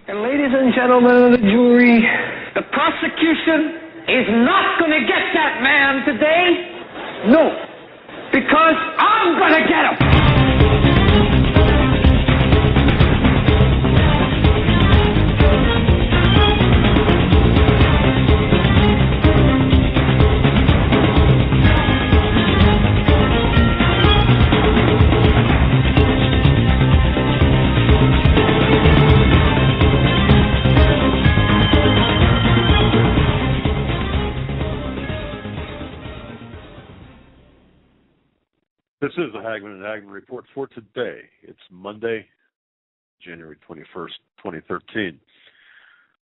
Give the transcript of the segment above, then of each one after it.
And ladies and gentlemen of the jury, the prosecution is not going to get that man today. No, because I'm going to get him. This is the Hagmann and Hagmann Report for today. It's Monday, January 21st, 2013.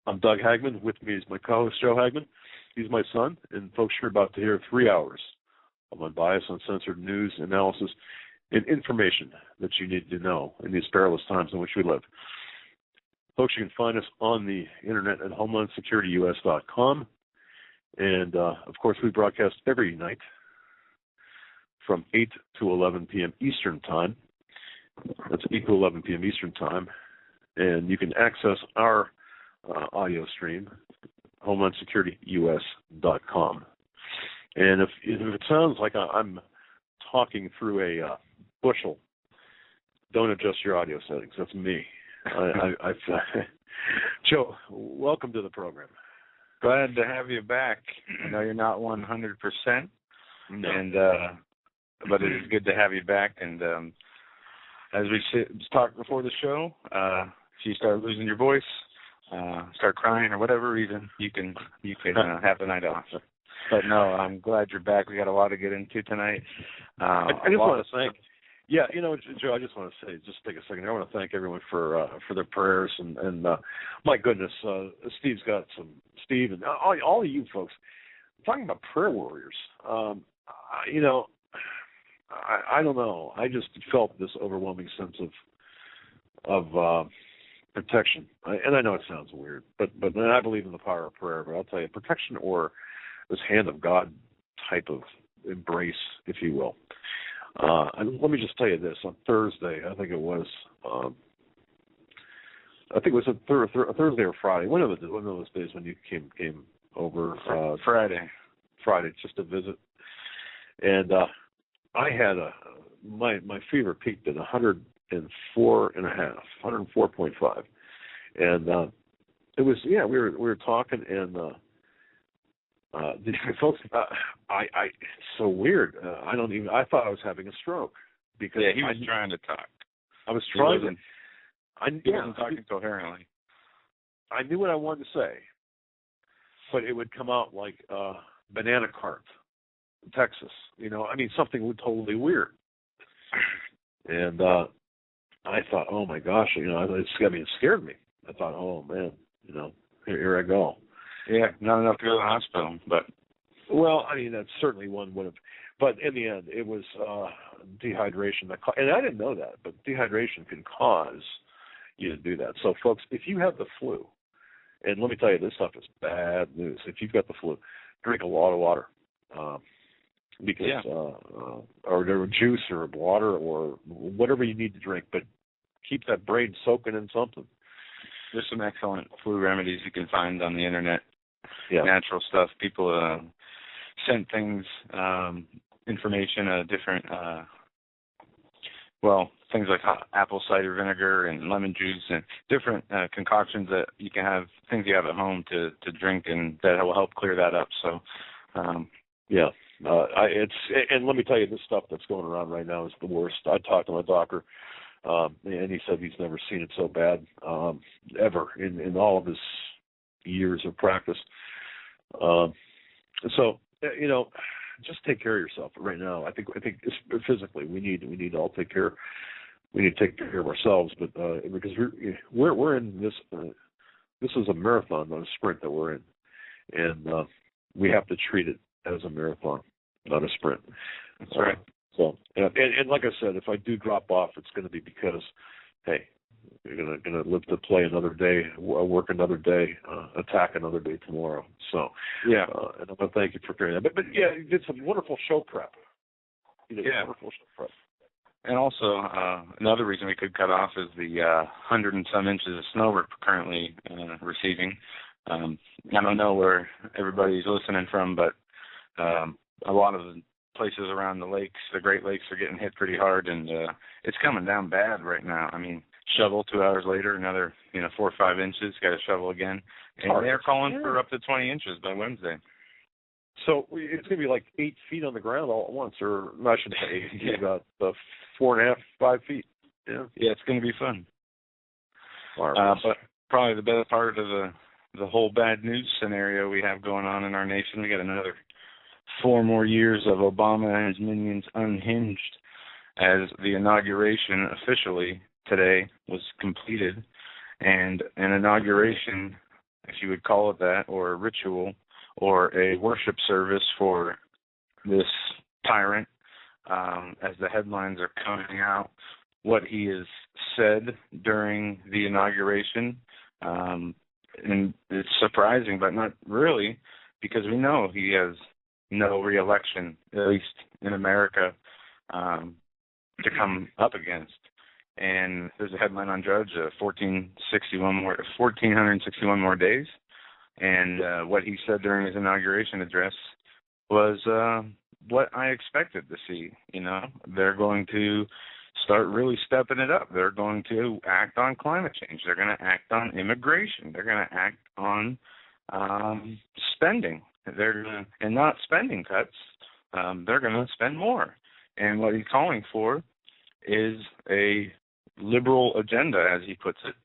I'm Doug Hagmann. With me is my co-host, Joe Hagmann. He's my son, and folks, you're about to hear 3 hours of unbiased, uncensored news, analysis, and information that you need to know in these perilous times in which we live. Folks, you can find us on the internet at HomelandSecurityUS.com. And, of course, we broadcast every night from 8 to 11 p.m. Eastern Time. That's 8 to 11 p.m. Eastern Time. And you can access our audio stream, HomelandSecurityUS.com. And if it sounds like I'm talking through a bushel, don't adjust your audio settings. That's me. Joe, welcome to the program. Glad to have you back. I know you're not 100%. No. And but it is good to have you back. And as we talked before the show, if you start losing your voice, start crying or whatever reason, you can have the night off. But no, I'm glad you're back. We got a lot to get into tonight. I just want to thank. Yeah, Joe, I just want to say, just take a second. I want to thank everyone for their prayers and my goodness, Steve and all of you folks. Talking about prayer warriors, I don't know. I just felt this overwhelming sense of protection. And I know it sounds weird, but I believe in the power of prayer. But I'll tell you, protection or this hand of God type of embrace, if you will. And let me just tell you this: on Thursday, I think it was a Thursday or Friday. One of those days when you came over. Friday, just to visit, and I had my fever peaked at 104.5, and it was we were talking and. Folks, it's so weird. I thought I was having a stroke because he was trying to talk. I was trying to. He wasn't talking coherently. I knew what I wanted to say, but it would come out like banana cart, Texas. Something totally weird. And I thought, oh my gosh, it scared me. I thought, oh man, here I go. Yeah, not enough to go to the hospital, but... Well, that's certainly one would have... But in the end, it was dehydration. And I didn't know that, but dehydration can cause you to do that. So, folks, if you have the flu, and let me tell you, this stuff is bad news. If you've got the flu, drink a lot of water. Or juice or water or whatever you need to drink, but keep that brain soaking in something. There's some excellent flu remedies you can find on the internet. Yeah. Natural stuff. People sent things, information, different, things like apple cider vinegar and lemon juice and different concoctions that you can have, things you have at home to drink, and that will help clear that up. So, and let me tell you, this stuff that's going around right now is the worst. I talked to my doctor. And he said he's never seen it so bad ever in all of his years of practice. Just take care of yourself right now. I think physically we need to all take care. We need to take care of ourselves, but because we're in this. This is a marathon, not a sprint that we're in, and we have to treat it as a marathon, not a sprint. That's right. So, and like I said, if I do drop off, it's going to be because, hey, you're going to live to play another day, work another day, attack another day tomorrow. So, and I want to thank you for doing that. But you did some wonderful show prep. You did wonderful show prep. And also, another reason we could cut off is the 100 and some inches of snow we're currently receiving. I don't know where everybody's listening from, but a lot of the places around the lakes, the Great Lakes, are getting hit pretty hard, and it's coming down bad right now. I mean, shovel 2 hours later, another 4 or 5 inches, got to shovel again. And they're calling for up to 20 inches by Wednesday. So it's going to be like 8 feet on the ground all at once, or no, I shouldn't say 8 feet, about 4.5, 5 feet. Yeah, it's going to be fun. But probably the best part of the whole bad news scenario we have going on in our nation, we got another 4 more years of Obama and his minions unhinged, as the inauguration officially today was completed. And an inauguration, if you would call it that, or a ritual, or a worship service for this tyrant, as the headlines are coming out, what he has said during the inauguration. And it's surprising, but not really, because we know he has no re-election, at least in America, to come up against. And there's a headline on Judge, 1,461 more days. And what he said during his inauguration address was what I expected to see. They're going to start really stepping it up. They're going to act on climate change. They're going to act on immigration. They're going to act on spending. And not spending cuts. They're going to spend more. And what he's calling for is a liberal agenda, as he puts it.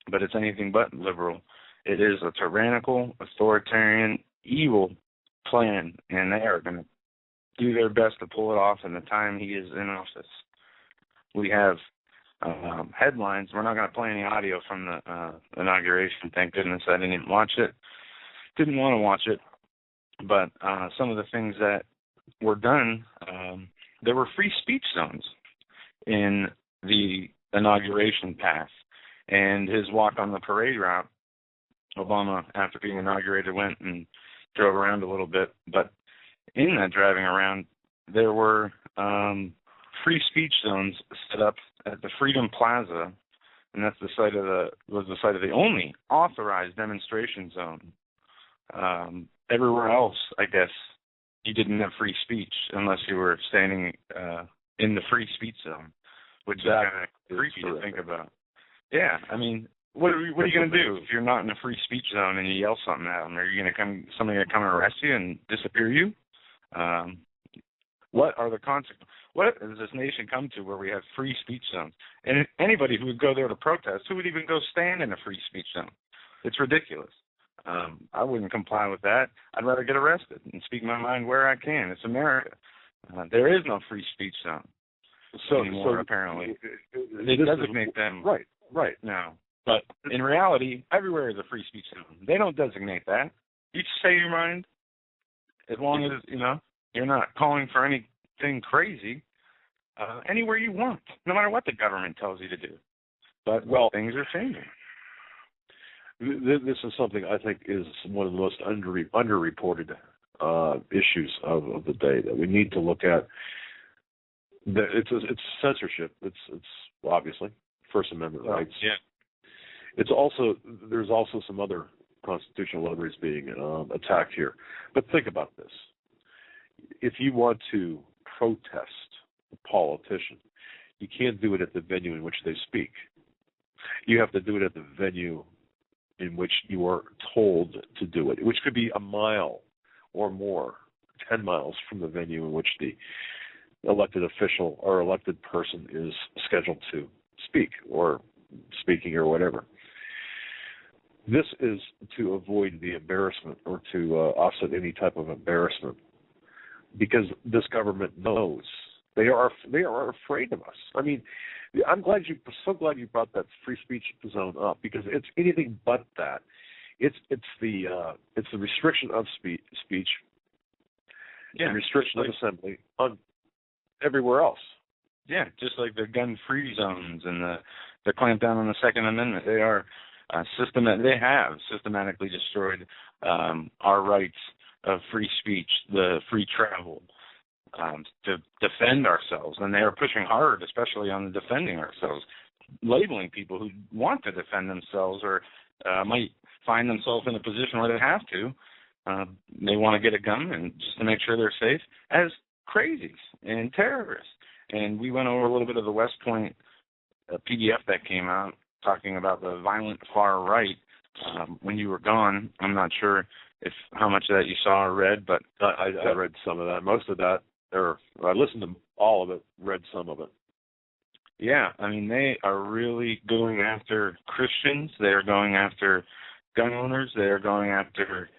But it's anything but liberal. It is a tyrannical, authoritarian, evil plan, and they are going to do their best to pull it off in the time he is in office. We have headlines. We're not going to play any audio from the inauguration. Thank goodness I didn't watch it. Didn't want to watch it. But some of the things that were done, there were free speech zones in the inauguration path. And his walk on the parade route, Obama, after being inaugurated, went and drove around a little bit. But in that driving around, there were free speech zones set up at the Freedom Plaza, and that's the site of the only authorized demonstration zone. Everywhere else, I guess, you didn't have free speech unless you were standing in the free speech zone, which is kind of creepy to think about. Yeah, I mean, what are you going to do if you're not in a free speech zone and you yell something at them? Are you going to somebody going to come and arrest you and disappear you? What are the consequences? What has this nation come to where we have free speech zones? And anybody who would go there to protest, who would even go stand in a free speech zone? It's ridiculous. I wouldn't comply with that. I'd rather get arrested and speak my mind where I can. It's America. There is no free speech zone anymore, apparently. They designate them. Right. No. But in reality, everywhere is a free speech zone. They don't designate that. You just say your mind, as long as, you're not calling for anything crazy, anywhere you want, no matter what the government tells you to do. But, things are changing. This is something I think is one of the most underreported issues of the day that we need to look at. It's censorship. It's obviously First Amendment rights. Yeah. There's also some other constitutional liberties being attacked here. But think about this: if you want to protest a politician, you can't do it at the venue in which they speak. You have to do it at the venue in which you are told to do it, which could be a mile or more, 10 miles from the venue in which the elected official or elected person is scheduled to speak or speaking or whatever. This is to avoid the embarrassment or to offset any type of embarrassment, because this government knows they are afraid of us. I mean, I'm so glad you brought that free speech zone up, because it's anything but that. It's the restriction of speech, and restriction of assembly on everywhere else. Yeah, just like the gun-free zones and the clampdown on the Second Amendment. They are they have systematically destroyed our rights of free speech, the free travel, to defend ourselves, and they are pushing hard, especially on defending ourselves, labeling people who want to defend themselves or might find themselves in a position where they have to. They want to get a gun and just to make sure they're safe as crazies and terrorists. And we went over a little bit of the West Point PDF that came out talking about the violent far right when you were gone. I'm not sure how much of that you saw or read, but I read some of that. Most of that, or I listened to all of it, read some of it. Yeah, I mean, they are really going after Christians. They are going after gun owners. They are going after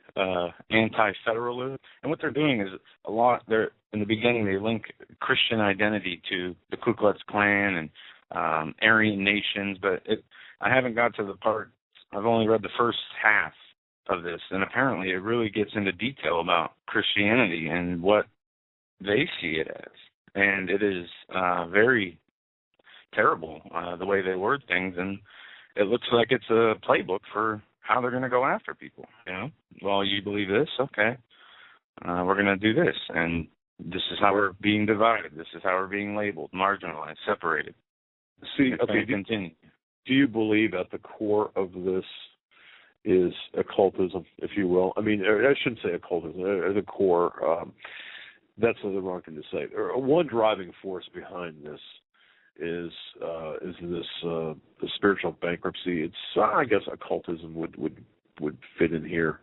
anti-federalism. And what they're doing is a lot. In the beginning, they link Christian identity to the Ku Klux Klan and Aryan nations, but I haven't got to the part. I've only read the first half of this, and apparently it really gets into detail about Christianity and what they see it as. And it is very terrible the way they word things, and it looks like it's a playbook for how they're going to go after people. Well, you believe this, okay, we're going to do this, and this is how we're being divided. This is how we're being labeled, marginalized, separated. See, okay, continue. Do you believe at the core of this is occultism, if you will? I mean, I shouldn't say occultism. At the core, that's the wrong thing to say. One driving force behind this is this the spiritual bankruptcy. It's I guess occultism would fit in here.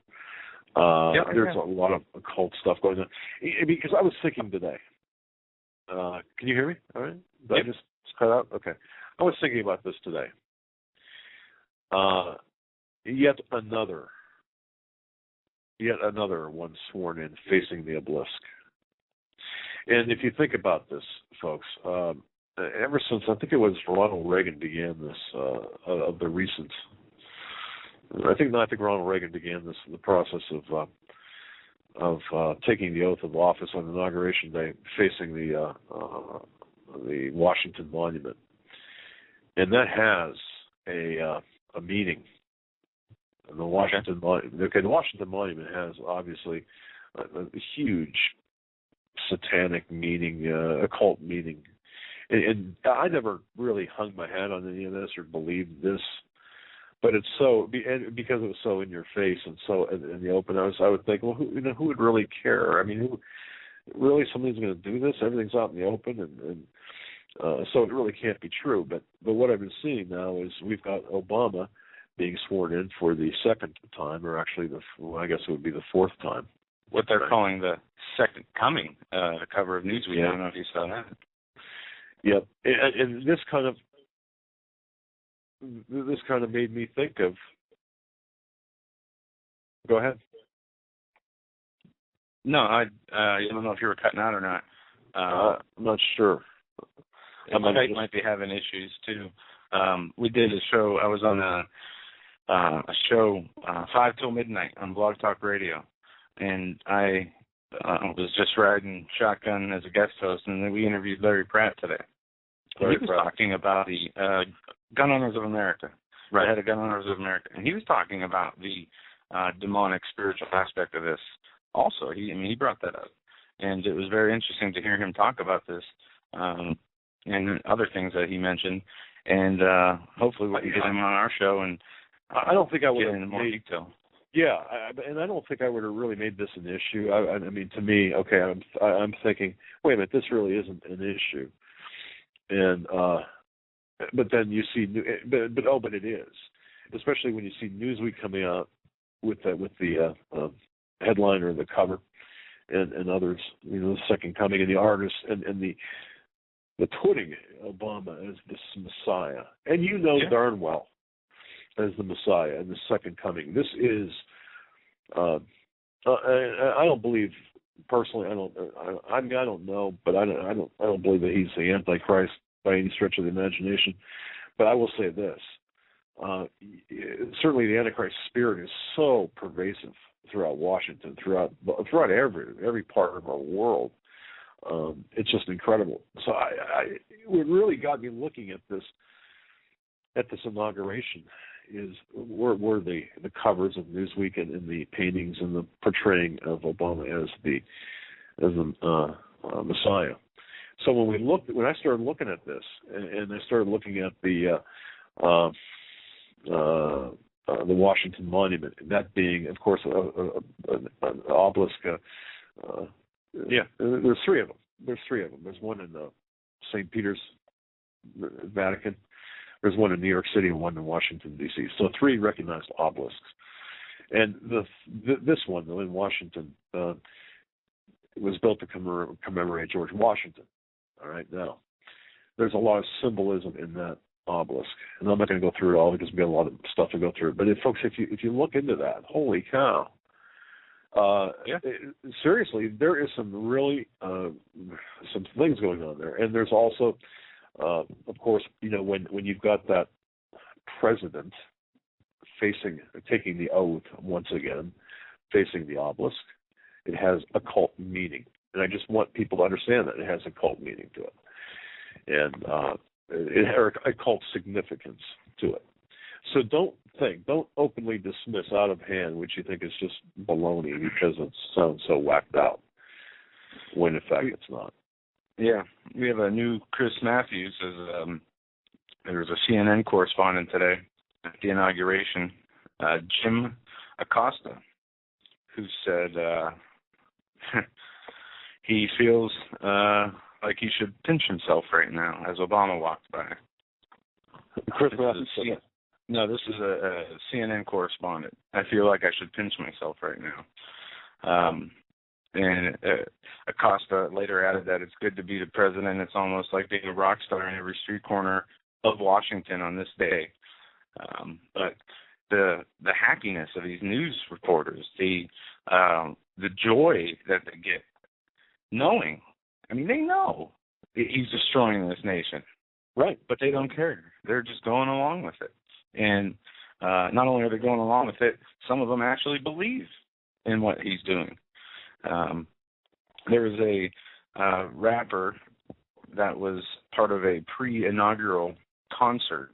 There's a lot of occult stuff going on. Because I was thinking today. Can you hear me? All right. Did I just cut out? Okay. I was thinking about this today. Yet another one sworn in facing the obelisk. And if you think about this, folks, ever since I think it was Ronald Reagan began this of the recent. I think Ronald Reagan began the process of taking the oath of office on Inauguration Day, facing the Washington Monument, and that has a meaning. And the Washington Monument has obviously a huge satanic meaning, occult meaning. And I never really hung my hat on any of this or believed this, but it's so because it was so in your face and so in the open. I would think, well, who would really care? I mean, really somebody's going to do this? Everything's out in the open, and so it really can't be true. But what I've been seeing now is we've got Obama being sworn in for the second time, or actually I guess it would be the fourth time. What they're calling the second coming, the cover of Newsweek. I don't know if you saw that. Yep, and this kind of made me think of. Go ahead. No, I don't know if you were cutting out or not. I'm not sure. Skype might be having issues too. We did a show. I was on a show 5 till midnight on Blog Talk Radio, and I was just riding shotgun as a guest host, and then we interviewed Larry Pratt today. He was talking about the Gun Owners of America, right? The head of Gun Owners of America, and he was talking about the demonic spiritual aspect of this. Also, he brought that up, and it was very interesting to hear him talk about this and other things that he mentioned. And hopefully we can get him on our show, and I don't think I would get into more detail. Yeah, and I don't think I would have really made this an issue. I mean, to me, okay, I'm thinking, wait a minute, this really isn't an issue. And but then you see, but it is, especially when you see Newsweek coming out with the headline or the cover, and others, the second coming, and the artists, and the putting Obama as this Messiah, and darn well as the Messiah and the second coming. This is, I don't believe personally. I don't know, but I don't believe that he's the Antichrist by any stretch of the imagination. But I will say this: certainly the Antichrist spirit is so pervasive throughout Washington, throughout every part of our world. It's just incredible. So what really got me looking at this inauguration were the covers of Newsweek and the paintings and the portraying of Obama as the Messiah. So when I started looking at this, and I started looking at the Washington Monument, that being, of course, an obelisk. There's three of them. There's one in St. Peter's, Vatican. There's one in New York City and one in Washington, D.C. So 3 recognized obelisks. And this one, though, in Washington, was built to commemorate George Washington. All right, now, there's a lot of symbolism in that obelisk. And I'm not going to go through it all because we've got a lot of stuff to go through. But folks, if you look into that, holy cow. Seriously, there is some really some things going on there. And there's also, of course, when you've got that president taking the oath once again, facing the obelisk, it has occult meaning. And I just want people to understand that it has occult meaning to it. And it has occult significance to it. So don't openly dismiss out of hand what you think is just baloney because it sounds so whacked out, when in fact it's not. Yeah, we have a new Chris Matthews. There was a CNN correspondent today at the inauguration, Jim Acosta, who said he feels like he should pinch himself right now as Obama walked by. Chris Matthews said that. No, this is a CNN correspondent. I feel like I should pinch myself right now. And Acosta later added that it's good to be the president. It's almost like being a rock star in every street corner of Washington on this day. But the hackiness of these news reporters, the joy that they get, knowing, they know he's destroying this nation. Right. But they don't care. They're just going along with it. And not only are they going along with it, some of them actually believe in what he's doing. There was a rapper that was part of a pre-inaugural concert.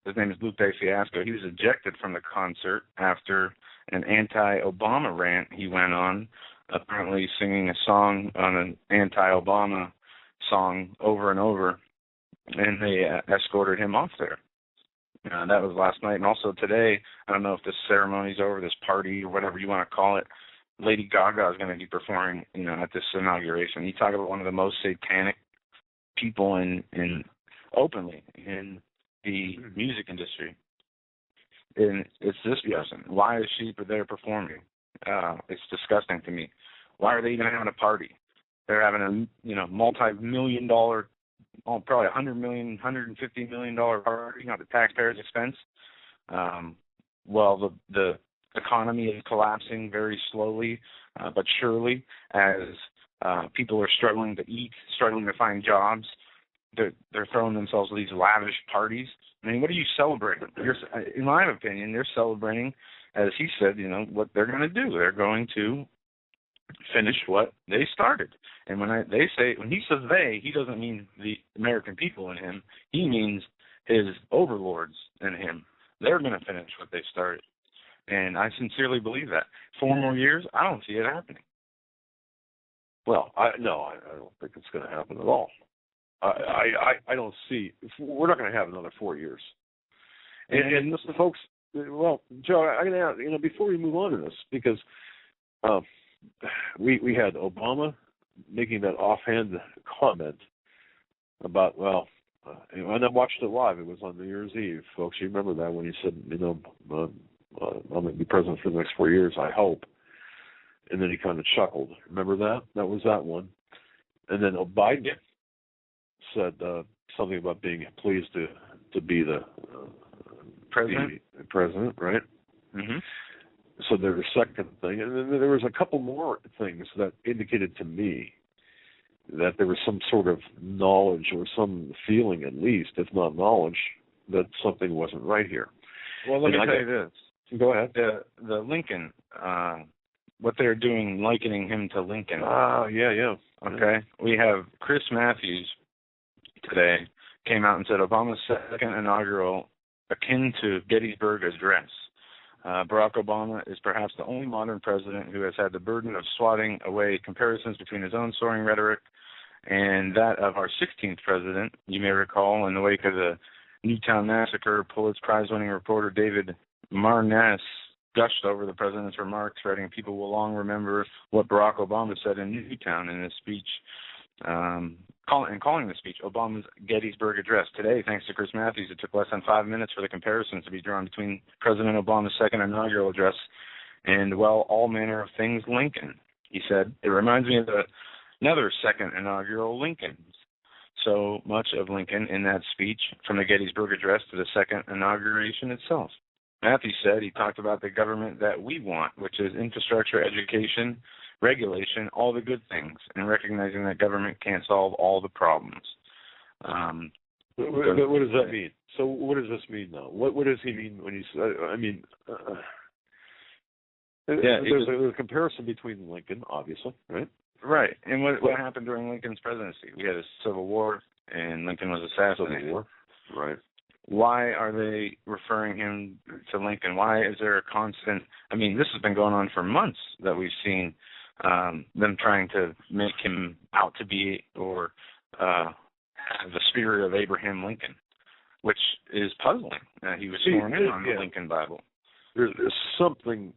His name is Lupe Fiasco. He was ejected from the concert after an anti-Obama rant he went on, apparently singing a song on an anti-Obama song over and over, and they escorted him off there. That was last night. And also today, I don't know if this ceremony's over, this party or whatever you want to call it, Lady Gaga is going to be performing, at this inauguration. You talk about one of the most satanic people in openly in the music industry. And it's this person. Why is she there performing? It's disgusting to me. Why are they even having a party? They're having a multi-million-dollar, probably $100 million, $150 million party at the taxpayers' expense. Well, the economy is collapsing very slowly, but surely, as people are struggling to eat, struggling to find jobs. They're throwing themselves to these lavish parties. What are you celebrating? In my opinion, they're celebrating, as he said, what they're going to do. They're going to finish what they started. And when he says they, he doesn't mean the American people in him. He means his overlords in him. They're going to finish what they started. And I sincerely believe that. 4 more years, I don't see it happening. Well, I don't think it's going to happen at all. I don't see. We're not going to have another 4 years. And listen, folks. Well, Joe, I'm going to ask, before we move on to this, because we had Obama making that offhand comment about, and I watched it live. It was on New Year's Eve, folks. You remember that when he said, I'm going to be president for the next 4 years, I hope. And then he kind of chuckled. Remember that? That was that one. And then Biden said something about being pleased to be the president, right? Mm-hmm. So there's a second thing. And then there was a couple more things that indicated to me that there was some sort of knowledge or some feeling, at least, if not knowledge, that something wasn't right here. Well, let me tell you this. Go ahead. The Lincoln, what they're doing, likening him to Lincoln. Yeah. Okay. We have Chris Matthews today came out and said Obama's second inaugural akin to Gettysburg Address. Barack Obama is perhaps the only modern president who has had the burden of swatting away comparisons between his own soaring rhetoric and that of our 16th president. You may recall, in the wake of the Newtown massacre, Pulitzer Prize-winning reporter David Marness gushed over the president's remarks, writing, "People will long remember what Barack Obama said in Newtown in his speech," calling the speech Obama's Gettysburg Address. Today, thanks to Chris Matthews, it took less than 5 minutes for the comparisons to be drawn between President Obama's second inaugural address and, well, all manner of things Lincoln. He said, "It reminds me of another second inaugural Lincoln. So much of Lincoln in that speech, from the Gettysburg Address to the second inauguration itself." Matthews said he talked about the government that we want, which is infrastructure, education, regulation, all the good things, and recognizing that government can't solve all the problems. What does that mean? So what does this mean, though? What does he mean when he says, there's a comparison between Lincoln, obviously, right? Right. And what happened during Lincoln's presidency? We had a civil war, and Lincoln was assassinated. Civil war, right. Why are they referring him to Lincoln? Why is there a constant... this has been going on for months that we've seen them trying to make him out to be or have the spirit of Abraham Lincoln, which is puzzling. He was sworn in on the Lincoln Bible. There's something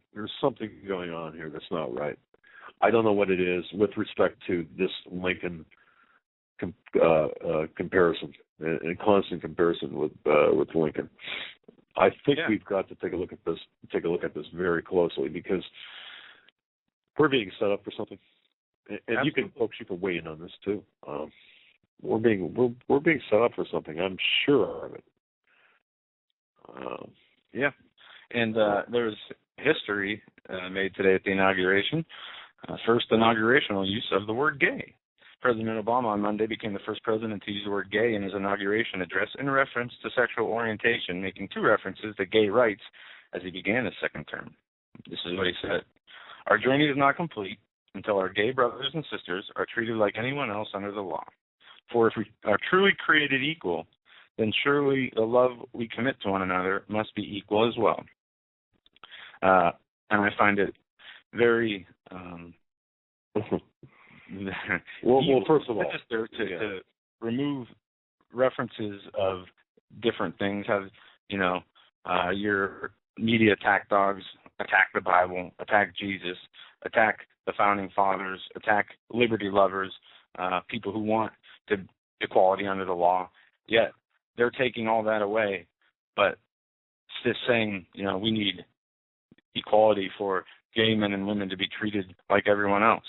going on here that's not right. I don't know what it is with respect to this Lincoln comparison and constant comparison with Lincoln. I think we've got to take a look at this very closely, because we're being set up for something. And you can weigh in on this too. We're being set up for something. I'm sure of it. And there was history made today at the inauguration. First inaugurational use of the word gay. President Obama on Monday became the first president to use the word gay in his inauguration address in reference to sexual orientation, making 2 references to gay rights as he began his second term. This is what he said. "Our journey is not complete until our gay brothers and sisters are treated like anyone else under the law. For if we are truly created equal, then surely the love we commit to one another must be equal as well." And I find it very... well, first of all, to remove references of different things, have your media attack dogs, attack the Bible, attack Jesus, attack the founding fathers, attack liberty lovers, people who want equality under the law. Yet they're taking all that away, but just saying, we need equality for gay men and women to be treated like everyone else.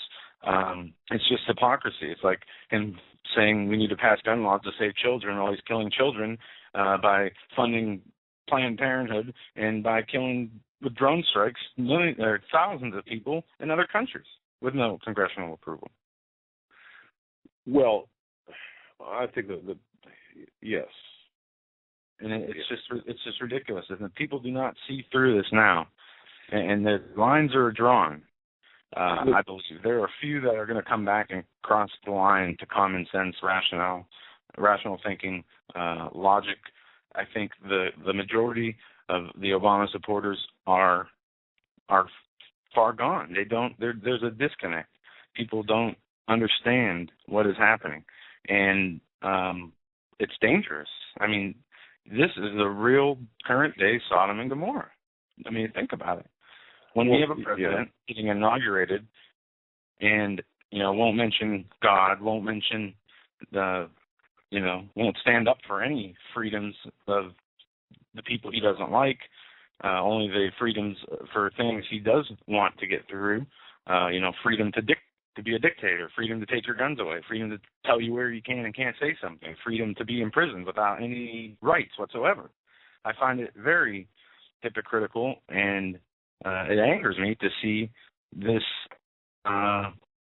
It's just hypocrisy. It's like him saying we need to pass gun laws to save children while he's killing children by funding Planned Parenthood and by killing with drone strikes thousands of people in other countries with no congressional approval. Well, I think that yes. And it's just ridiculous. And people do not see through this now. And the lines are drawn. I believe there are a few that are going to come back and cross the line to common sense, rational thinking, logic. I think the majority of the Obama supporters are far gone. There's a disconnect. People don't understand what is happening, and it's dangerous. This is the real current day Sodom and Gomorrah. Think about it. When we have a president getting inaugurated and, won't mention God, won't mention won't stand up for any freedoms of the people he doesn't like, only the freedoms for things he does want to get through, freedom to be a dictator, freedom to take your guns away, freedom to tell you where you can and can't say something, freedom to be imprisoned without any rights whatsoever. I find it very hypocritical, and it angers me to see this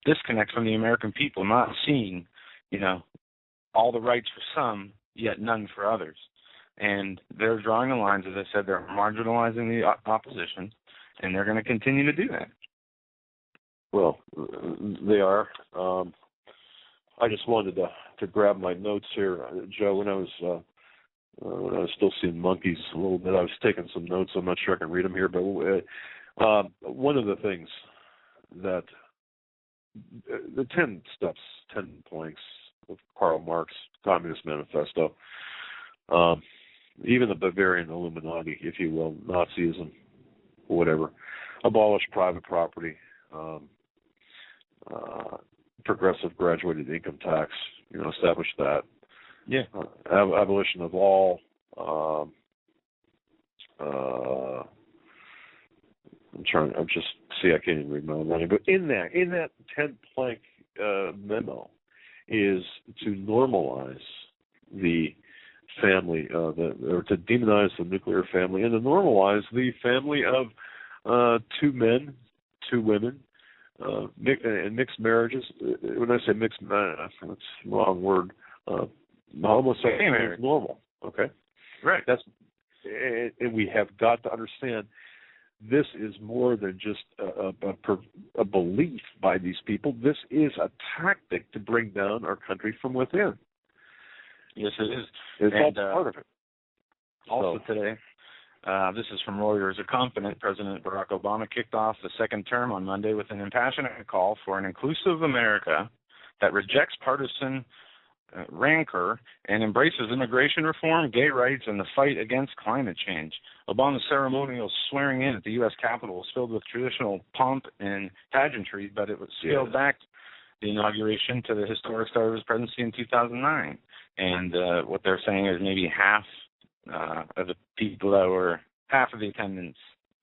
disconnect from the American people, not seeing, all the rights for some, yet none for others. And they're drawing the lines, as I said, they're marginalizing the opposition, and they're going to continue to do that. Well, they are. I just wanted to grab my notes here, Joe. When I was I was still seeing monkeys a little bit. I was taking some notes. I'm not sure I can read them here, but one of the things that the 10 steps, 10 planks of Karl Marx Communist Manifesto, even the Bavarian Illuminati, if you will, Nazism, whatever, abolish private property, progressive graduated income tax, establish that. Yeah. Abolition of all. I can't even read my own writing, but in that 10 plank memo is to normalize the family, or to demonize the nuclear family, and to normalize the family of 2 men, 2 women, and mixed marriages. When I say mixed, that's the wrong word. Homosexuality is normal. Okay, right. And we have got to understand this is more than just a belief by these people. This is a tactic to bring down our country from within. Yes, it is. It's all part of it. Also today, this is from Reuters. A confident President Barack Obama kicked off the second term on Monday with an impassioned call for an inclusive America that rejects partisan rancor and embraces immigration reform, gay rights, and the fight against climate change. Obama's ceremonial swearing in at the U.S. Capitol was filled with traditional pomp and pageantry, but it was scaled back the inauguration to the historic start of his presidency in 2009. And what they're saying is maybe half of the people that were, half of the attendance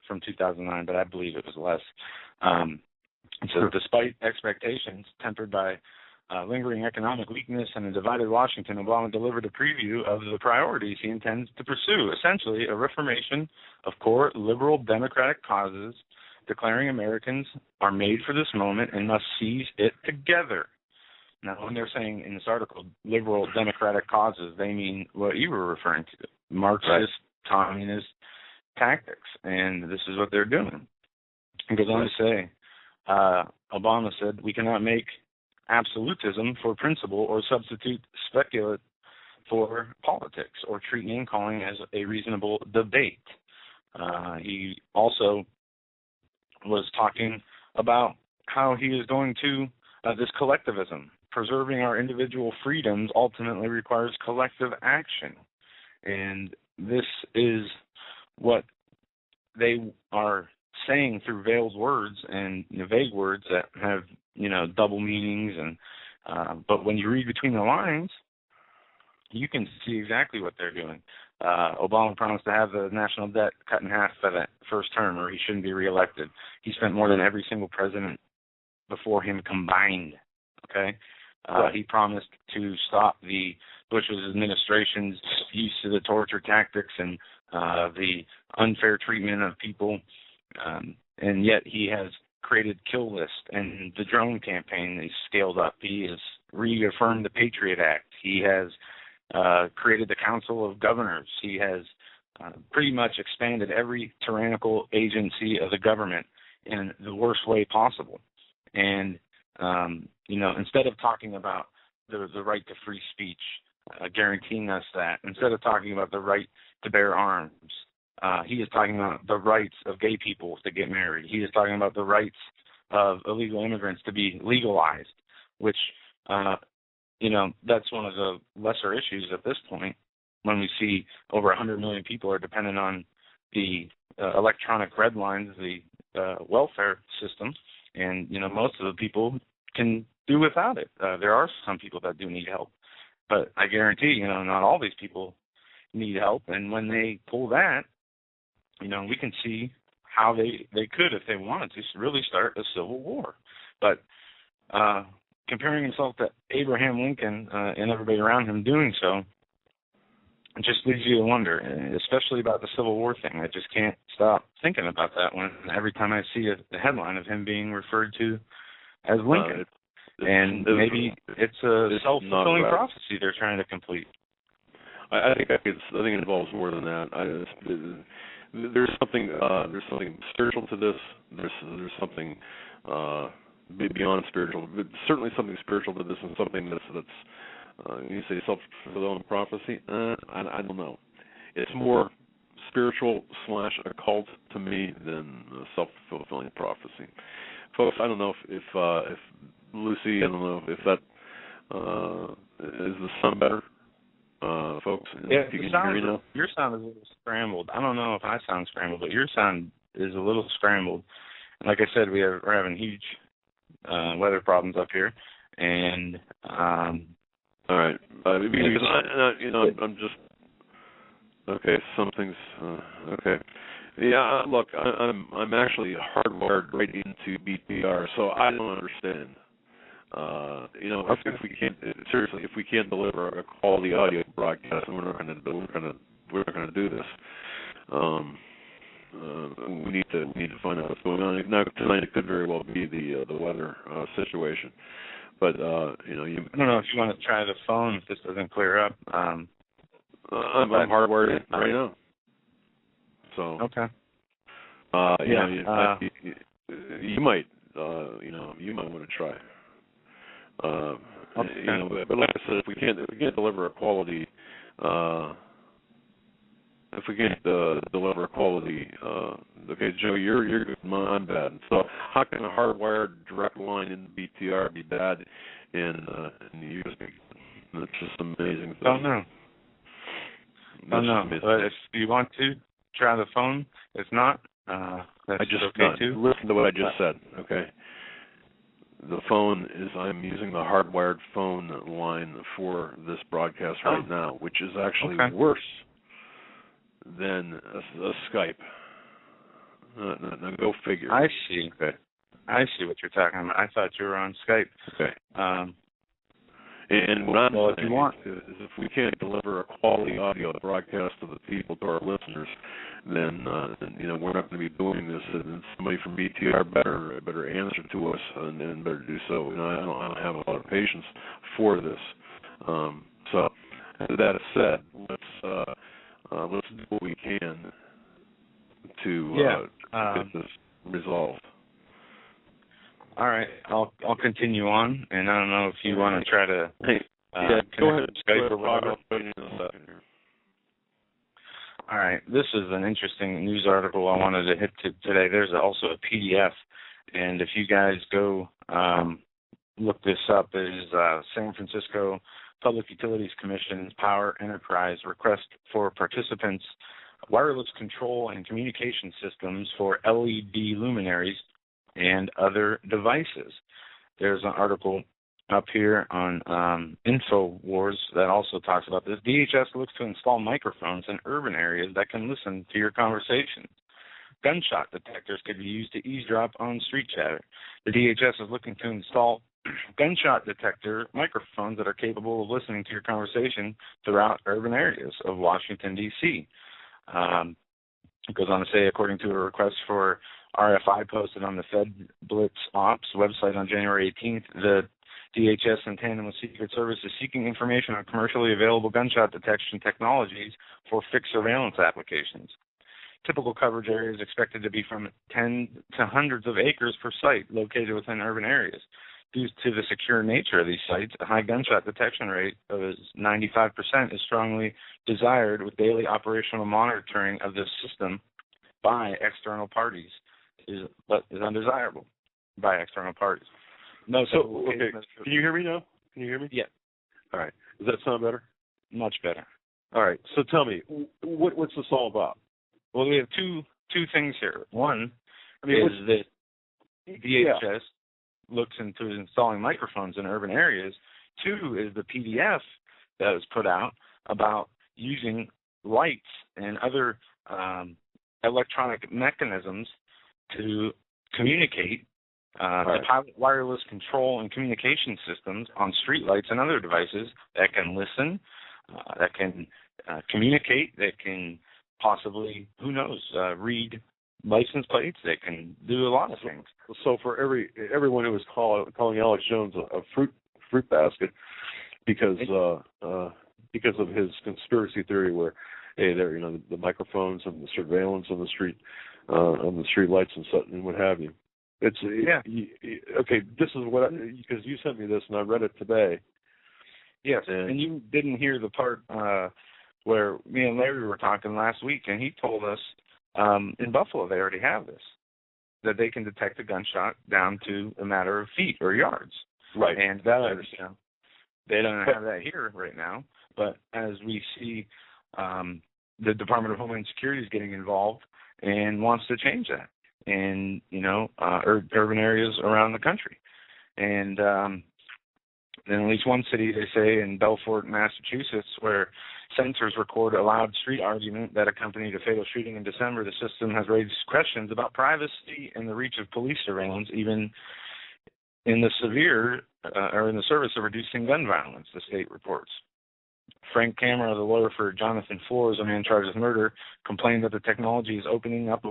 from 2009, but I believe it was less. So despite expectations tempered by lingering economic weakness and a divided Washington, Obama delivered a preview of the priorities he intends to pursue, essentially a reformation of core liberal democratic causes, declaring Americans are made for this moment and must seize it together. Now, when they're saying in this article liberal democratic causes, they mean what you were referring to, Marxist, communist tactics, and this is what they're doing. It goes on to say, Obama said, we cannot make absolutism for principle or substitute speculate for politics or treat name calling as a reasonable debate. He also was talking about how he is going to this collectivism. Preserving our individual freedoms ultimately requires collective action. And this is what they are saying through veiled words and vague words that have, double meanings. And but when you read between the lines, you can see exactly what they're doing. Obama promised to have the national debt cut in half by that first term, or he shouldn't be reelected. He spent more than every single president before him combined. Okay, he promised to stop the Bush administration's use of the torture tactics and the unfair treatment of people, and yet he has created kill list and the drone campaign is scaled up. He has reaffirmed the Patriot Act. He has created the Council of Governors. He has pretty much expanded every tyrannical agency of the government in the worst way possible. And, instead of talking about the right to free speech, guaranteeing us that, instead of talking about the right to bear arms, he is talking about the rights of gay people to get married. He is talking about the rights of illegal immigrants to be legalized, which, that's one of the lesser issues at this point when we see over 100 million people are dependent on the electronic red lines, the welfare system, and, most of the people can do without it. There are some people that do need help, but I guarantee, not all these people need help, and when they pull that, we can see how they could, if they wanted to, really start a civil war. But comparing himself to Abraham Lincoln and everybody around him doing so, it just leads you to wonder, especially about the Civil War thing. I just can't stop thinking about that one every time I see the headline of him being referred to as Lincoln. Maybe it's a self-fulfilling prophecy they're trying to complete. I think it involves more than that. There's something spiritual to this. There's something beyond spiritual. Certainly something spiritual to this, and something that's You say self-fulfilling prophecy? I don't know. It's more spiritual/occult to me than self-fulfilling prophecy. Folks, I don't know if Lucy, I don't know if that is the sound better, folks. Yeah, if you can hear me now. Your sound is a little scrambled. I don't know if I sound scrambled, but your sound is a little scrambled. And like I said, we're having huge weather problems up here, and all right, because I'm just okay. Something's okay. Yeah, look, I'm actually hardwired right into BTR, so I don't understand. If we can't deliver a quality audio broadcast, we're not going to do this. We need to find out what's going on. Now tonight it could very well be the weather situation, but I don't know if you want to try the phone if this doesn't clear up. I'm hardwired in right now. So okay. You might want to try. Okay. But like I said, if we can't deliver a quality, okay, Joe, you're good. I'm bad. So how can a hardwired direct line in BTR be bad in USB? That's just amazing. Don't know. But if you want to try the phone, if not, that's okay too. Listen to what I just said. Okay. The phone is, I'm using the hardwired phone line for this broadcast right now, which is actually worse than a Skype. Now go figure. I see. Okay. I see what you're talking about. I thought you were on Skype. Okay. And what I'm saying is if we can't deliver a quality audio broadcast to the people, to our listeners, then we're not going to be doing this. And somebody from BTR better answer to us and better do so. I don't have a lot of patience for this. So that said, let's do what we can to get this resolved. All right, I'll continue on, and I don't know if you want to try to go ahead. Skype or whatever. All right, this is an interesting news article I wanted to hit today. There's also a PDF, and if you guys go look this up, there's San Francisco Public Utilities Commission's Power Enterprise request for participants wireless control and communication systems for LED luminaries and other devices. There's an article up here on InfoWars that also talks about this. DHS looks to install microphones in urban areas that can listen to your conversations. Gunshot detectors could be used to eavesdrop on street chatter. The DHS is looking to install gunshot detector microphones that are capable of listening to your conversation throughout urban areas of Washington, D.C. It goes on to say, according to a request for RFI posted on the Fed Blitz Ops website on January 18th, the DHS, in tandem with Secret Service, is seeking information on commercially available gunshot detection technologies for fixed surveillance applications. Typical coverage area is expected to be from 10 to hundreds of acres per site located within urban areas. Due to the secure nature of these sites, a high gunshot detection rate of 95% is strongly desired, with daily operational monitoring of this system by external parties is undesirable by external parties. No, so okay. Can you hear me now? Can you hear me? Yeah. All right. Does that sound better? Much better. All right. So tell me, what's this all about? Well, we have two things here. One is that DHS looks into installing microphones in urban areas. Two is the PDF that was put out about using lights and other electronic mechanisms to communicate to pilot wireless control and communication systems on streetlights and other devices that can listen, that can communicate, that can possibly, who knows, read license plates. They can do a lot of things. So for everyone who was calling alex+Jones a fruit basket because of his conspiracy theory where the microphones and the surveillance on the street lights and such and what have you. Okay. This is because you sent me this and I read it today, Yes, and you didn't hear the part where me and Larry were talking last week, and he told us in Buffalo they already have this, that they can detect a gunshot down to a matter of feet or yards. Right. And that, they don't have that here right now. But as we see, the Department of Homeland Security is getting involved and wants to change that in, urban areas around the country. And in at least one city, they say, in Belfort, Massachusetts, where sensors record a loud street argument that accompanied a fatal shooting in December, the system has raised questions about privacy and the reach of police surveillance, even in the service of reducing gun violence, the state reports. Frank Camera, the lawyer for Jonathan Flores, a man charged with murder, complained that the technology is opening up a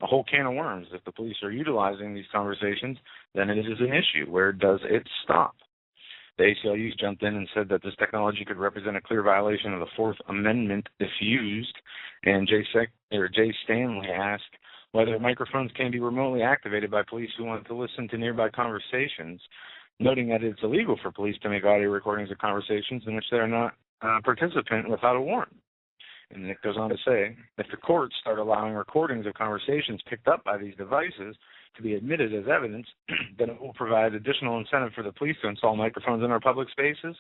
whole can of worms. If the police are utilizing these conversations, then it is an issue. Where does it stop? The ACLU jumped in and said that this technology could represent a clear violation of the Fourth Amendment if used. And Jay Stanley asked whether microphones can be remotely activated by police who want to listen to nearby conversations, noting that it's illegal for police to make audio recordings of conversations in which they are not a participant without a warrant. And Nick goes on to say, if the courts start allowing recordings of conversations picked up by these devices to be admitted as evidence, then it will provide additional incentive for the police to install microphones in our public spaces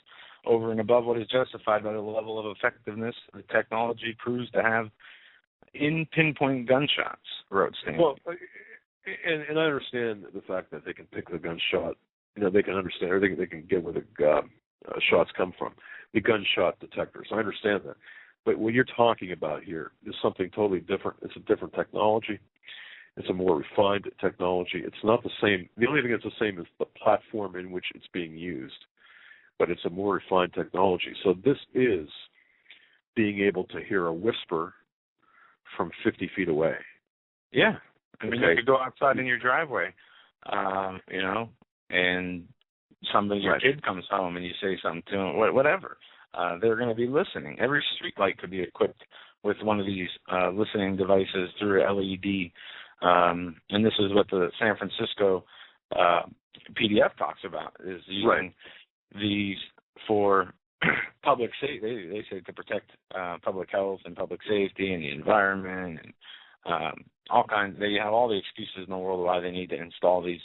over and above what is justified by the level of effectiveness the technology proves to have in pinpoint gunshots, wrote Stanley. Well, and I understand the fact that they can pick the gunshot. They can understand, or they can get where the shots come from, the gunshot detectors. I understand that. But what you're talking about here is something totally different. It's a different technology. It's a more refined technology. It's not the same. The only thing that's the same is the platform in which it's being used. But it's a more refined technology. So this is being able to hear a whisper from 50 feet away. Yeah. I mean, you could go outside in your driveway, and your kid comes home and you say something to them, whatever. They're going to be listening. Every street light could be equipped with one of these listening devices through LED. And this is what the San Francisco PDF talks about, is using these for public safety. They say to protect public health and public safety and the environment and all kinds. They have all the excuses in the world why they need to install these.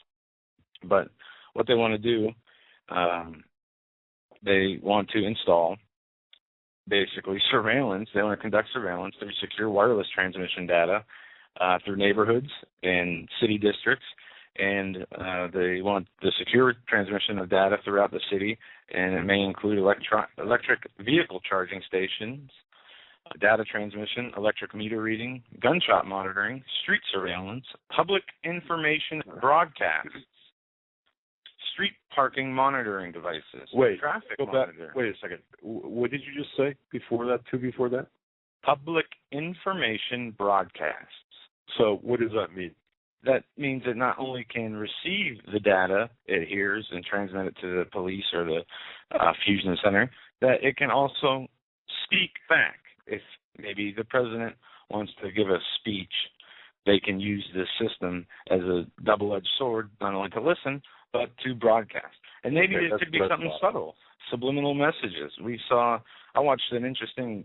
But what they want to do, they want to install basically surveillance. They want to conduct surveillance through secure wireless transmission data through neighborhoods and city districts, and they want the secure transmission of data throughout the city, and it may include electric vehicle charging stations, data transmission, electric meter reading, gunshot monitoring, street surveillance, public information broadcasts, street parking monitoring devices, traffic monitoring. Wait a second. What did you just say before that? Public information broadcasts. So what does that mean? That means it not only can receive the data it hears and transmit it to the police or the fusion center, that it can also speak back. If maybe the president wants to give a speech, they can use this system as a double-edged sword, not only to listen, but to broadcast. And maybe it could be something subtle, subliminal messages. I watched an interesting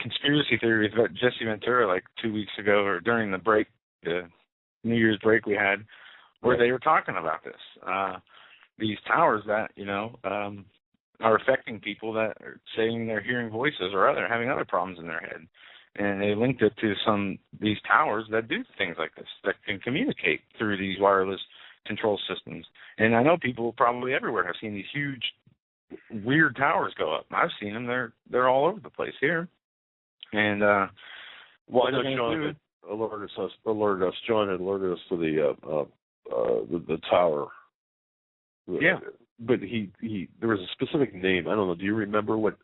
conspiracy theory with Jesse Ventura like 2 weeks ago, or during the break, the New Year's break we had, where they were talking about this. These towers that, are affecting people that are saying they're hearing voices or having other problems in their head. And they linked it to these towers that do things like this, that can communicate through these wireless control systems. And I know people probably everywhere have seen these huge, weird towers go up. I've seen them. They're all over the place here. And what they're going to do... alerted us. John had alerted us to the tower. Yeah, but he there was a specific name. I don't know. Do you remember what?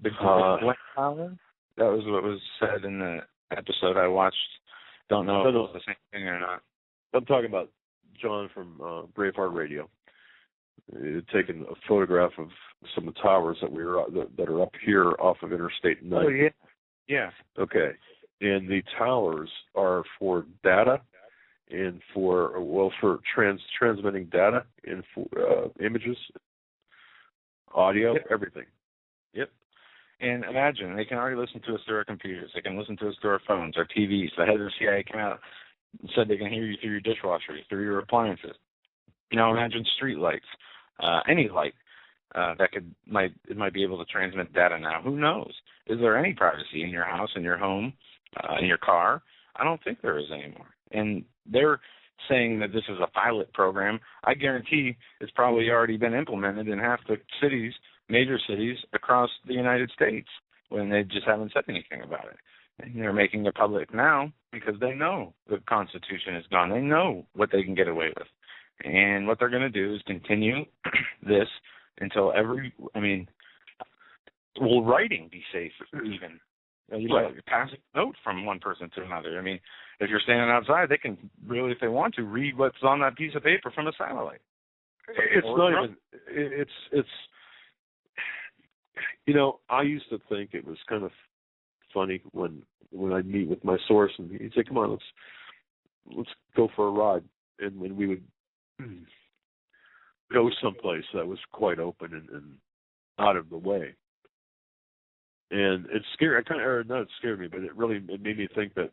The Black Tower. That was what was said in the episode I watched. Don't know if it was the same thing or not. I'm talking about John from Braveheart Radio. He had taken a photograph of some of the towers that that are up here off of Interstate 9. Oh yeah. Yeah. Okay. And the towers are for data and for transmitting data and for images audio, Yep. everything. Yep. And imagine, they can already listen to us through our computers. They can listen to us through our phones, our TVs. The head of the CIA came out and said they can hear you through your dishwasher, through your appliances. Now imagine street lights, any light it might be able to transmit data now. Who knows? Is there any privacy in your house, in your home, in your car? I don't think there is anymore. And they're saying that this is a pilot program. I guarantee it's probably already been implemented in half the cities, major cities across the United States, when they just haven't said anything about it. And they're making it public now because they know the Constitution is gone. They know what they can get away with. And what they're going to do is continue this until will writing be safe even? Pass a note from one person to another. I mean, if you're standing outside, they can really, if they want to, read what's on that piece of paper from a satellite. It's not even, it's, you know, I used to think it was kind of funny when I'd meet with my source and he'd say, come on, let's go for a ride. And when we would go someplace that was quite open and out of the way. And it scared, not it scared me, but it made me think that,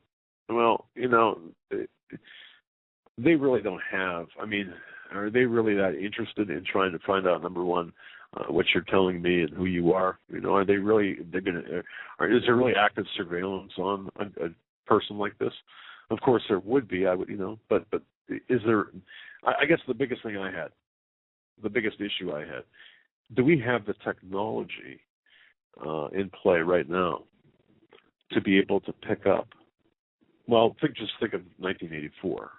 well, you know, they really don't have, I mean, are they really that interested in trying to find out, number one, what you're telling me and who you are? You know, are they really, is there really active surveillance on a person like this? Of course there would be, but is there, I guess the biggest issue I had, do we have the technology in play right now to be able to pick up? Well, just think of 1984,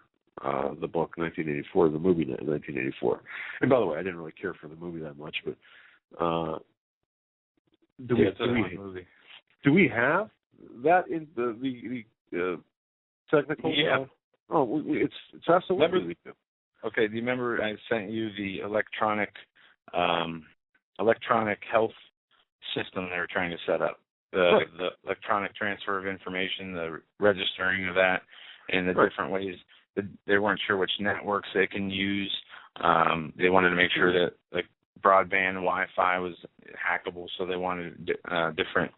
the book 1984, the movie 1984. And by the way, I didn't really care for the movie that much, but do we have that in the technical? Yeah. It's absolutely we do. Okay, do you remember I sent you the electronic health system they were trying to set up? The electronic transfer of information, the registering of that, and the different ways. They weren't sure which networks they can use. They wanted to make sure that like broadband Wi-Fi was hackable, so they wanted a different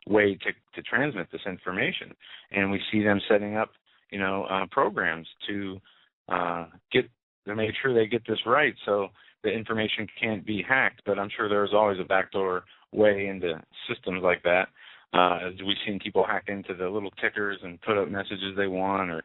way to transmit this information. And we see them setting up, programs to make sure they get this right, so the information can't be hacked. But I'm sure there's always a backdoor way into systems like that. As we've seen people hack into the little tickers and put up messages they want, or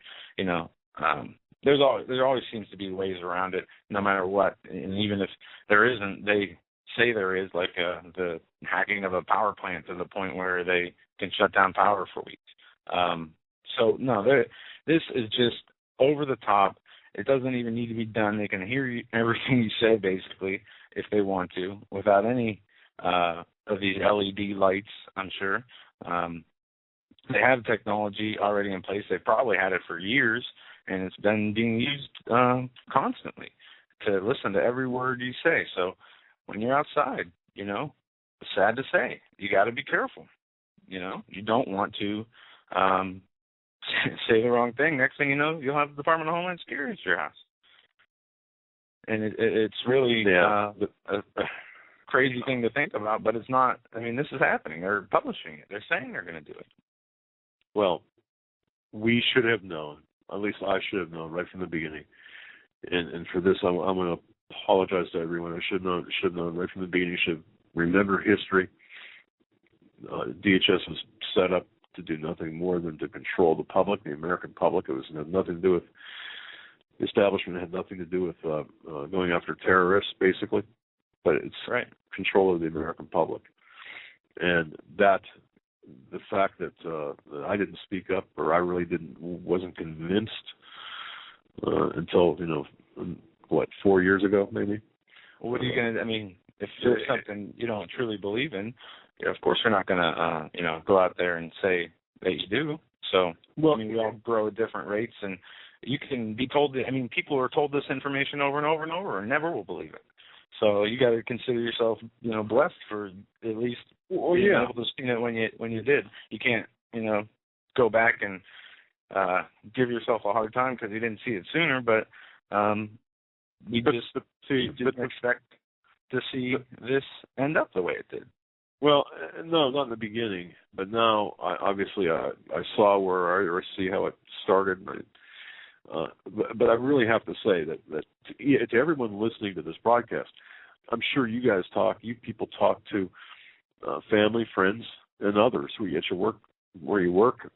there always seems to be ways around it, no matter what. And even if there isn't, they say there is, like the hacking of a power plant to the point where they can shut down power for weeks. So no, this is just over the top. It doesn't even need to be done. They can hear everything you say, basically, if they want to, without any of these LED lights, I'm sure. They have technology already in place. They've probably had it for years, and it's been being used constantly to listen to every word you say. So when you're outside, sad to say, you got to be careful. You don't want to say the wrong thing. Next thing you know, you'll have the Department of Homeland Security at your house. And it's really a crazy thing to think about, but it's not. I mean, this is happening. They're publishing it. They're saying they're going to do it. Well, we should have known, at least I should have known right from the beginning. And for this, I'm going to apologize to everyone. I should have known right from the beginning. You should remember history. DHS was set up to do nothing more than to control the public, the American public. It had nothing to do with the establishment. It had nothing to do with going after terrorists, basically. But it's control of the American public. And the fact that I didn't speak up, or I really wasn't convinced until 4 years ago, maybe. Well, what are you going to? I mean, if there's something you don't truly believe in, of course you're not going to go out there and say that you do. So we all grow at different rates, and you can be told that. I mean, people are told this information over and over and over, and never will believe it. So you got to consider yourself, blessed for at least being able to see it when you did. You can't, go back and give yourself a hard time because you didn't see it sooner. But you didn't expect to see this end up the way it did. Well, no, not in the beginning, but now I saw where I see how it started. But I really have to say that to everyone listening to this broadcast, I'm sure you people talk to family, friends, and others who at your work, where you work,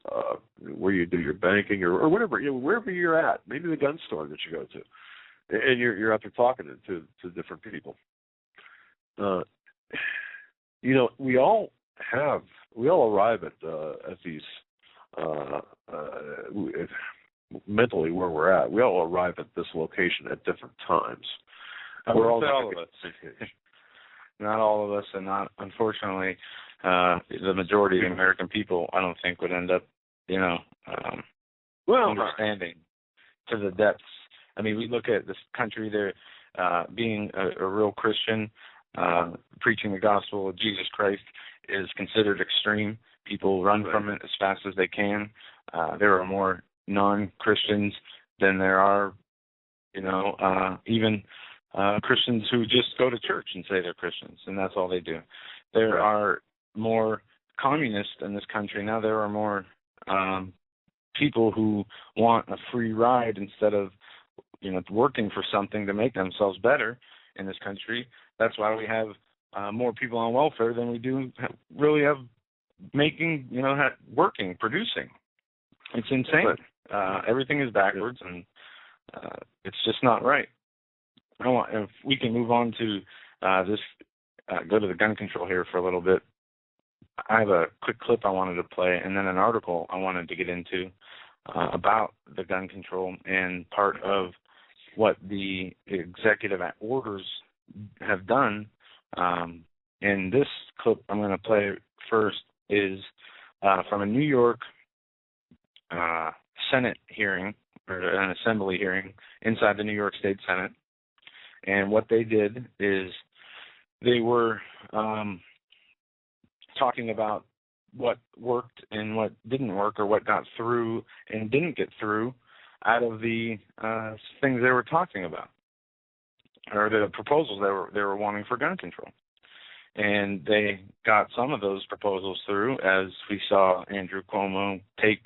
where you do your banking, or whatever, wherever you're at, maybe the gun store that you go to, and you're out there talking to different people. We all arrive at these mentally where we're at. We all arrive at this location at different times. We're all of us. Not all of us, and not, unfortunately, the majority of the American people, I don't think, would end up, understanding to the depths. I mean, we look at this country there being a real Christian, preaching the gospel of Jesus Christ is considered extreme. People run from it as fast as they can. There are more non-Christians than there are, even Christians who just go to church and say they're Christians, and that's all they do. There are more communists in this country now. There are more people who want a free ride instead of, working for something to make themselves better in this country. That's why we have more people on welfare than we do really have making, working, producing. It's insane. Everything is backwards, and it's just not right. If we can move on to this, go to the gun control here for a little bit. I have a quick clip I wanted to play, and then an article I wanted to get into about the gun control, and part of what the executive orders have done. And this clip I'm going to play first is from a New York Senate hearing, or an assembly hearing inside the New York State Senate. And what they did is they were talking about what worked and what didn't work, or what got through and didn't get through out of the things they were talking about, or the proposals they were wanting for gun control. And they got some of those proposals through, as we saw Andrew Cuomo take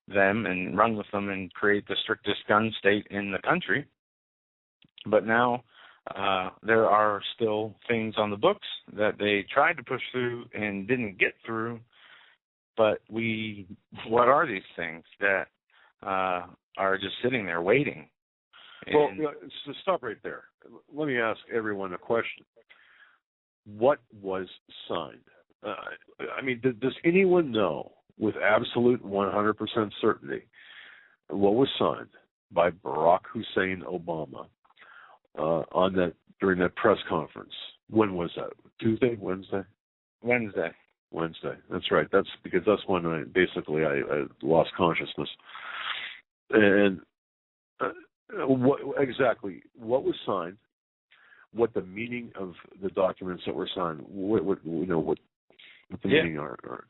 them and run with them and create the strictest gun state in the country. But now there are still things on the books that they tried to push through and didn't get through. But what are these things that are just sitting there waiting? Well, so stop right there. Let me ask everyone a question. What was signed? Does anyone know with absolute 100% certainty what was signed by Barack Hussein Obama during that press conference? When was that? Tuesday? Wednesday? Wednesday. That's right. That's because that's when I lost consciousness. And what was signed? What the meaning of the documents that were signed? What the meaning are?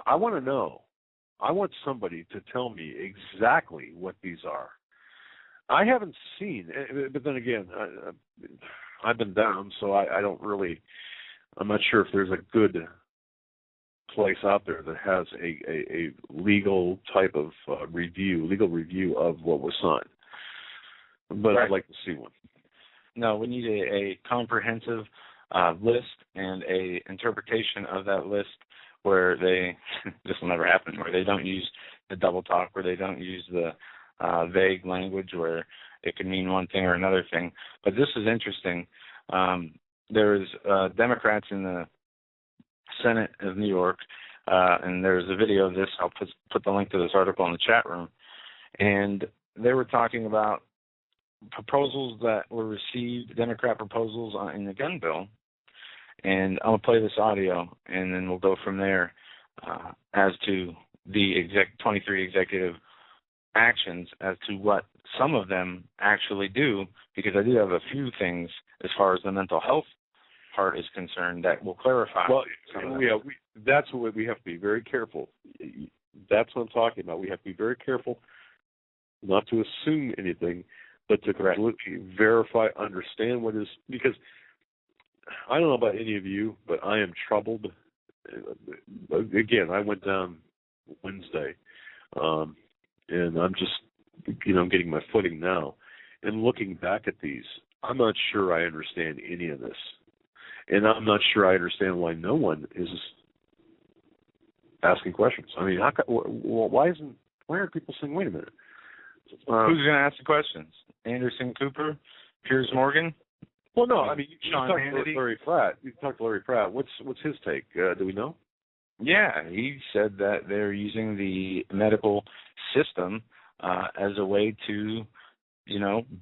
I want to know. I want somebody to tell me exactly what these are. I haven't seen, but then again, I've been down, so I don't really. I'm not sure if there's a good place out there that has a legal type of legal review of what was signed. But I'd like to see one. No, we need a comprehensive list and a interpretation of that list where this will never happen, where they don't use the double talk, where they don't use the vague language where it could mean one thing or another thing. But this is interesting. There's Democrats in the Senate of New York, and there's a video of this. I'll put the link to this article in the chat room. And they were talking about proposals that were received, Democrat proposals in the gun bill. And I'm going to play this audio, and then we'll go from there as to the 23 executive actions as to what some of them actually do, because I do have a few things as far as the mental health part is concerned that will clarify. Well, that's what we have to be very careful. That's what I'm talking about. We have to be very careful not to assume anything, but to completely verify, understand what is, because I don't know about any of you, but I am troubled. Again, I went down Wednesday, and I'm just, getting my footing now. And looking back at these, I'm not sure I understand any of this. And I'm not sure I understand why no one is asking questions. I mean, why aren't people saying, wait a minute? Who's going to ask the questions? Anderson Cooper? Piers Morgan? Well, no, I mean, you Sean talked Hannity? to Larry Pratt. You talked to Larry Pratt. What's his take? Do we know? Yeah, he said that they're using the medical system as a way to,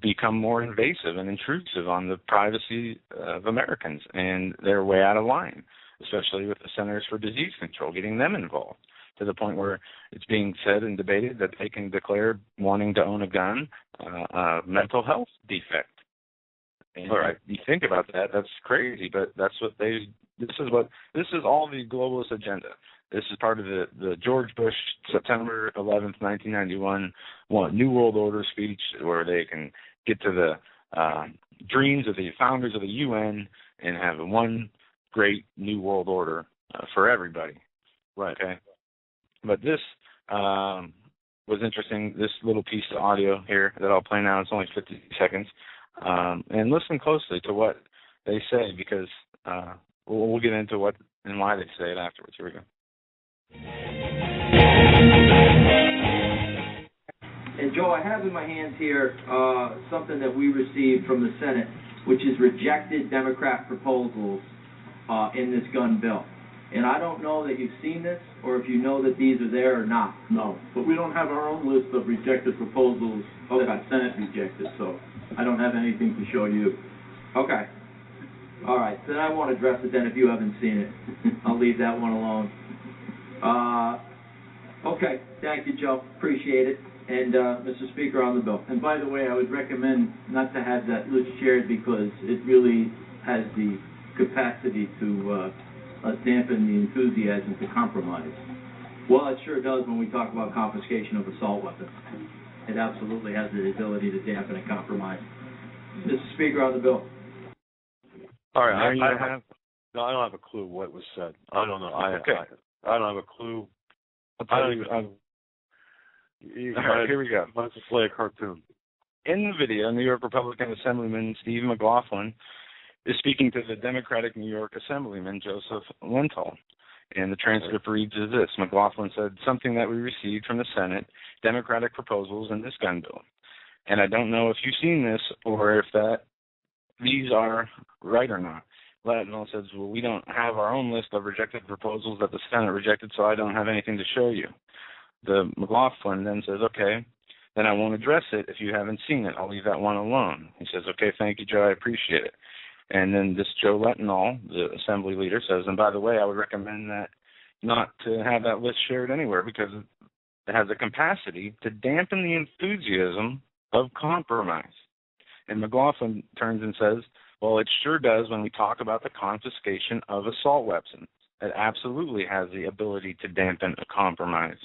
become more invasive and intrusive on the privacy of Americans, and they're way out of line, especially with the Centers for Disease Control, getting them involved to the point where it's being said and debated that they can declare wanting to own a gun a mental health defect. And all right, you think about that, that's crazy, but that's what this is all the globalist agenda. This is part of the George Bush September 11th, 1991 New World Order speech, where they can get to the dreams of the founders of the UN and have one great New World Order for everybody. Right. Okay. But this was interesting, this little piece of audio here that I'll play now. It's only 50 seconds. And listen closely to what they say, because we'll get into what and why they say it afterwards. Here we go. And Joe, I have in my hands here something that we received from the Senate, which is rejected Democrat proposals in this gun bill. And I don't know that you've seen this, or if you know that these are there or not. No, but we don't have our own list of rejected proposals that the Senate rejected, so I don't have anything to show you. Okay. All right, then I won't address it then if you haven't seen it. I'll leave that one alone. Okay, thank you, Joe. Appreciate it. And Mr. Speaker, on the bill. And by the way, I would recommend not to have that list shared, because it really has the capacity to dampen the enthusiasm to compromise. Well, it sure does when we talk about confiscation of assault weapons. It absolutely has the ability to dampen and compromise. Mr. Speaker, on the bill. All right. I don't have a clue what was said. I don't know. I don't have a clue. All right, here we go. Let's play a cartoon. In the video, New York Republican Assemblyman Steve McLaughlin is speaking to the Democratic New York Assemblyman Joseph Lenthal. And the transcript reads as this. McLaughlin said, something that we received from the Senate, Democratic proposals in this gun bill. And I don't know if you've seen this or if these are right or not. Lenthal says, well, we don't have our own list of rejected proposals that the Senate rejected, so I don't have anything to show you. The McLaughlin then says, okay, then I won't address it if you haven't seen it. I'll leave that one alone. He says, okay, thank you, Joe, I appreciate it. And then this Joe Lenthal, the assembly leader, says, and by the way, I would recommend that not to have that list shared anywhere, because it has a capacity to dampen the enthusiasm of compromise. And McLaughlin turns and says, well, it sure does when we talk about the confiscation of assault weapons. It absolutely has the ability to dampen a compromise.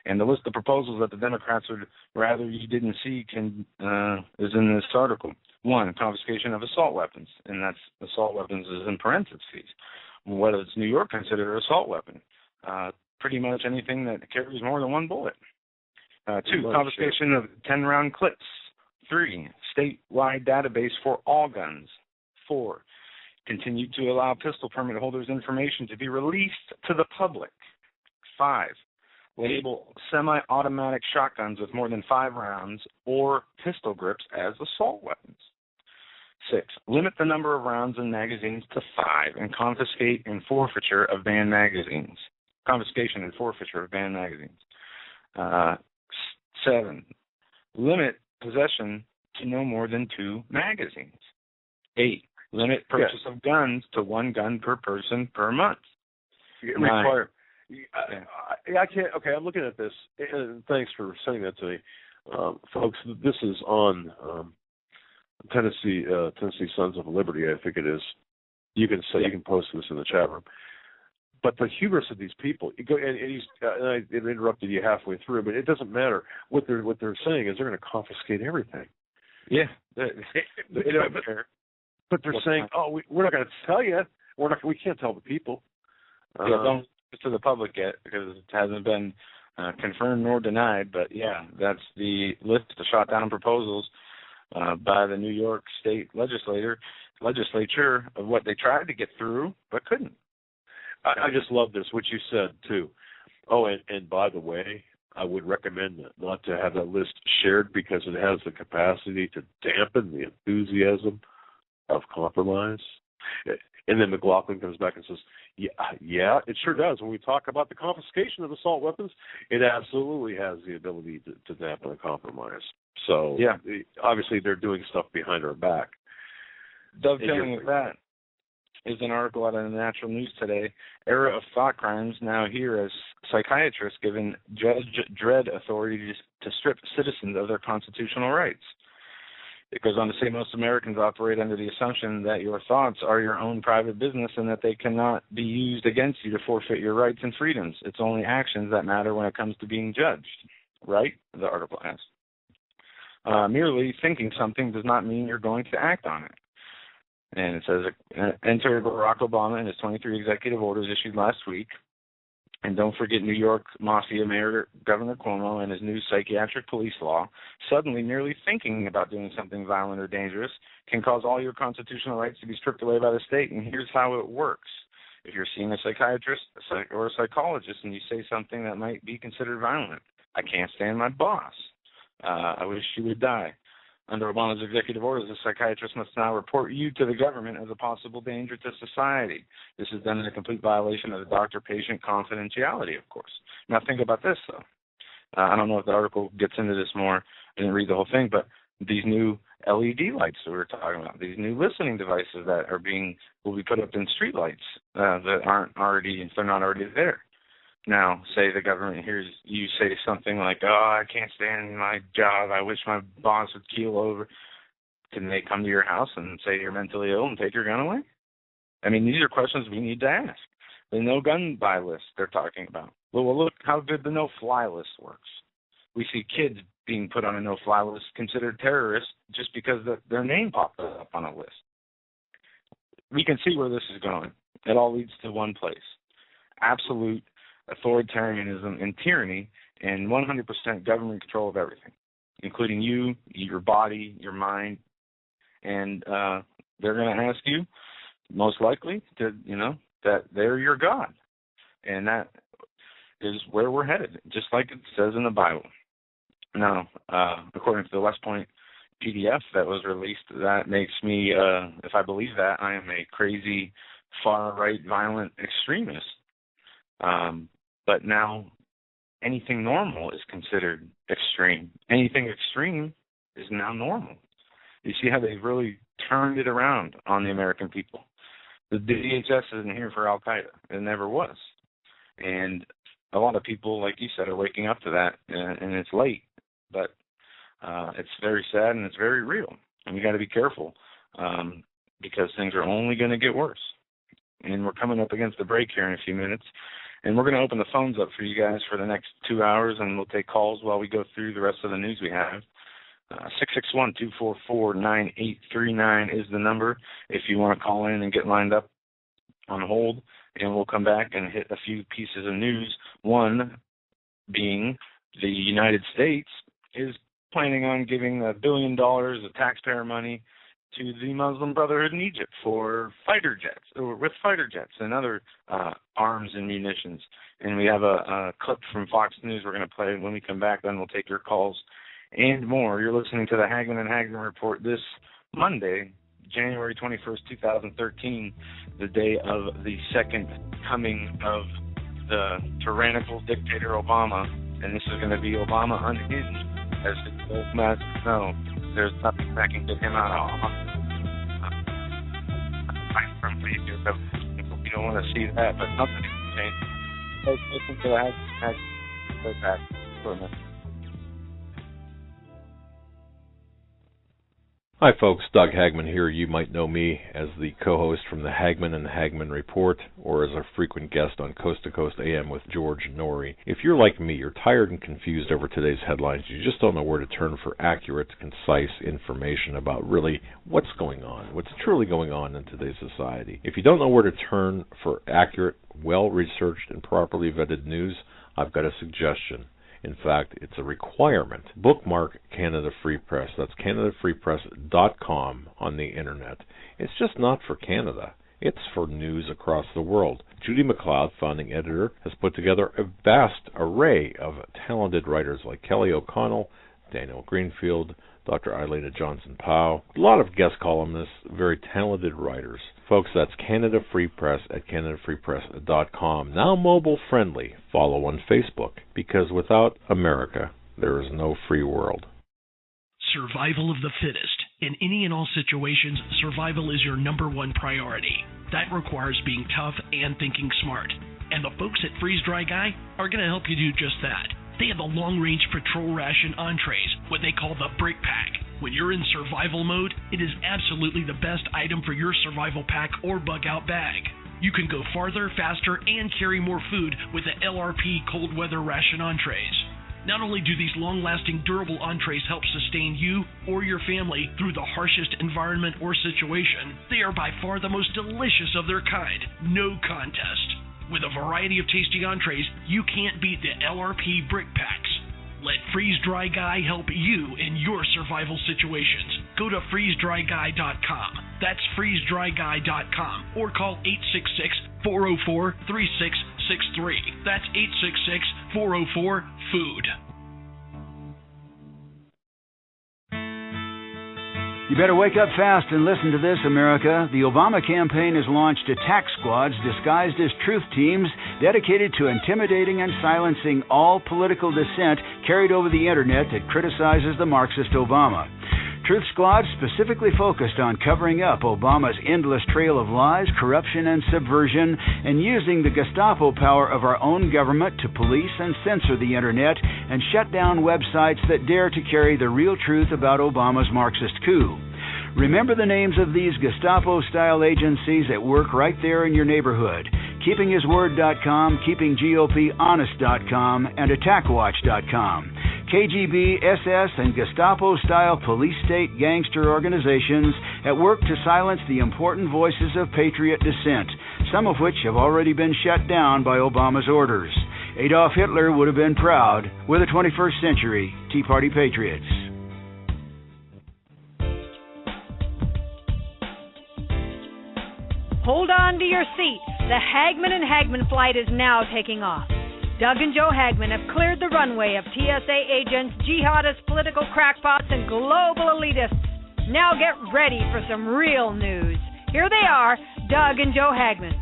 And the list of proposals that the Democrats would rather you didn't see is in this article. 1, confiscation of assault weapons, and that's assault weapons is in parentheses. What does New York consider an assault weapon? Pretty much anything that carries more than one bullet. 2, confiscation of 10-round clips. 3, statewide database for all guns. 4, continue to allow pistol permit holders' information to be released to the public. 5, label semi-automatic shotguns with more than 5 rounds or pistol grips as assault weapons. 6, limit the number of rounds and magazines to 5 and confiscate and forfeiture of banned magazines. Confiscation and forfeiture of banned magazines. 7, limit possession to no more than 2 magazines. 8, limit purchase of guns to 1 gun per person per month. Require. I can't. Okay, I'm looking at this. And thanks for sending that to me, folks. This is on Tennessee Sons of Liberty, I think it is. You can post this in the chat room. But the hubris of these people, and I interrupted you halfway through, but it doesn't matter. What they're saying is they're going to confiscate everything. Yeah, But But they're saying, we're not going to tell you. We can't tell the people. Don't to the public yet because it hasn't been confirmed nor denied. But yeah, that's the list of shot down proposals by the New York State legislature of what they tried to get through but couldn't. I just love this, what you said too. Oh, and by the way, I would recommend not to have that list shared because it has the capacity to dampen the enthusiasm of compromise. And then McLaughlin comes back and says, yeah, it sure does. When we talk about the confiscation of assault weapons, it absolutely has the ability to dampen a compromise. So, yeah, obviously they're doing stuff behind our back. Dovetailing with that is an article out of the Natural News today. Era of thought crimes now here as psychiatrists given dread authority to strip citizens of their constitutional rights. It goes on to say most Americans operate under the assumption that your thoughts are your own private business and that they cannot be used against you to forfeit your rights and freedoms. It's only actions that matter when it comes to being judged. Right? The article asks. Merely thinking something does not mean you're going to act on it. And it says, enter Barack Obama and his 23 executive orders issued last week. And don't forget New York Mafia Mayor Governor Cuomo and his new psychiatric police law. Suddenly, merely thinking about doing something violent or dangerous can cause all your constitutional rights to be stripped away by the state. And here's how it works. If you're seeing a psychiatrist or a psychologist and you say something that might be considered violent, I can't stand my boss. I wish she would die. Under Obama's executive orders, the psychiatrist must now report you to the government as a possible danger to society. This is done in a complete violation of the doctor-patient confidentiality, of course. Now think about this, though. I don't know if the article gets into this more. I didn't read the whole thing, but these new LED lights that we were talking about, these new listening devices that will be put up in street lights that aren't already, if they're not already there. Now, say the government hears you say something like, I can't stand my job, I wish my boss would keel over. Can they come to your house and say you're mentally ill and take your gun away? I mean, these are questions we need to ask. The no-gun buy list they're talking about. Well, look how good the no-fly list works. We see kids being put on a no-fly list considered terrorists just because their name popped up on a list. We can see where this is going. It all leads to one place. Absolute authoritarianism and tyranny and 100% government control of everything, including you, your body, your mind. And they're going to ask you, most likely, that they're your God. And that is where we're headed, just like it says in the Bible. Now, according to the West Point PDF that was released, that makes me, if I believe that, I am a crazy, far-right, violent extremist. But now anything normal is considered extreme. Anything extreme is now normal. You see how they've really turned it around on the American people. The DHS isn't here for Al-Qaeda. It never was. And a lot of people, like you said, are waking up to that, and it's late. But it's very sad and it's very real. And we got to be careful because things are only going to get worse. And we're coming up against the break here in a few minutes. And we're going to open the phones up for you guys for the next 2 hours, and we'll take calls while we go through the rest of the news we have. 661-244-9839 is the number if you want to call in and get lined up on hold. And we'll come back and hit a few pieces of news. One being the United States is planning on giving $1 billion of taxpayer money to the Muslim Brotherhood in Egypt for fighter jets, or with fighter jets and other arms and munitions. And we have a clip from Fox News we're going to play when we come back. Then we'll take your calls and more. You're listening to the Hagmann and Hagmann Report this Monday, January 21st, 2013, the day of the second coming of the tyrannical dictator Obama. And this is going to be Obama unhinged, as the old masters know. There's nothing that can get him out of fight from me. You don't want to see that, but nothing can change. Let's listen to that. Go back for a minute. Hi folks, Doug Hagmann here. You might know me as the co-host from the Hagmann and Hagmann Report, or as a frequent guest on Coast to Coast AM with George Norrie. If you're like me, you're tired and confused over today's headlines. You just don't know where to turn for accurate, concise information about really what's going on, what's truly going on in today's society. If you don't know where to turn for accurate, well-researched, and properly vetted news, I've got a suggestion. In fact, it's a requirement. Bookmark Canada Free Press. That's CanadaFreePress.com on the internet. It's just not for Canada. It's for news across the world. Judy McLeod, founding editor, has put together a vast array of talented writers like Kelly O'Connell, Daniel Greenfield, Dr. Eileen Johnson-Powell, a lot of guest columnists, very talented writers. Folks, that's Canada Free Press at CanadaFreePress.com. Now mobile friendly. Follow on Facebook, because without America, there is no free world. Survival of the fittest. In any and all situations, survival is your number one priority. That requires being tough and thinking smart. And the folks at Freeze Dry Guy are going to help you do just that. They have the long-range patrol ration entrees, what they call the Brick Pack. When you're in survival mode, it is absolutely the best item for your survival pack or bug-out bag. You can go farther, faster, and carry more food with the LRP cold weather ration entrees. Not only do these long-lasting, durable entrees help sustain you or your family through the harshest environment or situation, they are by far the most delicious of their kind. No contest. With a variety of tasty entrees, you can't beat the LRP Brick Packs. Let Freeze Dry Guy help you in your survival situations. Go to freezedryguy.com. That's freezedryguy.com, or call 866-404-3663. That's 866-404-FOOD. You better wake up fast and listen to this, America. The Obama campaign has launched attack squads disguised as truth teams dedicated to intimidating and silencing all political dissent carried over the internet that criticizes the Marxist Obama. Truth squads specifically focused on covering up Obama's endless trail of lies, corruption, and subversion, and using the Gestapo power of our own government to police and censor the internet and shut down websites that dare to carry the real truth about Obama's Marxist coup. Remember the names of these Gestapo-style agencies at work right there in your neighborhood: KeepingHisWord.com, KeepingGOPHonest.com, and AttackWatch.com. KGB, SS, and Gestapo-style police-state gangster organizations at work to silence the important voices of patriot dissent, some of which have already been shut down by Obama's orders. Adolf Hitler would have been proud. We're the 21st century Tea Party patriots. Hold on to your seat. The Hagmann and Hagmann flight is now taking off. Doug and Joe Hagmann have cleared the runway of TSA agents, jihadists, political crackpots, and global elitists. Now get ready for some real news. Here they are, Doug and Joe Hagmann.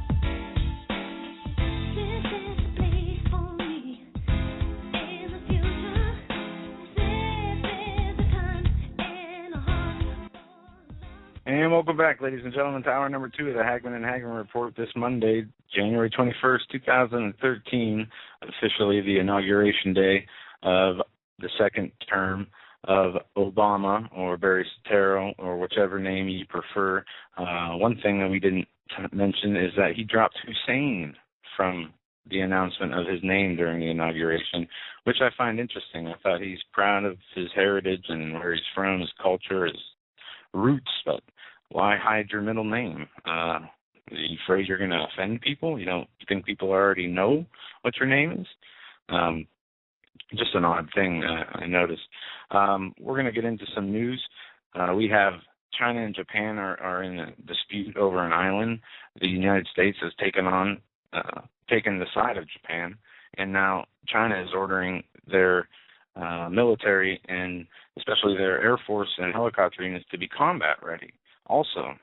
And welcome back, ladies and gentlemen, to hour number 2 of the Hagmann and Hagmann Report this Monday, January 21st, 2013, officially the inauguration day of the second term of Obama, or Barry Soetoro, or whichever name you prefer. One thing that we didn't mention is that he dropped Hussein from the announcement of his name during the inauguration, which I find interesting. I thought he's proud of his heritage and where he's from, his culture, his roots, but why hide your middle name? Are you afraid you're going to offend people? You think people already know what your name is? Just an odd thing I noticed. We're going to get into some news. We have China and Japan are in a dispute over an island. The United States has taken the side of Japan, and now China is ordering their military and especially their Air Force and helicopter units to be combat ready. Also,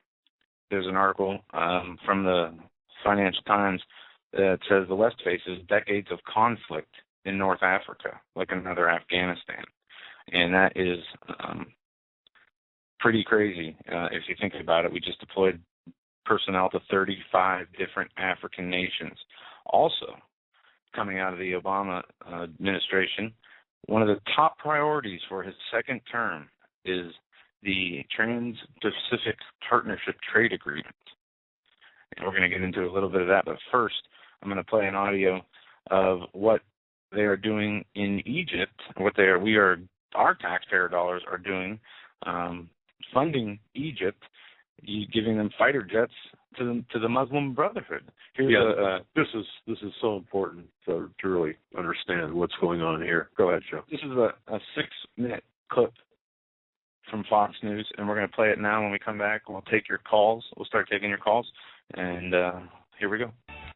there's an article from the Financial Times that says the West faces decades of conflict in North Africa, like another Afghanistan. And that is pretty crazy if you think about it. We just deployed personnel to 35 different African nations. Also, coming out of the Obama administration, one of the top priorities for his second term is the Trans-Pacific Partnership Trade Agreement. And we're going to get into a little bit of that, but first I'm going to play an audio of what they are doing in Egypt, our taxpayer dollars are doing, funding Egypt, giving them fighter jets to the Muslim Brotherhood. This is so important to really understand what's going on here. Go ahead, Joe. This is a 6-minute clip from Fox News, and we're going to play it now. When we come back, we'll take your calls. We'll start taking your calls, and here we go.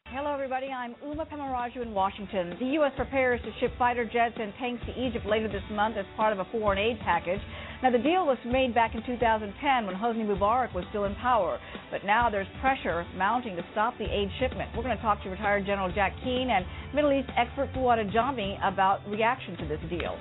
Hello, everybody. I'm Uma Pemaraju in Washington. The U.S. prepares to ship fighter jets and tanks to Egypt later this month as part of a foreign aid package. Now, the deal was made back in 2010 when Hosni Mubarak was still in power. But now there's pressure mounting to stop the aid shipment. We're going to talk to retired General Jack Keane and Middle East expert Fuad Ajami about reaction to this deal.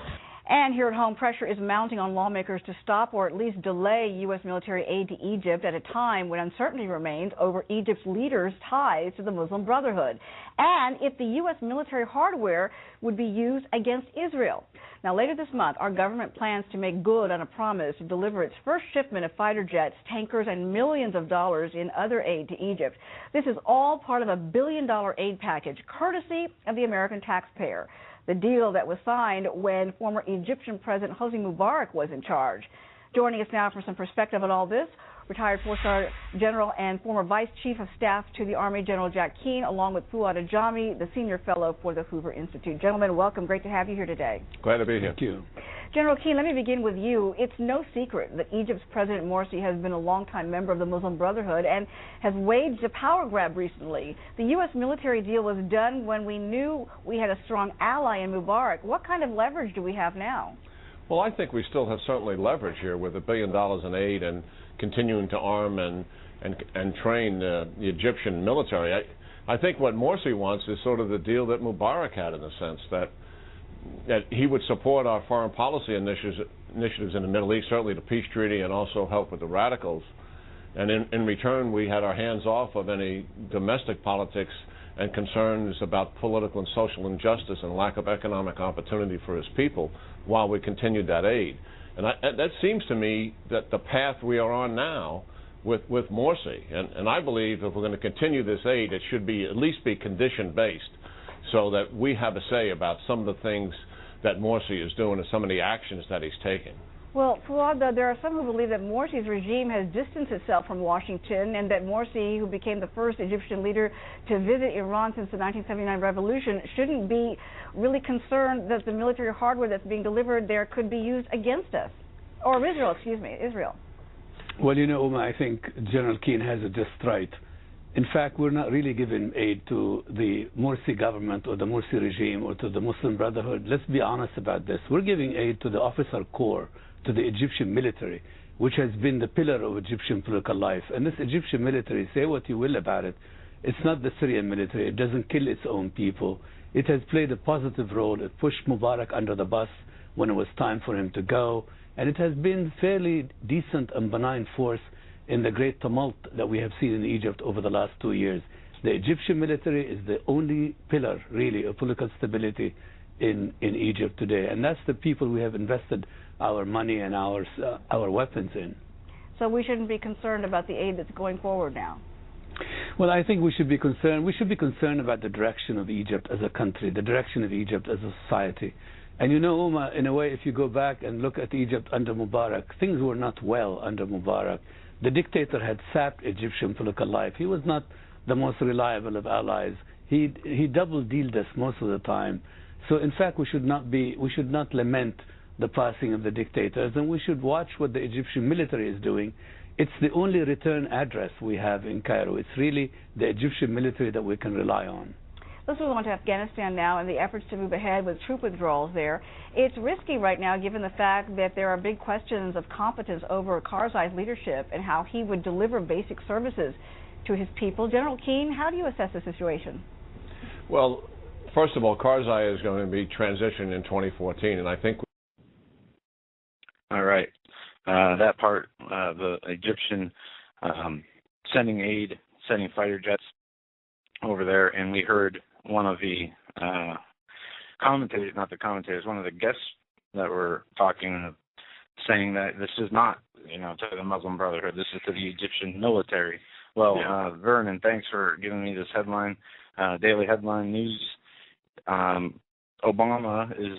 And here at home, pressure is mounting on lawmakers to stop or at least delay U.S. military aid to Egypt at a time when uncertainty remains over Egypt's leaders' ties to the Muslim Brotherhood, and if the U.S. military hardware would be used against Israel. Now, later this month, our government plans to make good on a promise to deliver its first shipment of fighter jets, tankers, and millions of dollars in other aid to Egypt. This is all part of a billion-dollar aid package, courtesy of the American taxpayer. The deal that was signed when former Egyptian President Hosni Mubarak was in charge. Joining us now for some perspective on all this, retired 4-star General and former Vice Chief of Staff to the Army, General Jack Keane, along with Fuad Ajami, the Senior Fellow for the Hoover Institute. Gentlemen, welcome. Great to have you here today. Glad to be here. Thank you. General Keane, let me begin with you. It's no secret that Egypt's President Morsi has been a longtime member of the Muslim Brotherhood and has waged a power grab recently. The U.S. military deal was done when we knew we had a strong ally in Mubarak. What kind of leverage do we have now? Well, I think we still have certainly leverage here with $1 billion in aid and continuing to arm and train the Egyptian military. I think what Morsi wants is sort of the deal that Mubarak had, in a sense, that he would support our foreign policy initiatives in the Middle East, certainly the peace treaty, and also help with the radicals. And in return, we had our hands off of any domestic politics and concerns about political and social injustice and lack of economic opportunity for his people while we continued that aid. And that seems to me that the path we are on now with Morsi. And I believe if we're going to continue this aid, it should be at least be condition-based, so that we have a say about some of the things that Morsi is doing and some of the actions that he's taking. Well, Fuad, there are some who believe that Morsi's regime has distanced itself from Washington and that Morsi, who became the first Egyptian leader to visit Iran since the 1979 revolution, shouldn't be really concerned that the military hardware that's being delivered there could be used against us. Or Israel, Israel. Well, you know, Uma, I think General Keane has it just right. In fact, we're not really giving aid to the Morsi government or the Morsi regime or to the Muslim Brotherhood. Let's be honest about this. We're giving aid to the officer corps, to the Egyptian military, which has been the pillar of Egyptian political life. And this Egyptian military, say what you will about it, it's not the Syrian military. It doesn't kill its own people. It has played a positive role. It pushed Mubarak under the bus when it was time for him to go. And it has been fairly decent and benign force in the great tumult that we have seen in Egypt over the last 2 years. The Egyptian military is the only pillar, really, of political stability in Egypt today. And that's the people we have invested our money and our weapons in. So we shouldn't be concerned about the aid that's going forward now? Well, I think we should be concerned. We should be concerned about the direction of Egypt as a country, the direction of Egypt as a society. And you know, Uma, in a way, if you go back and look at Egypt under Mubarak, things were not well under Mubarak. The dictator had sapped Egyptian political life. He was not the most reliable of allies. He double-dealed us most of the time. So, in fact, we should not lament the passing of the dictators, and we should watch what the Egyptian military is doing. It's the only return address we have in Cairo. It's really the Egyptian military that we can rely on. Let's move on to Afghanistan now and the efforts to move ahead with troop withdrawals there. It's risky right now given the fact that there are big questions of competence over Karzai's leadership and how he would deliver basic services to his people. General Keane, how do you assess the situation? Well, first of all, Karzai is going to be transitioned in 2014, and I think... All right. That part, the Egyptian sending aid, sending fighter jets over there, and we heard one of the commentators, not the commentators, one of the guests that were talking saying that this is not, to the Muslim Brotherhood. This is to the Egyptian military. Well, Vernon, thanks for giving me this headline, daily headline news. Obama is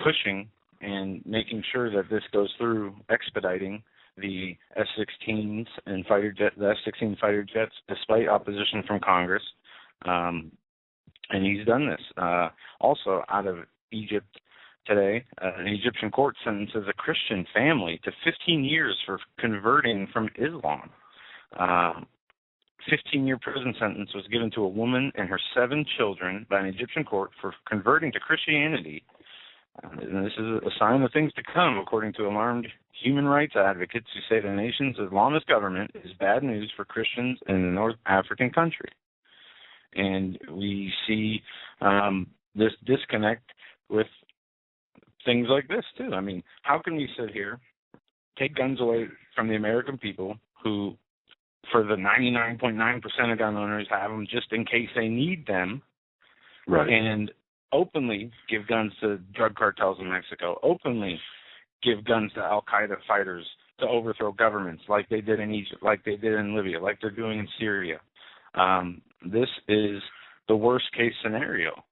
pushing and making sure that this goes through, expediting the F-16s and the F-16 fighter jets, despite opposition from Congress. And he's done this. Also, out of Egypt today, an Egyptian court sentences a Christian family to 15 years for converting from Islam. 15-year prison sentence was given to a woman and her 7 children by an Egyptian court for converting to Christianity. And this is a sign of things to come, according to alarmed human rights advocates who say the nation's Islamist government is bad news for Christians in the North African country. And we see this disconnect with things like this, too. I mean, how can we sit here, take guns away from the American people who, for the 99.9% of gun owners, have them just in case they need them, right, and openly give guns to drug cartels in Mexico, openly give guns to al-Qaeda fighters to overthrow governments like they did in Egypt, like they did in Libya, like they're doing in Syria. This is the worst case scenario.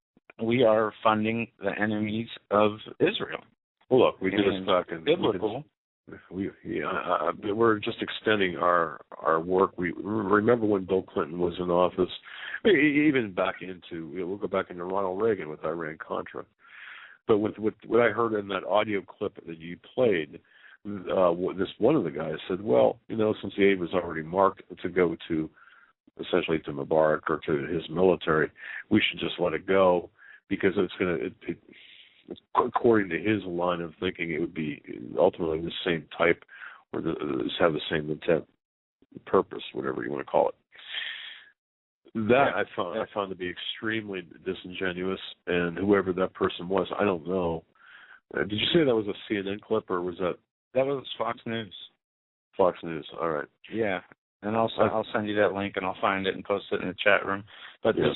We are funding the enemies of Israel. Well, look, we did this back in biblical. We're just extending our work. We remember when Bill Clinton was in office, even back into, we'll go back into Ronald Reagan with Iran-Contra. But with what I heard in that audio clip that you played, this one of the guys said, well, since the aid was already marked to go to, essentially to Mubarak or to his military, we should just let it go because it's going to, according to his line of thinking, it would be ultimately the same type or have the same intent, purpose, whatever you want to call it. That I found to be extremely disingenuous, and whoever that person was, I don't know. Did you say that was a CNN clip, or was that? That was Fox News. Fox News. All right. Yeah, and I'll send you that link, and I'll find it and post it in the chat room. But this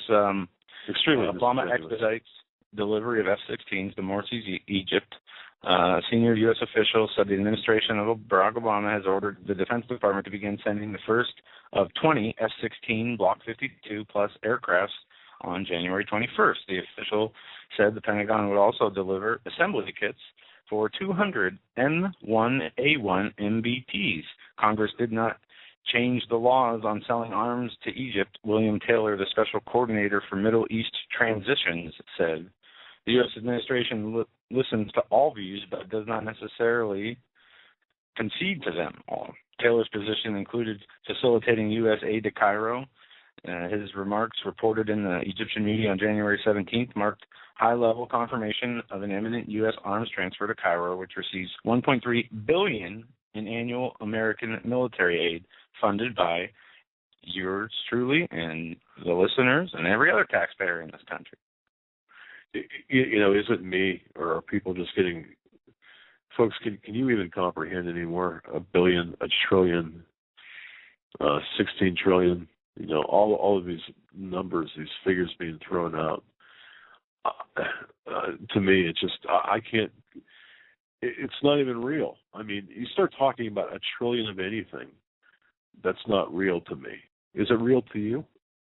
extremely Obama expedites delivery of F-16s to Morsi, Egypt. A senior U.S. official said the administration of Barack Obama has ordered the Defense Department to begin sending the first of 20 F-16 Block 52 plus aircrafts on January 21st. The official said the Pentagon would also deliver assembly kits for 200 N1A1 MBTs. Congress did not change the laws on selling arms to Egypt. William Taylor, the special coordinator for Middle East transitions, said the U.S. administration listens to all views but does not necessarily concede to them all. Taylor's position included facilitating U.S. aid to Cairo. His remarks, reported in the Egyptian media on January 17th, marked high-level confirmation of an imminent U.S. arms transfer to Cairo, which receives $1.3 billion in annual American military aid funded by yours truly and the listeners and every other taxpayer in this country. Is it me, or are people just getting... Folks, can you even comprehend anymore? $1 billion, $1 trillion, 16 trillion, all of these numbers, these figures being thrown out. To me, it's just, I can't, it's not even real. I mean, you start talking about $1 trillion of anything, that's not real to me. Is it real to you?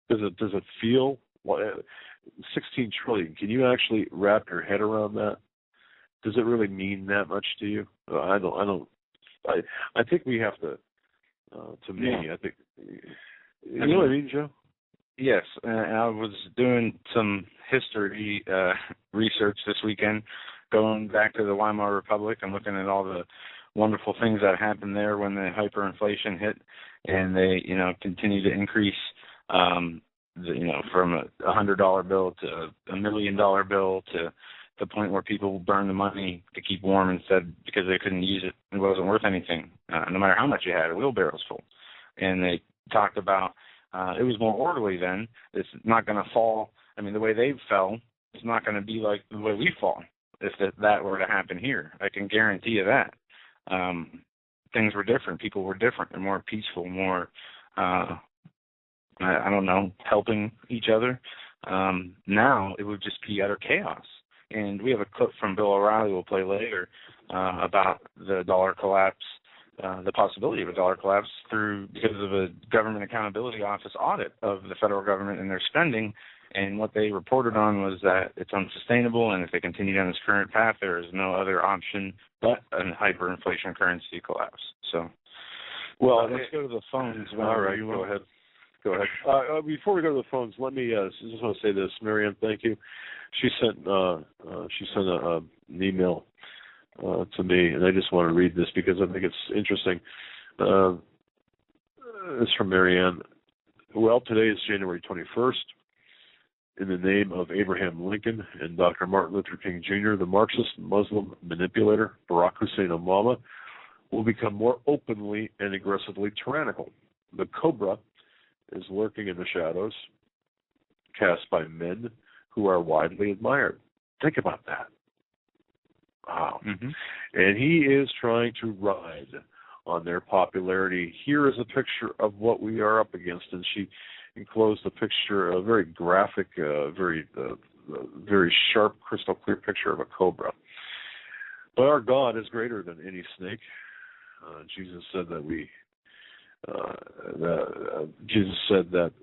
Does it feel 16 trillion? Can you actually wrap your head around that? Does it really mean that much to you? I think we have to. To me, I think. You know what I mean, Joe? Yes, I was doing some history research this weekend, going back to the Weimar Republic and looking at all the wonderful things that happened there when the hyperinflation hit, and they, continue to increase, from a $100 bill to $1 million bill to the point where people burn the money to keep warm instead because they couldn't use it. It wasn't worth anything, no matter how much you had, wheelbarrows full. And they talked about it was more orderly then. It's not going to fall. I mean, the way they fell, it's not going to be like the way we fall if that were to happen here. I can guarantee you that. Things were different. People were different. They're more peaceful, more, helping each other. Now it would just be utter chaos. And we have a clip from Bill O'Reilly we'll play later about the dollar collapse, the possibility of a dollar collapse because of a Government Accountability Office audit of the federal government and their spending. And what they reported on was that it's unsustainable, and if they continue down this current path, there is no other option but a hyperinflation currency collapse. So, well, let's go to the phones. All right, go ahead. Go ahead. Before we go to the phones, let me just want to say this, Marianne. Thank you. She sent an email to me, and I just want to read this because I think it's interesting. It's from Marianne. Well, today is January 21st. In the name of Abraham Lincoln and Dr. Martin Luther King Jr., the Marxist Muslim manipulator Barack Hussein Obama will become more openly and aggressively tyrannical. The Cobra is lurking in the shadows, cast by men who are widely admired. Think about that. Wow. Mm-hmm. And he is trying to ride on their popularity. Here is a picture of what we are up against, and she enclosed a picture, a very graphic, very sharp, crystal clear picture of a cobra. But our God is greater than any snake. Jesus said that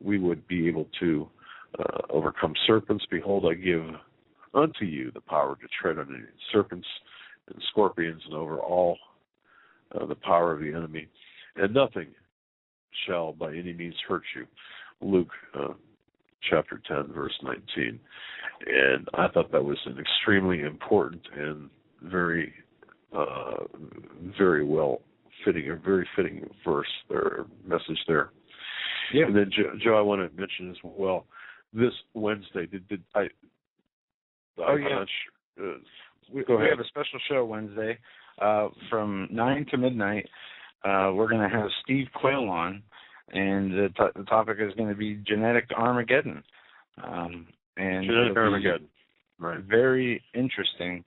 we would be able to overcome serpents. Behold, I give unto you the power to tread on any serpents and scorpions and over all the power of the enemy, and nothing shall by any means hurt you. Luke chapter 10, verse 19. And I thought that was an extremely important and very well fitting, a very fitting verse or message there. Yeah. And then, Joe, I want to mention as well, this Wednesday, we have a special show Wednesday from 9 to midnight. We're going to have Steve Quayle on, and the topic is going to be genetic Armageddon. Genetic Armageddon, right? Very interesting.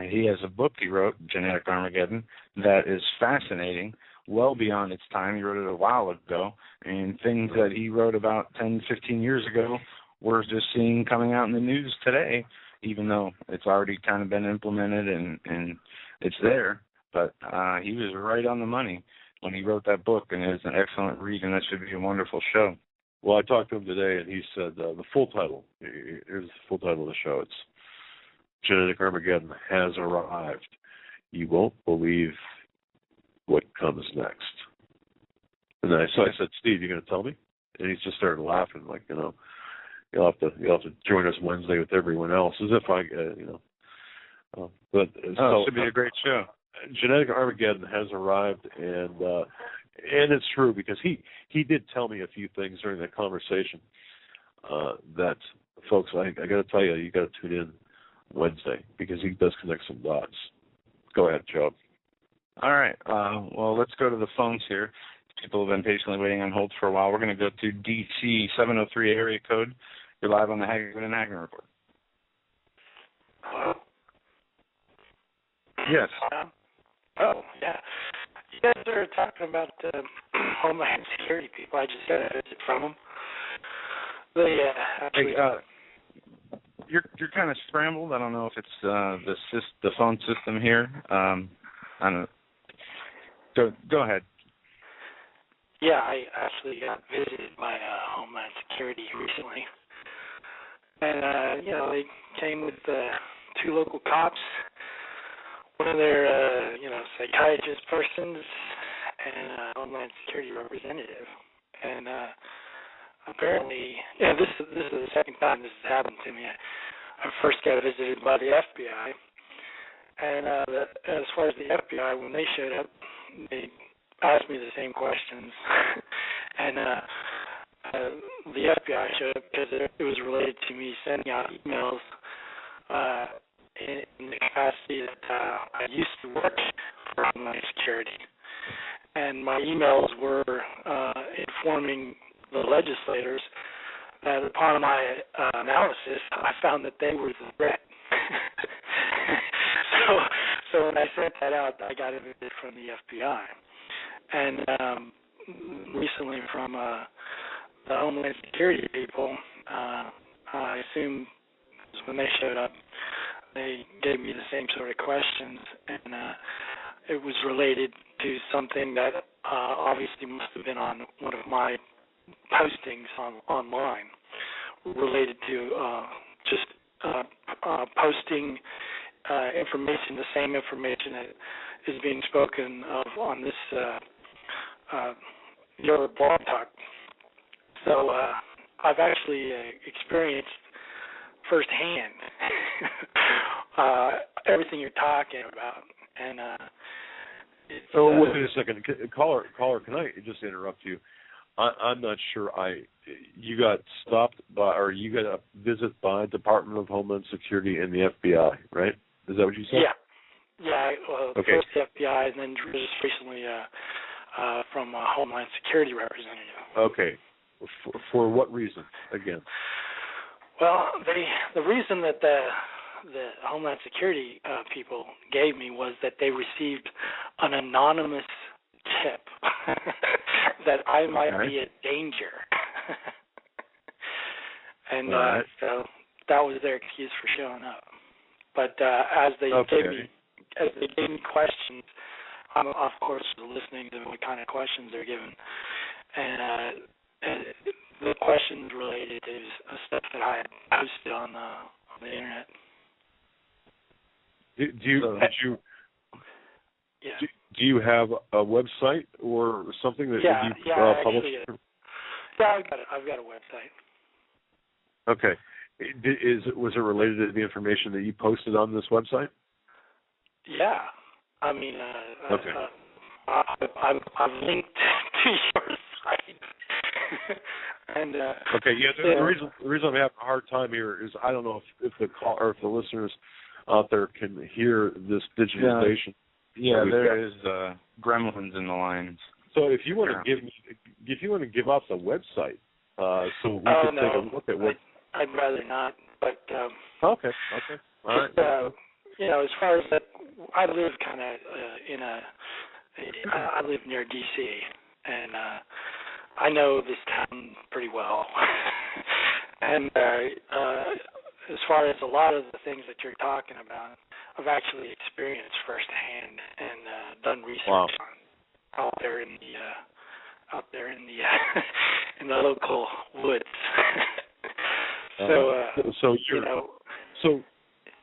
He has a book he wrote, Genetic Armageddon, that is fascinating, well beyond its time. He wrote it a while ago, and things that he wrote about 10, 15 years ago we're just seeing coming out in the news today, even though it's already kind of been implemented and it's there. But he was right on the money when he wrote that book, and it's an excellent read, and that should be a wonderful show. Well, I talked to him today, and he said the full title, here's the full title of the show, it's Genetic Armageddon has arrived. You won't believe what comes next. And so I said, Steve, you going to tell me? And he just started laughing, like, you'll have to join us Wednesday with everyone else, as if I, But it should be a great show. Genetic Armageddon has arrived, and it's true, because he did tell me a few things during that conversation that, folks, I got to tell you, you got to tune in Wednesday, because he does connect some dots. Go ahead, Joe. All right. Well, let's go to the phones here. People have been patiently waiting on hold for a while. We're going to go to DC 703 area code. You're live on the Hagmann and Hagmann Report. Hello? Yes. Oh, yeah. You guys are talking about Homeland Security people. I just got a visit from them. They actually... You're kind of scrambled. I don't know if it's the phone system here. I don't know. Go ahead. Yeah, I actually got visited by Homeland Security recently, and they came with two local cops, one of their psychiatrist persons, and a Homeland Security representative, and apparently, this is the second time this has happened to me. I first got visited by the FBI, and as far as the FBI, when they showed up, they asked me the same questions, and the FBI showed up because it was related to me sending out emails in the capacity that I used to work for Homeland Security, and my emails were informing the legislators that upon my analysis, I found that they were the threat. So when I sent that out, I got a visit from the FBI. And recently from the Homeland Security people, I assume when they showed up, they gave me the same sort of questions, and it was related to something that obviously must have been on one of my postings online, related to just posting information, the same information that is being spoken of on this your blog talk. So I've actually experienced firsthand everything you're talking about, and wait a second, caller, can I just interrupt you? I'm not sure. You got stopped by, or you got a visit by Department of Homeland Security and the FBI, right? Is that what you said? Yeah. Well, okay. First the FBI, and then just recently from a Homeland Security representative. Okay. For what reason? Again. Well, the reason that the Homeland Security people gave me was that they received an anonymous tip that I might be a danger. And so that was their excuse for showing up. But as they gave me questions, I'm of course listening to what kind of questions they're given, and the questions related to stuff that I had posted on the internet. Do you have a website or something that you publish? I've got a website. Okay. Was it related to the information that you posted on this website? Yeah. I mean, I've linked to your site. And okay, the reason I'm having a hard time here is I don't know if the call or if the listeners out there can hear this digitization. Yeah, there is gremlins in the lines. So if you want to give out the website, so we can take a look at what. I'd rather not, but okay, all right. As far as that, I live kind of I live near D.C. and I know this town pretty well, and as far as a lot of the things that you're talking about, I've actually experienced firsthand and done research on out there in the in the local woods. So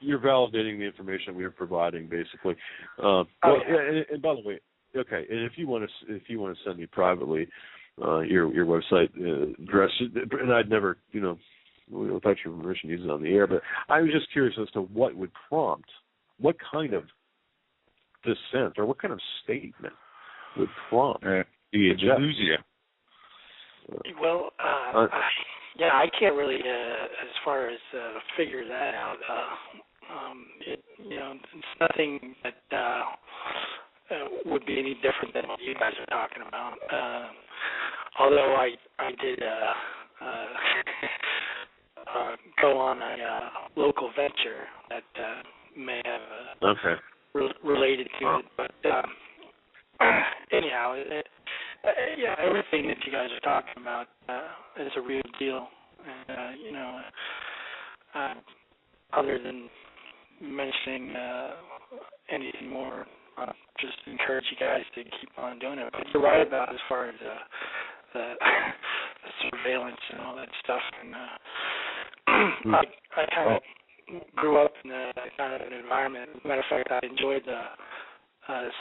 you're validating the information we are providing, basically. And by the way, okay. And if you want to send me privately your website address, and I'd never, without your permission, use it on the air. But I was just curious as to what would prompt, what kind of dissent or what kind of statement would prompt the eject. Well, I can't really, as far as figure that out. It's nothing that would be any different than what you guys are talking about. Although I did go on a local venture that may have related to it, but anyhow, everything that you guys are talking about is a real deal, and other than mentioning anything more, just encourage you guys to keep on doing it. But you're right about as far as the surveillance and all that stuff, and I kind of grew up in that kind of an environment. As a matter of fact, I enjoyed the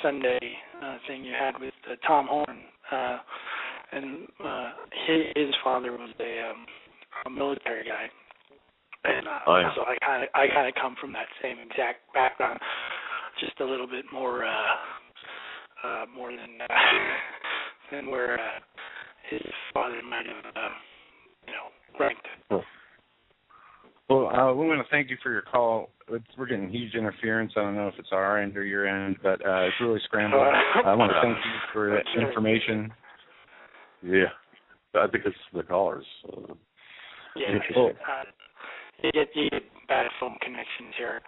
Sunday thing you had with Tom Horn, and his father was a military guy, and so I kind of come from that same exact background, just a little bit more than where his father might have ranked. Well, we want to thank you for your call. We're getting huge interference. I don't know if it's our end or your end, but it's really scrambled. I want to thank you for that information. Yeah, I think it's the callers. You get bad phone connections here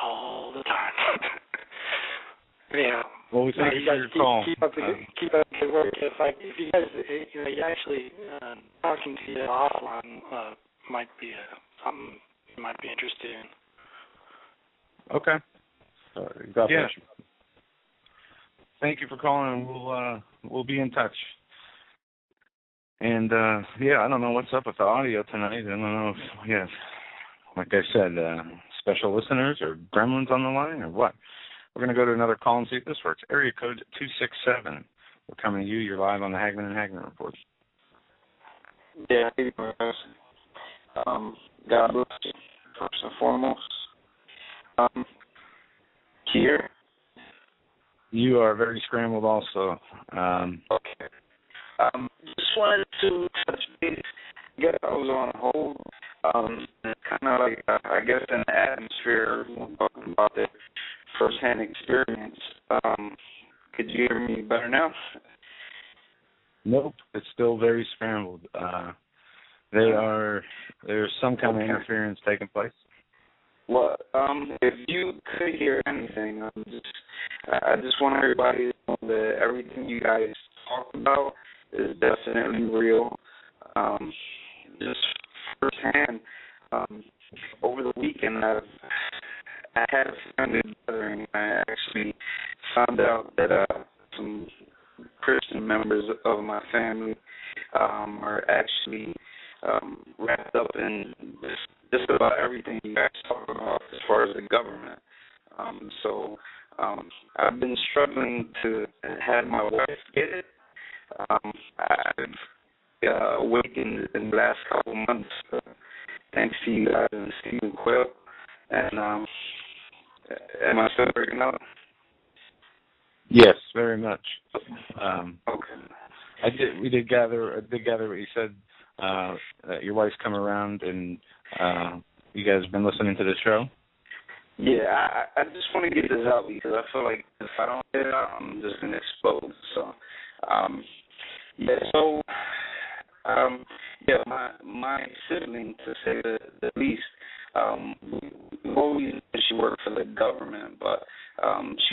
all the time. Well, we thank you for your call. Keep up the good work. If you guys, you actually talking to you offline might be something you might be interested in. Okay. God bless you. Thank you for calling. We'll be in touch. And I don't know what's up with the audio tonight. I don't know if like I said, special listeners or gremlins on the line or what. We're going to go to another call and see if this works. Area code 267. We're coming to you. You're live on the Hagmann and Hagmann Report. Yeah, hey, guys. God bless you, first and foremost. Here. You are very scrambled also. Okay. Just wanted to touch base. I guess I was on hold. Kind of like, I guess, in the atmosphere, talking about the first-hand experience. Could you hear me better now? Nope, it's still very scrambled. There's some kind of interference taking place. Well, if you could hear anything, I just want everybody to know that everything you guys talk about is definitely real. Just firsthand, over the weekend, I had a family gathering. I actually found out that some Christian members of my family are actually wrapped up in just about everything you guys talk about as far as the government. So I've been struggling to have my wife get it. I've awakened in the last couple months, thanks to you guys and Stephen Quill. And am I still breaking up? Yes, very much. Okay. We did gather what you said. That your wife's come around, and you guys have been listening to the show. Yeah, I just want to get this out because I feel like if I don't get it out, I'm just gonna explode. So, my sibling, to say the least, we always knew she worked for the government, but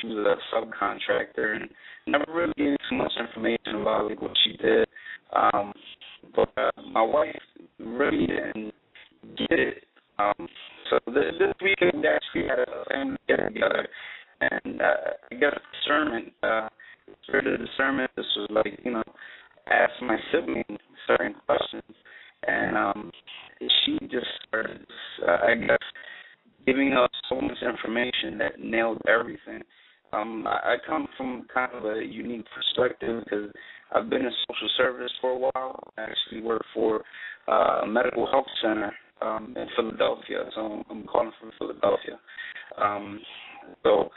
she was a subcontractor and never really gave too much information about like what she did. But my wife really didn't get it. So this weekend we actually had a family get together, and I got a discernment. For the discernment, this was like, ask my sibling certain questions, and she just started, I guess, giving us so much information that nailed everything. I come from kind of a unique perspective because I've been in social service for a while. I actually work for a medical health center in Philadelphia, so I'm calling from Philadelphia. So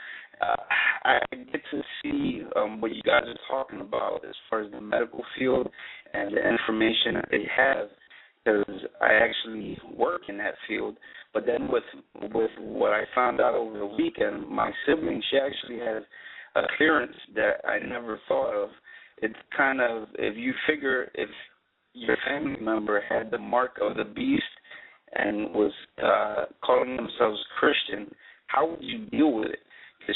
I get to see what you guys are talking about as far as the medical field and the information that they have, because I actually work in that field. But then with what I found out over the weekend, my sibling, she actually has a clearance that I never thought of. It's kind of, if you figure if your family member had the mark of the beast and was calling themselves Christian, how would you deal with it? Because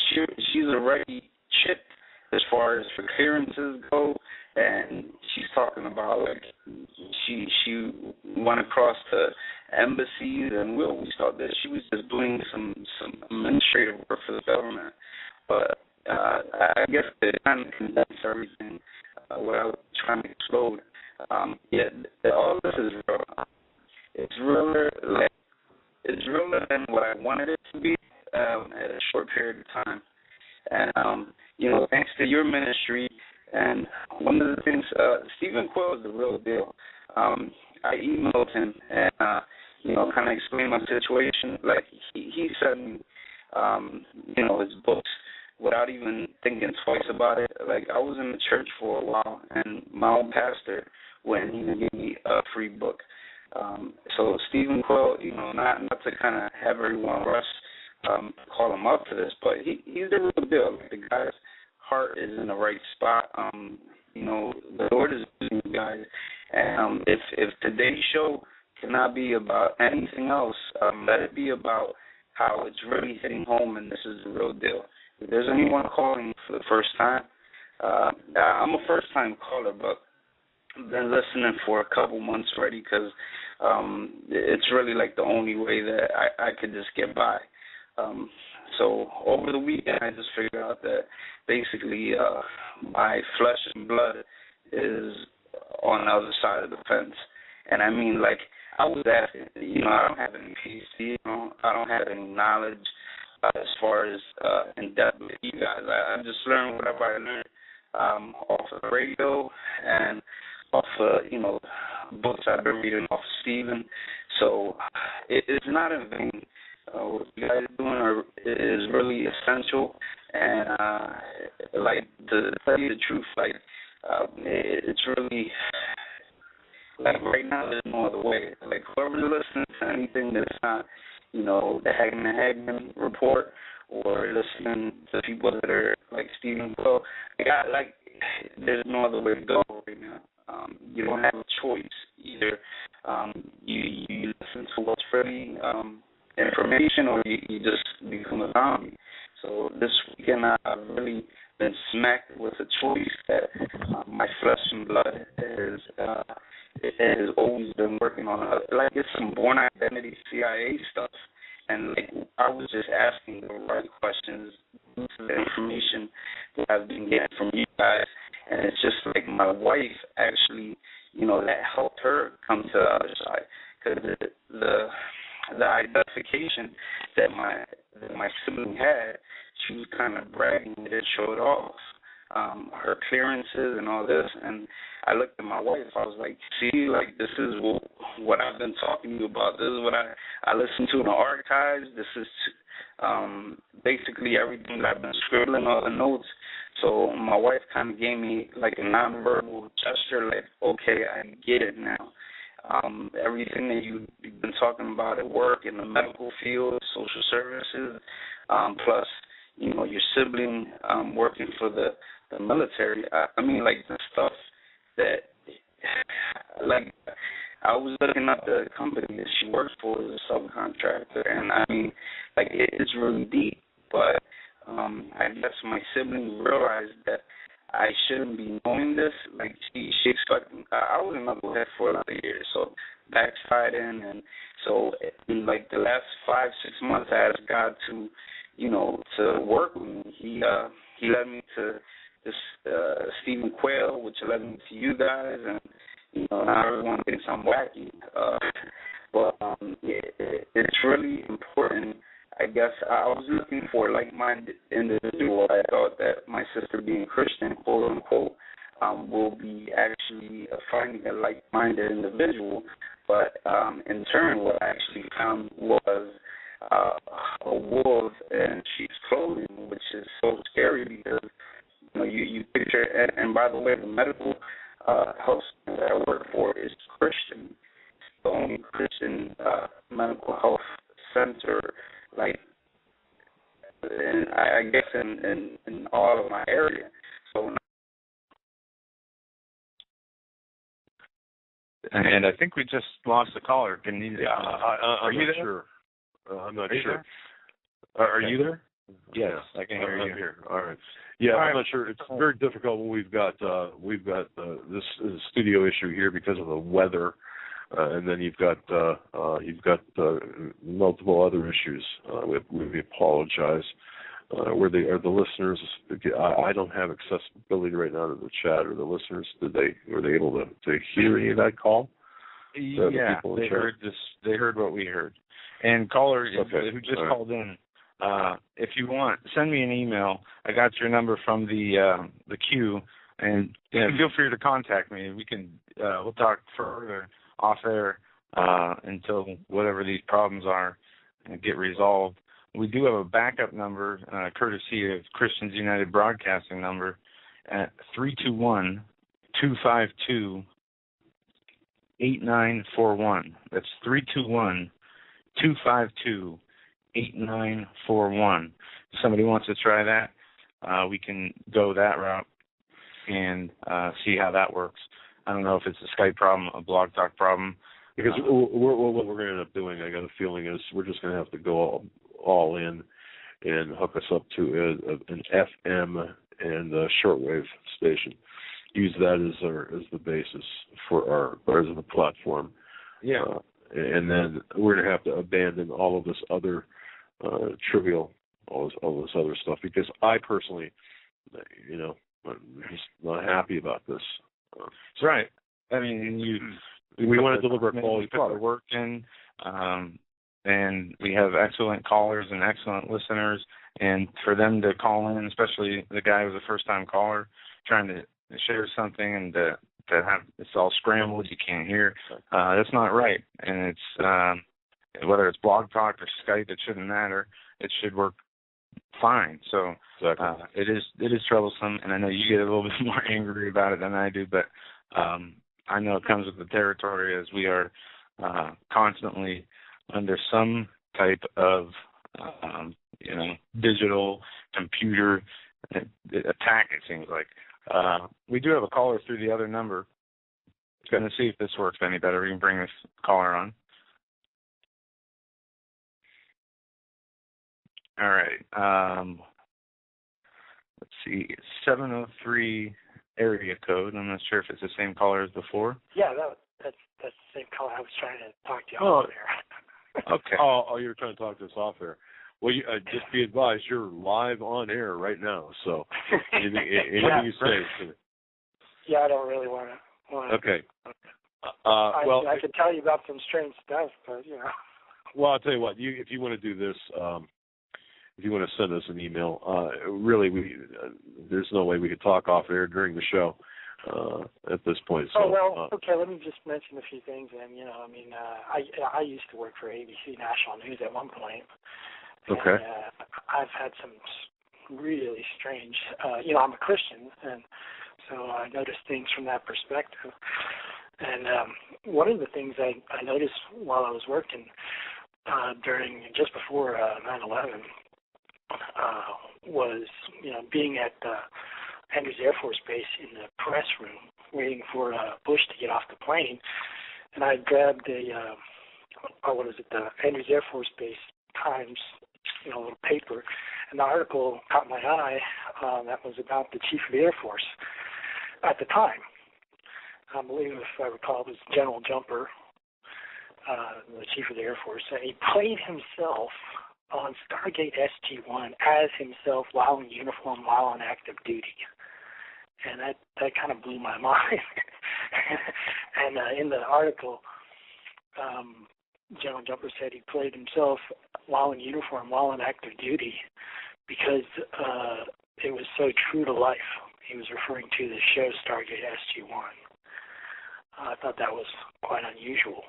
she's already chipped as far as her clearances go, and she's talking about like she went across the embassies, and we always thought that she was just doing some administrative work for the government. But I guess to kind of condense everything without trying to explode, all this is real. It's realer than what I wanted it to be at a short period of time. And, thanks to your ministry, and one of the things, Stephen Quill is the real deal. I emailed him and, kind of explained my situation. Like, he sent me, his books without even thinking twice about it. Like, I was in the church for a while, and my own pastor went and gave me a free book. So Stephen Quill, not to kind of have everyone rush call him up for this, but he's the real deal. Like, the guy's heart is in the right spot. The Lord is using you guys, and if today's show cannot be about anything else, let it be about how it's really hitting home, and this is the real deal. If there's anyone calling for the first time, I'm a first-time caller, but I've been listening for a couple months already because it's really like the only way that I could just get by. So over the weekend, I just figured out that basically my flesh and blood is on the other side of the fence. And I mean, like, I was asking, I don't have any PhD, I don't have any knowledge as far as in depth with you guys. I just learned whatever I learned off of the radio and off of, books I've been reading off of Stephen. So it's not in vain. What you guys are doing is really essential. And, like, to tell you the truth, like, it's really, like, right now there's no other way. Like, whoever's listening to anything that's not, the Hagmann report, or listening to people that are like Stephen Quill, like, there's no other way to go right now. You don't have a choice. Either you listen to what's really information, or you just become a zombie. So this weekend I've really been smacked with a choice that my flesh and blood has always been working on. Like, it's some born identity CIA stuff. And, like, I was just asking the right questions to the information that I've been getting from you guys. And it's just like my wife actually, that helped her come to the other side. Because the identification that my sibling had, she was kind of bragging that it showed off her clearances and all this. And I looked at my wife. I was like, see, like, this is what I've been talking to you about. This is what I listened to in the archives. This is basically everything that I've been scribbling, all the notes. So my wife kind of gave me, like, a nonverbal gesture, like, okay, I get it now. Everything that you've been talking about at work, in the medical field, social services, plus, your sibling working for the military. I mean, like, the stuff that, like, I was looking up the company that she works for as a subcontractor, and I mean, like, it's really deep. But I guess my sibling realized that I shouldn't be knowing this. Like, she expected, I was in knucklehead for a lot of years, so backsliding, and so in, like, the last 5-6 months, I asked God to, to work with me. He led me to this Stephen Quayle, which led me to you guys, and now everyone thinks I'm wacky. But it's really important. I guess I was looking for a like-minded individual. I thought that my sister, being Christian, quote unquote, will be actually finding a like-minded individual. But in turn, what I actually found was a wolf in sheep's clothing, which is so scary because you picture. And by the way, the medical health center that I work for is Christian. It's the only Christian medical health center, like, and I guess in all of my area. So, and I think we just lost the caller. Can you? Yeah, I'm not sure. I'm not sure. Are you there? Yes, I can hear you. I'm here. All right. Yeah, I'm not sure. It's very difficult when we've got this studio issue here because of the weather, and then you've got multiple other issues. We apologize. Are the listeners? I don't have accessibility right now to the chat. Or the listeners, were they able to hear any of that call? Yeah, they heard this. They heard what we heard. And caller who just called in, if you want, send me an email. I got your number from the queue, and feel free to contact me. We can we'll talk further off air until whatever these problems are get resolved. We do have a backup number, courtesy of Christians United Broadcasting number, at 321-252-8941. That's 321-252-8941. If somebody wants to try that, we can go that route and see how that works. I don't know if it's a Skype problem, a Blog Talk problem. Because what we're going to end up doing, I got a feeling, is we're just going to have to go all in and hook us up to an FM and a shortwave station. Use that as the basis for as the platform. Yeah. And then we're going to have to abandon all of this other trivial all this other stuff, because I personally, I'm just not happy about this. That's right. I mean, we want to deliver a quality product. Work in, and we have excellent callers and excellent listeners, and for them to call in, especially the guy who's a first-time caller, trying to share something and to have it's all scrambled, you can't hear. That's not right, and it's whether it's Blog Talk or Skype, it shouldn't matter. It should work fine. So exactly. It is troublesome, and I know you get a little bit more angry about it than I do, but I know it comes with the territory, as we are constantly under some type of digital computer attack, it seems like. We do have a caller through the other number. Going to see if this works any better. We can bring this caller on. All right. Let's see. 703 area code. I'm not sure if it's the same caller as before. Yeah, that's the same caller. I was trying to talk to you off there. Okay. Oh, you were trying to talk to us off there. Well, just be advised, you're live on air right now. So anything you say. Yeah, I don't really want to. Okay. I could tell you about some strange stuff, but Well, I'll tell you what. If you want to do this, if you want to send us an email, really, there's no way we could talk off air during the show at this point. So, okay. Let me just mention a few things. And I used to work for ABC National News at one point. Okay. And, I've had some really strange. I'm a Christian, and so I noticed things from that perspective. And one of the things I noticed while I was working just before 9/11 was being at Andrews Air Force Base in the press room waiting for Bush to get off the plane, and I grabbed the Andrews Air Force Base Times, little paper, and the article caught my eye that was about the Chief of the Air Force at the time. I believe, if I recall, it was General Jumper, the Chief of the Air Force, and he played himself on Stargate SG-1 as himself while in uniform, while on active duty. And that kind of blew my mind. And in the article, General Jumper said he played himself while in uniform, while on active duty, because it was so true to life. He was referring to the show Stargate SG-1. I thought that was quite unusual.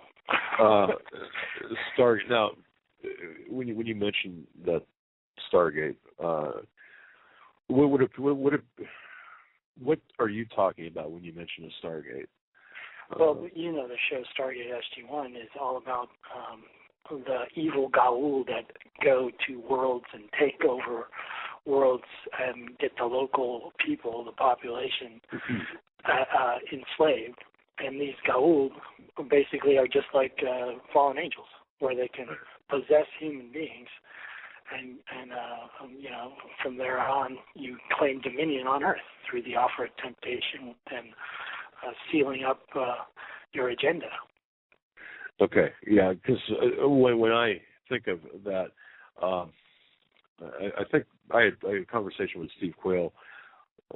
Stargate. Now, when you mentioned that Stargate, what are you talking about when you mention a Stargate? Well, the show Stargate SG-1 is all about the evil Goa'uld that go to worlds and take over worlds and get the local people, the population, enslaved. And these Goa'uld basically are just like fallen angels, where they can possess human beings, and from there on, you claim dominion on Earth through the offer of temptation and sealing up your agenda. Okay, yeah, because when I think of that, I think I had a conversation with Steve Quayle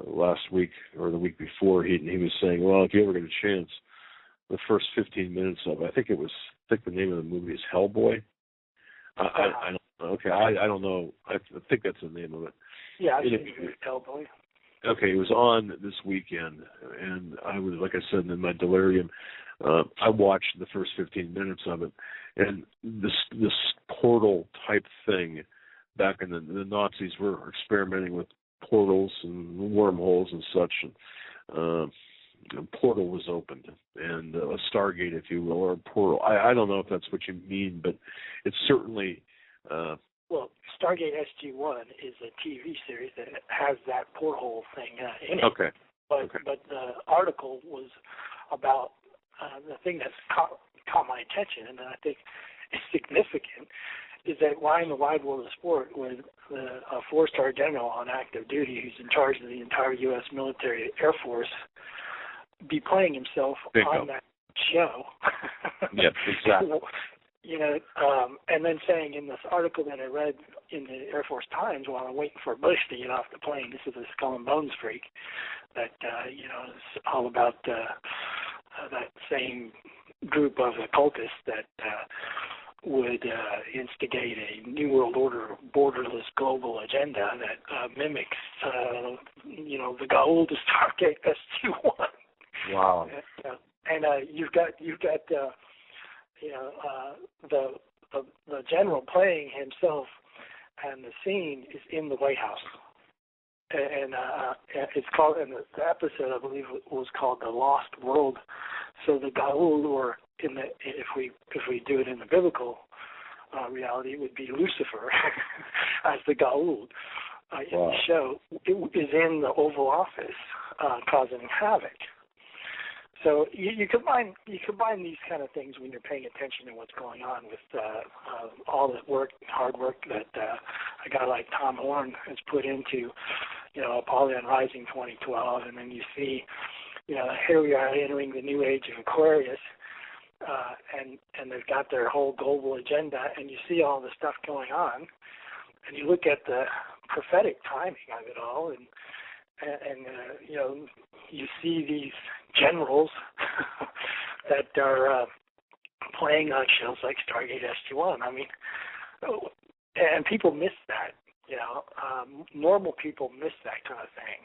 last week or the week before. He was saying, well, if you ever get a chance, the first 15 minutes of it, I think the name of the movie is Hellboy. I don't know. I think that's the name of it. Yeah, I've seen the Hellboy. Okay, it was on this weekend, and I was, like I said, in my delirium. I watched the first 15 minutes of it, and this portal type thing. Back in the Nazis were experimenting with portals and wormholes and such, and a portal was opened, and a Stargate, if you will, or a portal. I don't know if that's what you mean, but it's certainly. Well, Stargate SG-1 is a TV series that has that porthole thing in it. Okay. But the article was about the thing that's caught my attention, and I think is significant, is that why in the wide world of sport would a four-star general on active duty who's in charge of the entire U.S. military Air Force be playing himself on that show? Yep, exactly. And then saying in this article that I read in the Air Force Times while I'm waiting for Bush to get off the plane, this is a skull and bones freak that, is all about that same group of occultists that would instigate a New World Order borderless global agenda that mimics, the goal to Stargate SG-1. Wow. And you've got the general playing himself, and the scene is in the White House, and it's called, and the episode I believe was called "The Lost World." So the Gaul, or if we do it in the biblical reality, it would be Lucifer as the Gaul in the show. It is in the Oval Office, causing havoc. So you combine these kind of things when you're paying attention to what's going on with all that hard work that a guy like Tom Horn has put into, Apollyon Rising 2012, and then you see, here we are entering the new age of Aquarius, and they've got their whole global agenda, and you see all the stuff going on, and you look at the prophetic timing of it all, and you see these generals that are playing on shows like Stargate SG-1. I mean, and people miss that. Normal people miss that kind of thing.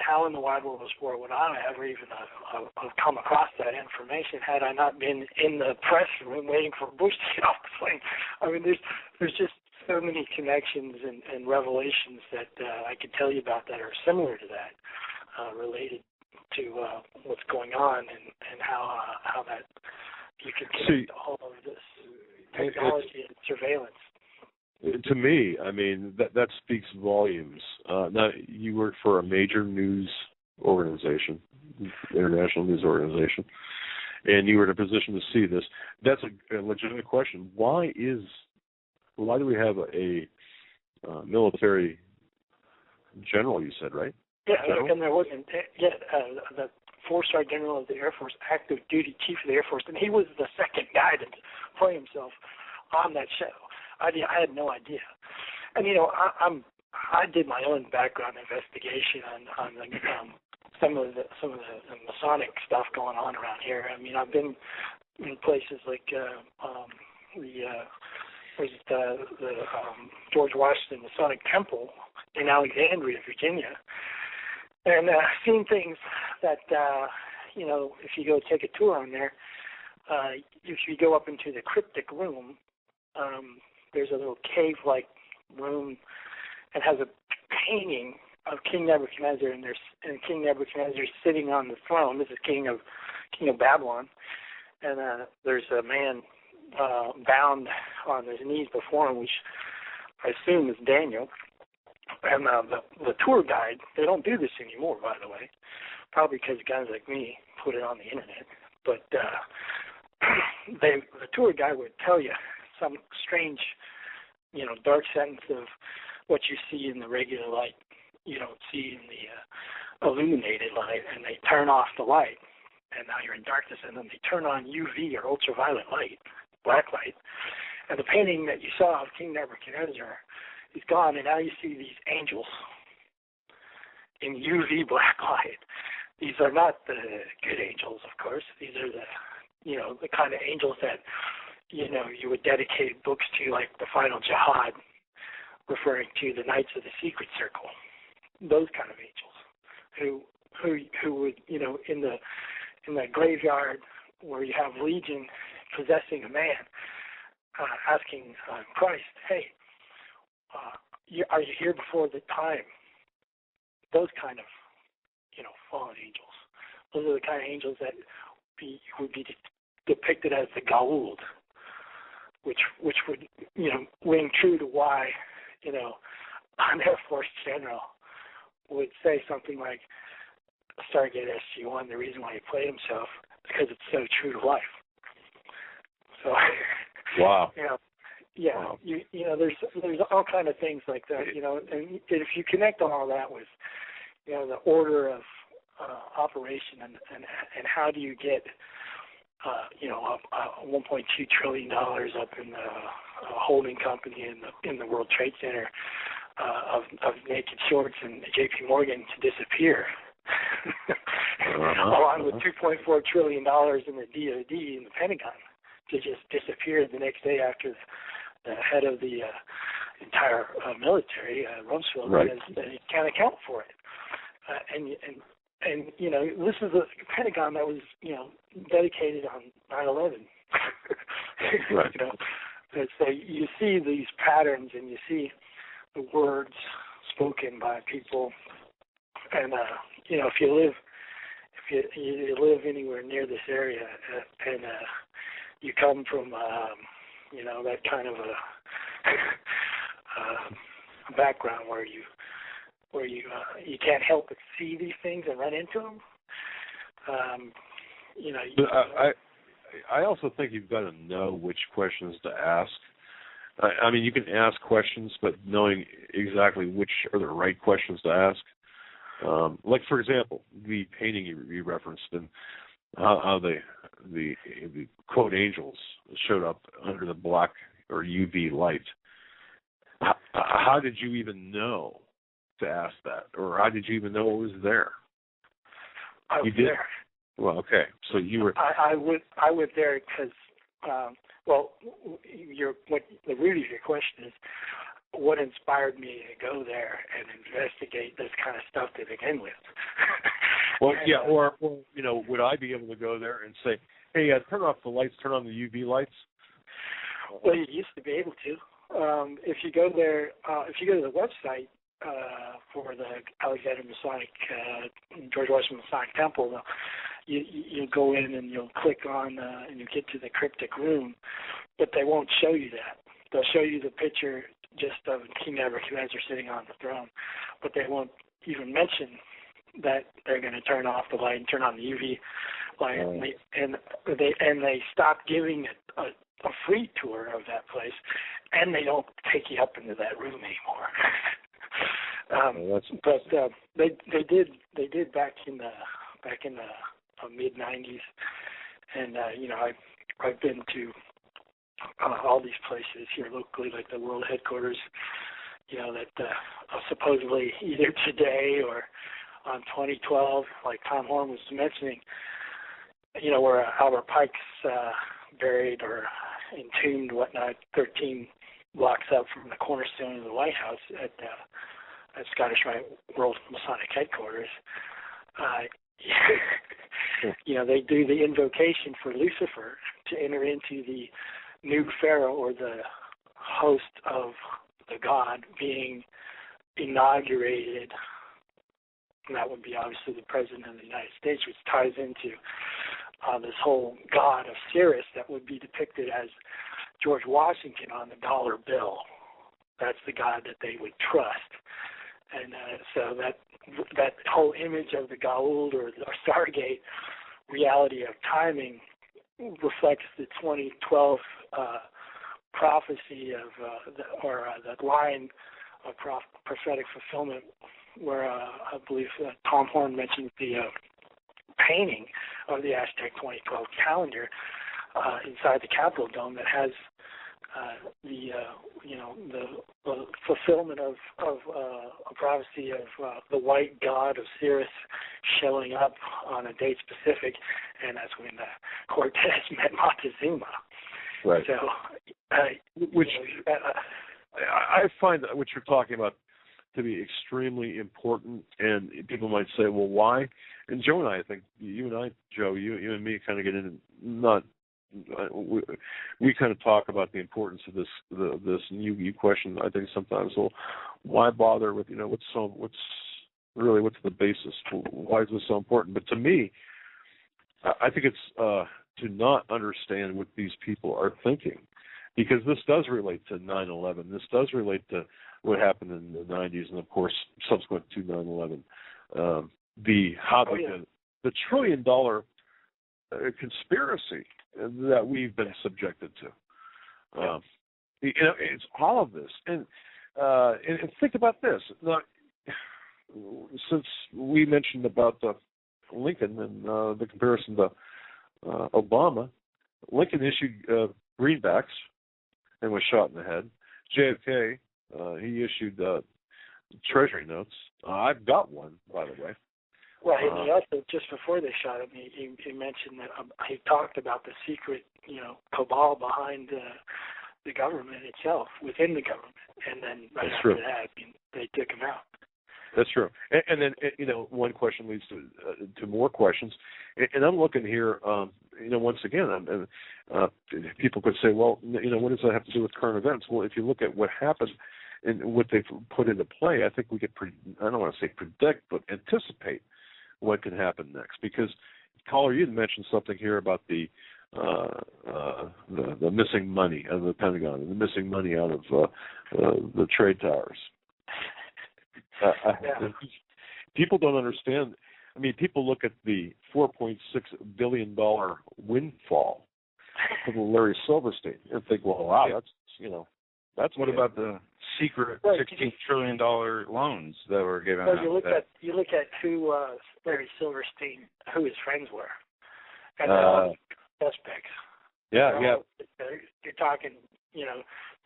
How in the wide world of sport would I ever even have come across that information had I not been in the press room waiting for Bush to get off the plane? I mean, there's just so many connections and revelations that I could tell you about that are similar to that, related to what's going on and how that you can connect all of this technology and surveillance. To me, I mean, that speaks volumes. Now, you work for a major news organization, international news organization, and you were in a position to see this. That's a legitimate question. Why do we have a military general, you said, right? Yeah, and there wasn't the four-star general of the Air Force, active duty chief of the Air Force, and he was the second guy to play himself on that show. I had no idea. And, I did my own background investigation on some of the Masonic stuff going on around here. I mean, I've been in places like the George Washington Masonic Temple in Alexandria, Virginia, and seen things that, if you go take a tour on there, if you go up into the cryptic room, there's a little cave-like room and has a painting of King Nebuchadnezzar, and King Nebuchadnezzar sitting on the throne. This is King of Babylon, and there's a man bound on his knees before him, which I assume is Daniel. And the tour guide, they don't do this anymore, by the way, probably because guys like me put it on the internet. But the tour guide would tell you some strange, dark sentence of what you see in the regular light, you don't see in the illuminated light, and they turn off the light, and now you're in darkness, and then they turn on UV or ultraviolet light, black light, and the painting that you saw of King Nebuchadnezzar is gone, and now you see these angels in UV black light. These are not the good angels, of course. These are the kind of angels that you would dedicate books to, like The Final Jihad, referring to the Knights of the Secret Circle. Those kind of angels who would, in the graveyard where you have Legion possessing a man, asking Christ, hey, are you here before the time? Those kind of, fallen angels. Those are the kind of angels that would be depicted as the Gaul, which would, ring true to why, an Air Force general would say something like Stargate SG-1, the reason why he played himself, because it's so true to life. So, wow. Wow. There's all kind of things like that, and if you connect all that with, the order of operation and how do you get $1.2 trillion up in the holding company in the World Trade Center of naked shorts and J.P. Morgan to disappear, along with $2.4 trillion in the DoD and the Pentagon to just disappear the next day after the head of the entire military, Rumsfeld, can't account for it. And this is a Pentagon that was, dedicated on 9/11. Right. And so you see these patterns, and you see the words spoken by people, and if you live anywhere near this area, and you come from that kind of a background where you can't help but see these things and run into them. I also think you've got to know which questions to ask. I mean, you can ask questions, but knowing exactly which are the right questions to ask. Like, for example, the painting you referenced and how the quote angels showed up under the black or UV light. How did you even know to ask that, or how did you even know it was there? I was there. Well, okay, so you were. I went there because, what the root of your question is, what inspired me to go there and investigate this kind of stuff to begin with? Well, yeah, or would I be able to go there and say, hey, turn off the lights, turn on the UV lights? Well, you used to be able to. If you go there, if you go to the website for the Alexander Masonic, George Washington Masonic Temple, you go in and you'll click on and you get to the cryptic room, but they won't show you that. They'll show you the picture just of King Nebuchadnezzar sitting on the throne, but they won't even mention that they're going to turn off the light and turn on the UV light, and they stopped giving a free tour of that place, and they don't take you up into that room anymore. But they did back in the mid '90s, and I've been to all these places here locally, like the world headquarters, that supposedly either today or on 2012, like Tom Horn was mentioning, where Albert Pike's buried or entombed, whatnot, 13 blocks up from the cornerstone of the White House at Scottish Rite World Masonic headquarters. They do the invocation for Lucifer to enter into the new pharaoh, or the host of the god, being inaugurated. And that would be obviously the President of the United States, which ties into this whole god of Sirius that would be depicted as George Washington on the dollar bill. That's the god that they would trust. And so that whole image of the Goa'uld or Stargate reality of timing reflects the 2012 prophecy of that line of prophetic fulfillment, where I believe Tom Horn mentioned the painting of the Aztec 2012 calendar inside the Capitol Dome that has the fulfillment of a prophecy of the white god of Sirius showing up on a date specific, and that's when Cortez met Montezuma. Right. So, which I find what you're talking about to be extremely important, and people might say, well, why? And Joe and I think, you and I, Joe, you and me kind of get into, we kind of talk about the importance of this, you question, I think sometimes, well, why bother with, what's the basis? Why is this so important? But to me, I think it's to not understand what these people are thinking, because this does relate to 9/11. This does relate to what happened in the 90s, and of course, subsequent to 9/11. The $1 trillion conspiracy that we've been subjected to. It's all of this, and think about this. Now, since we mentioned about Lincoln and the comparison to Obama, Lincoln issued greenbacks and was shot in the head. JFK, he issued treasury notes. I've got one, by the way. Well, and he also, just before they shot him, he mentioned that he talked about the secret, cabal behind the government itself, within the government, and then after that, they took him out. That's true. And then, one question leads to more questions. And I'm looking here, once again, people could say, well, what does that have to do with current events? Well, if you look at what happened and what they've put into play, I think we could, I don't want to say predict, but anticipate what can happen next. Because, caller, you mentioned something here about the missing money out of the Pentagon and the missing money out of the trade towers. People don't understand. I mean, people look at the $4.6 billion windfall for the Larry Silverstein and think, well, wow, that's what about the secret $16 trillion loans that were given out? You look at who Larry Silverstein, who his friends were, and all the suspects. Yeah. You're talking,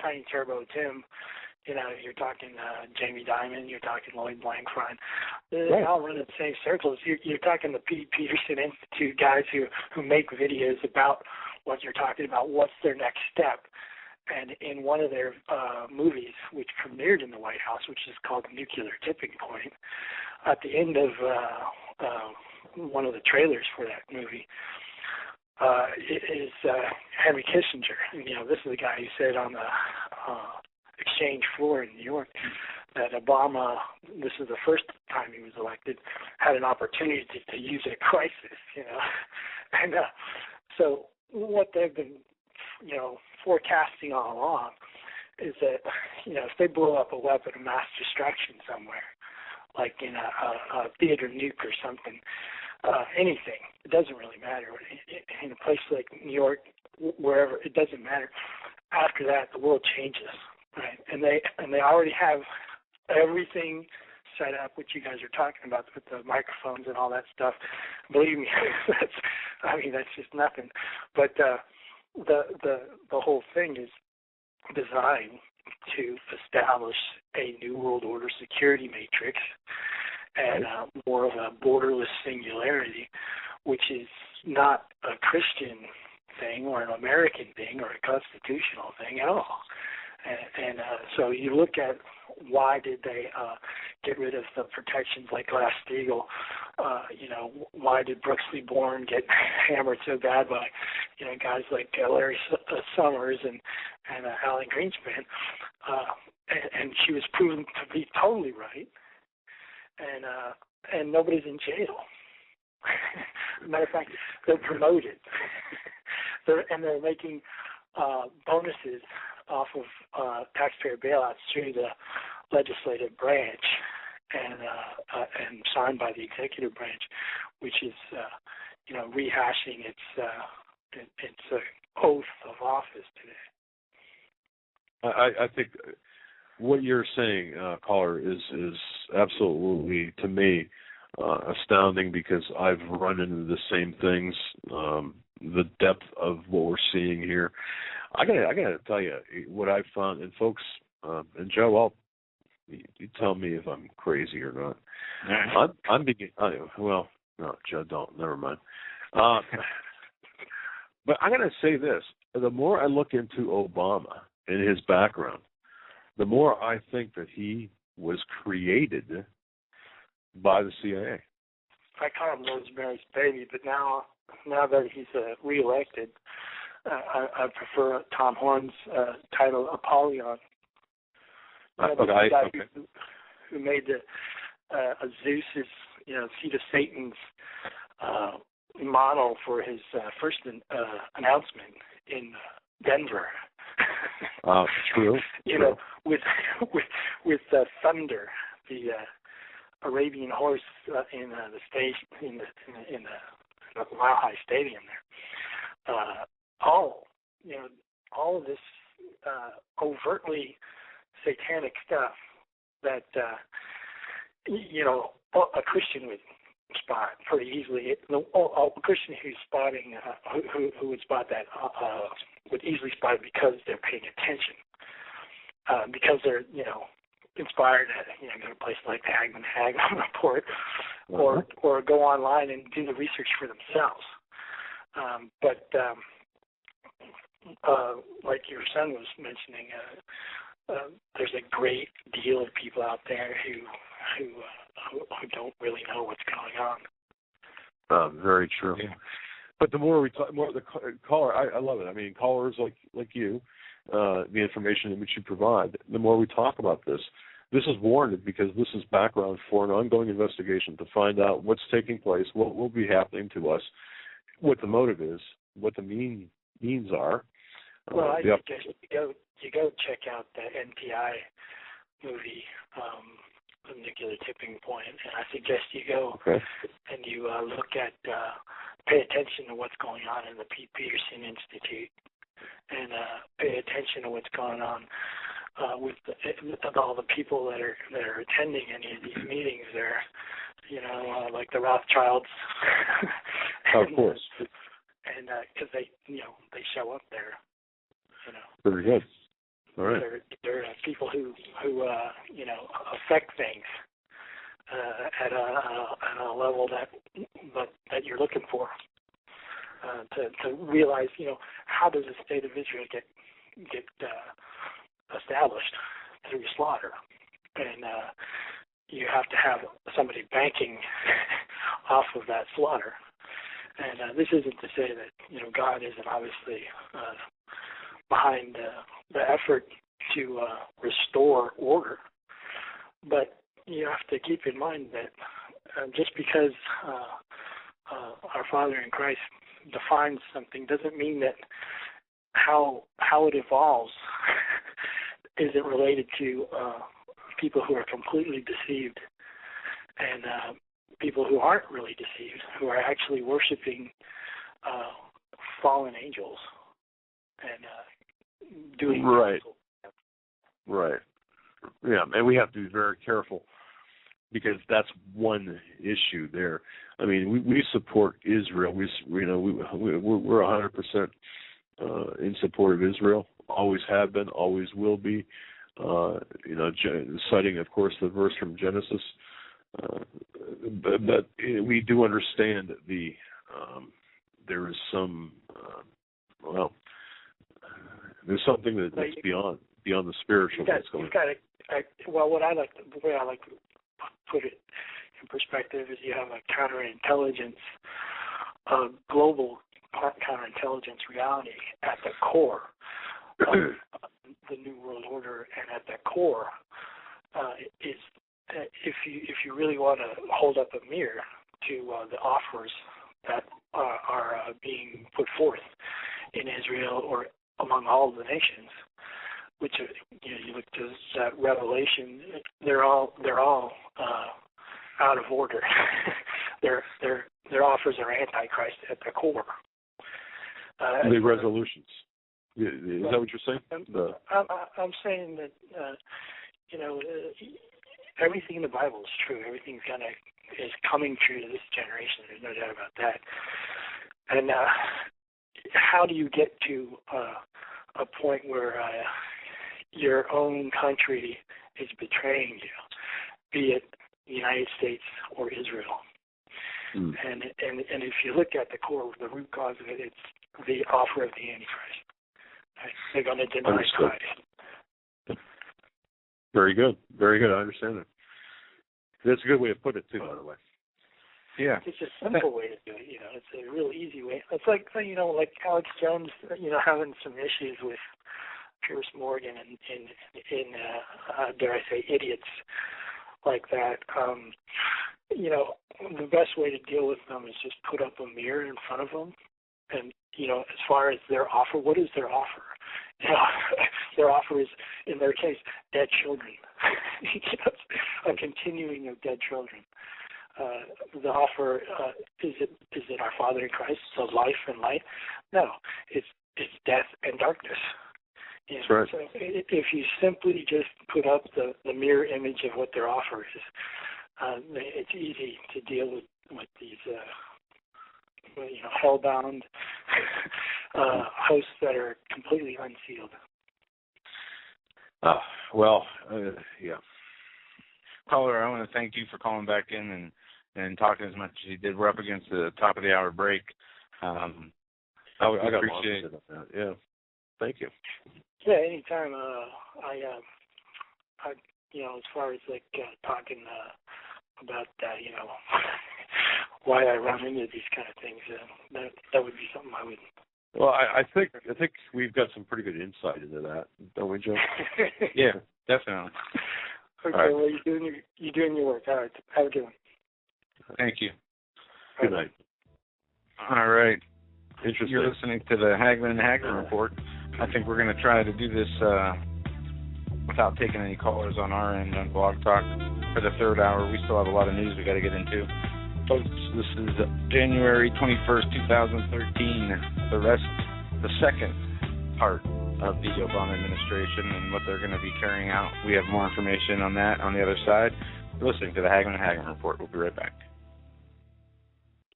Tiny Turbo Tim. You're talking Jamie Dimon, you're talking Lloyd Blankfein. They all run in the same circles. You're talking the Pete Peterson Institute guys who make videos about what you're talking about, what's their next step. And in one of their movies, which premiered in the White House, which is called Nuclear Tipping Point, at the end of one of the trailers for that movie, is Henry Kissinger. And, this is the guy who said on the exchange floor in New York that Obama, this is the first time he was elected, had an opportunity to use a crisis, And so what they've been, forecasting all along is that, if they blow up a weapon of mass destruction somewhere, like in a theater nuke or something, anything, it doesn't really matter. In a place like New York, wherever, it doesn't matter. After that, the world changes. Right, and they already have everything set up, which you guys are talking about with the microphones and all that stuff. Believe me, that's just nothing. But the whole thing is designed to establish a New World Order security matrix and more of a borderless singularity, which is not a Christian thing or an American thing or a constitutional thing at all. And so you look at why did they get rid of the protections like Glass-Steagall? Why did Brooksley Born get hammered so bad by, guys like Larry Summers and Alan Greenspan? And she was proven to be totally right. And nobody's in jail. As a matter of fact, they're promoted. They're making bonuses off of taxpayer bailouts through the legislative branch and signed by the executive branch, which is rehashing its oath of office today. I think what you're saying, caller, is absolutely, to me, astounding, because I've run into the same things. The depth of what we're seeing here. I gotta tell you what I've found, and folks, and Joe, you tell me if I'm crazy or not. Right. I'm beginning. Well, no, Joe, don't. Never mind. But I gotta say this: the more I look into Obama and his background, the more I think that he was created by the CIA. I call him Rosemary's Baby, but now that he's reelected, I prefer Tom Horn's title, Apollyon. The guy who made Zeus's, seat of Satan's model for his first announcement in Denver. True. With thunder, the Arabian horse in the station in the Mile High Stadium there. All of this overtly satanic stuff that a Christian would spot pretty easily. A Christian who's spotting, who would spot that, would easily spot it because they're paying attention, because they're, inspired to, go to a place like the Hagmann report, or go online and do the research for themselves. But like your son was mentioning, there's a great deal of people out there who don't really know what's going on. Very true. Yeah. But the more we talk, the caller, I love it. I mean, callers like you, the information in which you provide, the more we talk about this. This is warranted because this is background for an ongoing investigation to find out what's taking place, what will be happening to us, what the motive is, what the means are. Well, I suggest you go check out the NPI movie, The Nuclear Tipping Point, and I suggest you go and you pay attention to what's going on in the Pete Peterson Institute, and pay attention to what's going on with all the people that are attending any of these meetings. There, like the Rothschilds. Of course. And because they show up there. Very good. All right. They're people who affect things at a level that you're looking for, to realize, how does the state of Israel get established through slaughter, and you have to have somebody banking off of that slaughter. And this isn't to say that God isn't obviously behind the effort to restore order, but you have to keep in mind that just because our Father in Christ defines something doesn't mean that how it evolves isn't related to people who are completely deceived and people who aren't really deceived, who are actually worshiping fallen angels and doing right. Right. Yeah, and we have to be very careful because that's one issue there. I mean, we support Israel. We're 100% in support of Israel. Always have been, always will be. Citing, of course, the verse from Genesis. But we do understand that there is some, there's something that's beyond the spiritual that's going on. The way I like to put it in perspective is you have a counterintelligence, global counterintelligence reality at the core of the New World Order, and at the core is that if you really want to hold up a mirror to the offers that are being put forth in Israel or among all the nations, which you look to that Revelation, they're all out of order. Their offers are antichrist at the core. The resolutions. Is that what you're saying? I'm saying that everything in the Bible is true. Everything is coming true to this generation. There's no doubt about that. And how do you get to a point where your own country is betraying you, be it the United States or Israel? And if you look at the core, the root cause of it, it's the offer of the Antichrist. Right? They're going to deny Christ. Very good. Very good. I understand it. That's a good way to put it, too, by the way. Yeah. It's a simple way to do it. It's a real easy way. It's like, like Alex Jones, having some issues with Pierce Morgan and dare I say, idiots like that. The best way to deal with them is just put up a mirror in front of them. And, as far as their offer, what is their offer? Their offer is, in their case, dead children. A continuing of dead children. The offer, is it our Father in Christ, so life and light? No, it's death and darkness. That's right. So if you simply just put up the mirror image of what their offer is, it's easy to deal with these hellbound hosts that are completely unsealed. Yeah. Caller, I want to thank you for calling back in and talking as much as you did. We're up against the top of the hour break. I appreciate it. Yeah. Thank you. Yeah, anytime. I as far as talking about why I run into these kind of things, that would be something I would. Well, I think we've got some pretty good insight into that, don't we, Joe? Yeah, definitely. Okay, right. Well, you're doing your work. All right, have a good one. Thank you. Good night. All right. Interesting. You're listening to the Hagmann and Hagmann Report. I think we're going to try to do this without taking any callers on our end on Blog Talk for the third hour. We still have a lot of news we got to get into. Folks, this is January 21st, 2013. The second part of the Obama administration and what they're going to be carrying out. We have more information on that on the other side. You're listening to the Hagmann and Hagmann Report. We'll be right back.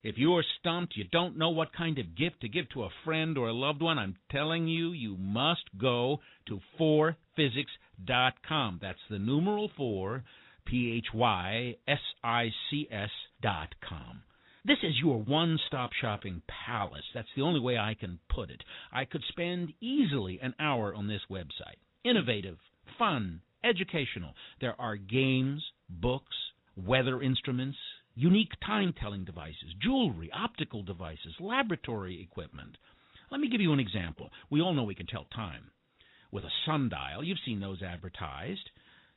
If you're stumped, you don't know what kind of gift to give to a friend or a loved one, I'm telling you, you must go to 4physics.com. That's the numeral 4, PHYSICS.com. This is your one-stop shopping palace. That's the only way I can put it. I could spend easily an hour on this website. Innovative, fun, educational. There are games, books, weather instruments, unique time-telling devices, jewelry, optical devices, laboratory equipment. Let me give you an example. We all know we can tell time with a sundial. You've seen those advertised.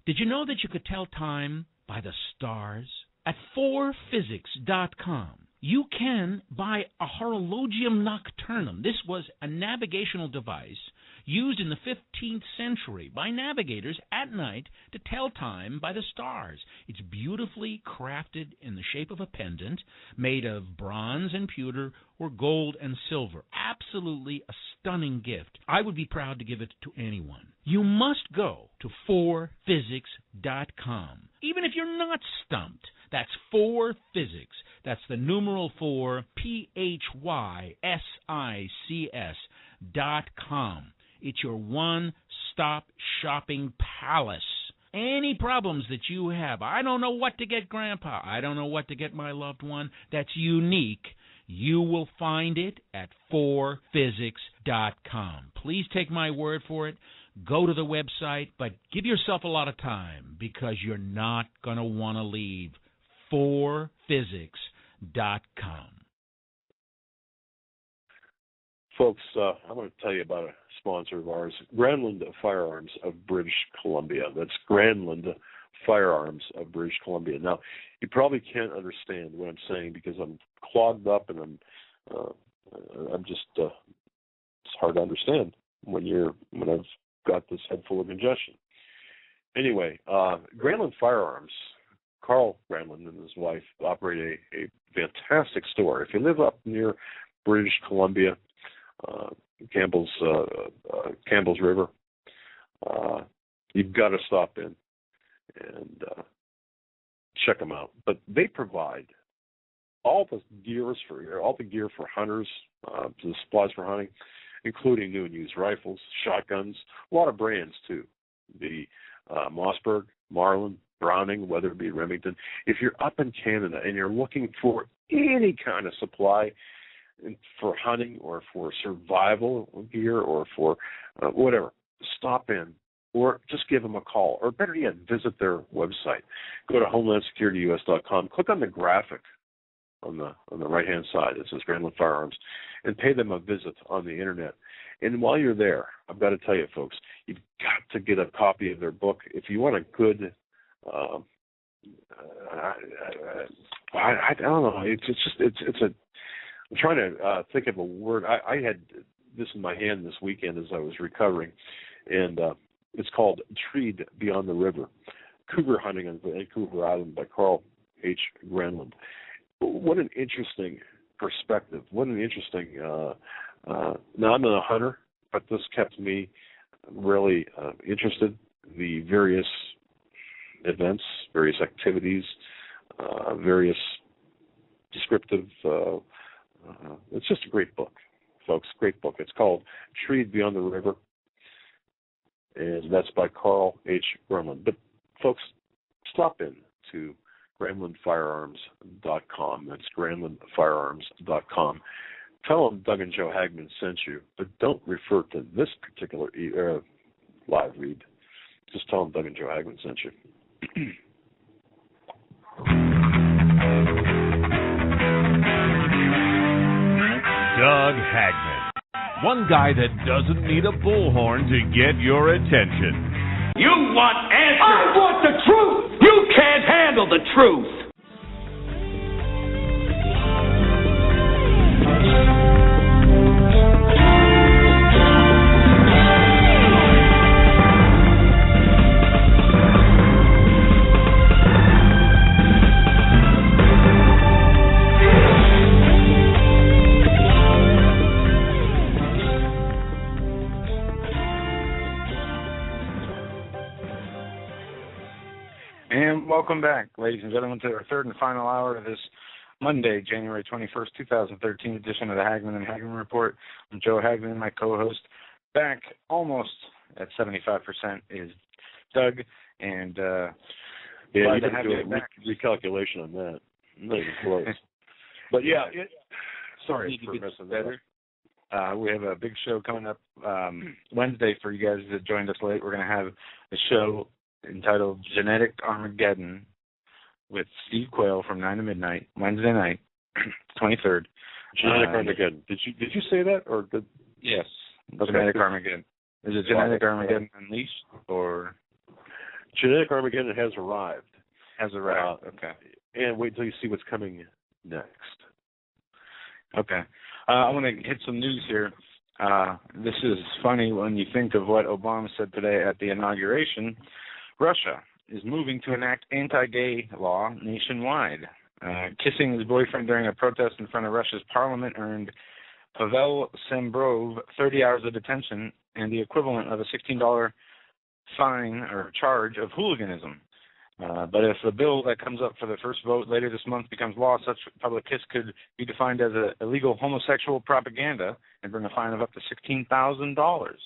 Did you know that you could tell time by the stars? At 4physics.com, you can buy a horologium nocturnum. This was a navigational device used in the 15th century by navigators at night to tell time by the stars. It's beautifully crafted in the shape of a pendant made of bronze and pewter or gold and silver. Absolutely a stunning gift. I would be proud to give it to anyone. You must go to 4physics.com. Even if you're not stumped, that's 4physics. That's the numeral 4, PHYSICS.com. It's your one-stop shopping palace. Any problems that you have, I don't know what to get Grandpa, I don't know what to get my loved one, that's unique, you will find it at 4physics.com. Please take my word for it. Go to the website, but give yourself a lot of time because you're not going to want to leave. 4physics.com. Folks, I want to tell you about a sponsor of ours, Granlund Firearms of British Columbia. That's Granlund Firearms of British Columbia. Now, you probably can't understand what I'm saying because I'm clogged up and I'm just it's hard to understand when I've got this head full of congestion. Anyway, Granlund Firearms, Carl Granlund and his wife operate a fantastic store. If you live up near British Columbia, Campbell's River, you've got to stop in and check them out. But they provide all the gear for hunters, the supplies for hunting, including new and used rifles, shotguns, a lot of brands too. The Mossberg, Marlin, Browning, Weatherby, Remington. If you're up in Canada and you're looking for any kind of supply for hunting or for survival gear or for whatever, stop in or just give them a call. Or better yet, visit their website. Go to HomelandSecurityUS.com. Click on the graphic on the right-hand side. It says Granlund Firearms, and pay them a visit on the Internet. And while you're there, I've got to tell you, folks, you've got to get a copy of their book. If you want a good, I don't know. I'm trying to think of a word. I had this in my hand this weekend as I was recovering, and it's called Treed Beyond the River, Cougar Hunting on Vancouver Island by Carl H. Granlund. What an interesting perspective. What an interesting, now I'm not a hunter, but this kept me really interested. The various events, various activities, various descriptive. It's just a great book, folks. Great book. It's called Treed Beyond the River, and that's by Carl H. Gremlin. But folks, stop in to GremlinFirearms.com. That's GremlinFirearms.com. Tell them Doug and Joe Hagmann sent you, but don't refer to this particular live read. Just tell them Doug and Joe Hagmann sent you. Doug Hagmann. One guy that doesn't need a bullhorn to get your attention. You want answers! I want the truth! You can't handle the truth! Welcome back, ladies and gentlemen, to our third and final hour of this Monday, January 21st, 2013 edition of the Hagmann and Hagmann Report. I'm Joe Hagmann, my co-host. Back almost at 75% is Doug, and you didn't do a recalculation on that. Not even close. But yeah, sorry for messing that up. We have a big show coming up Wednesday for you guys that joined us late. We're going to have a show entitled Genetic Armageddon with Steve Quayle from 9 to midnight, Wednesday night, 23rd. Genetic Armageddon. Did you say that? Or did... Yes, Genetic Armageddon. Is it Genetic Armageddon Unleashed, or? Genetic Armageddon has arrived. Okay. And wait till you see what's coming next. Okay. I want to hit some news here. This is funny when you think of what Obama said today at the inauguration. Russia is moving to enact anti-gay law nationwide. Kissing his boyfriend during a protest in front of Russia's parliament earned Pavel Sembrov 30 hours of detention and the equivalent of a $16 fine or charge of hooliganism. But if the bill that comes up for the first vote later this month becomes law, such public kiss could be defined as illegal homosexual propaganda and bring a fine of up to $16,000.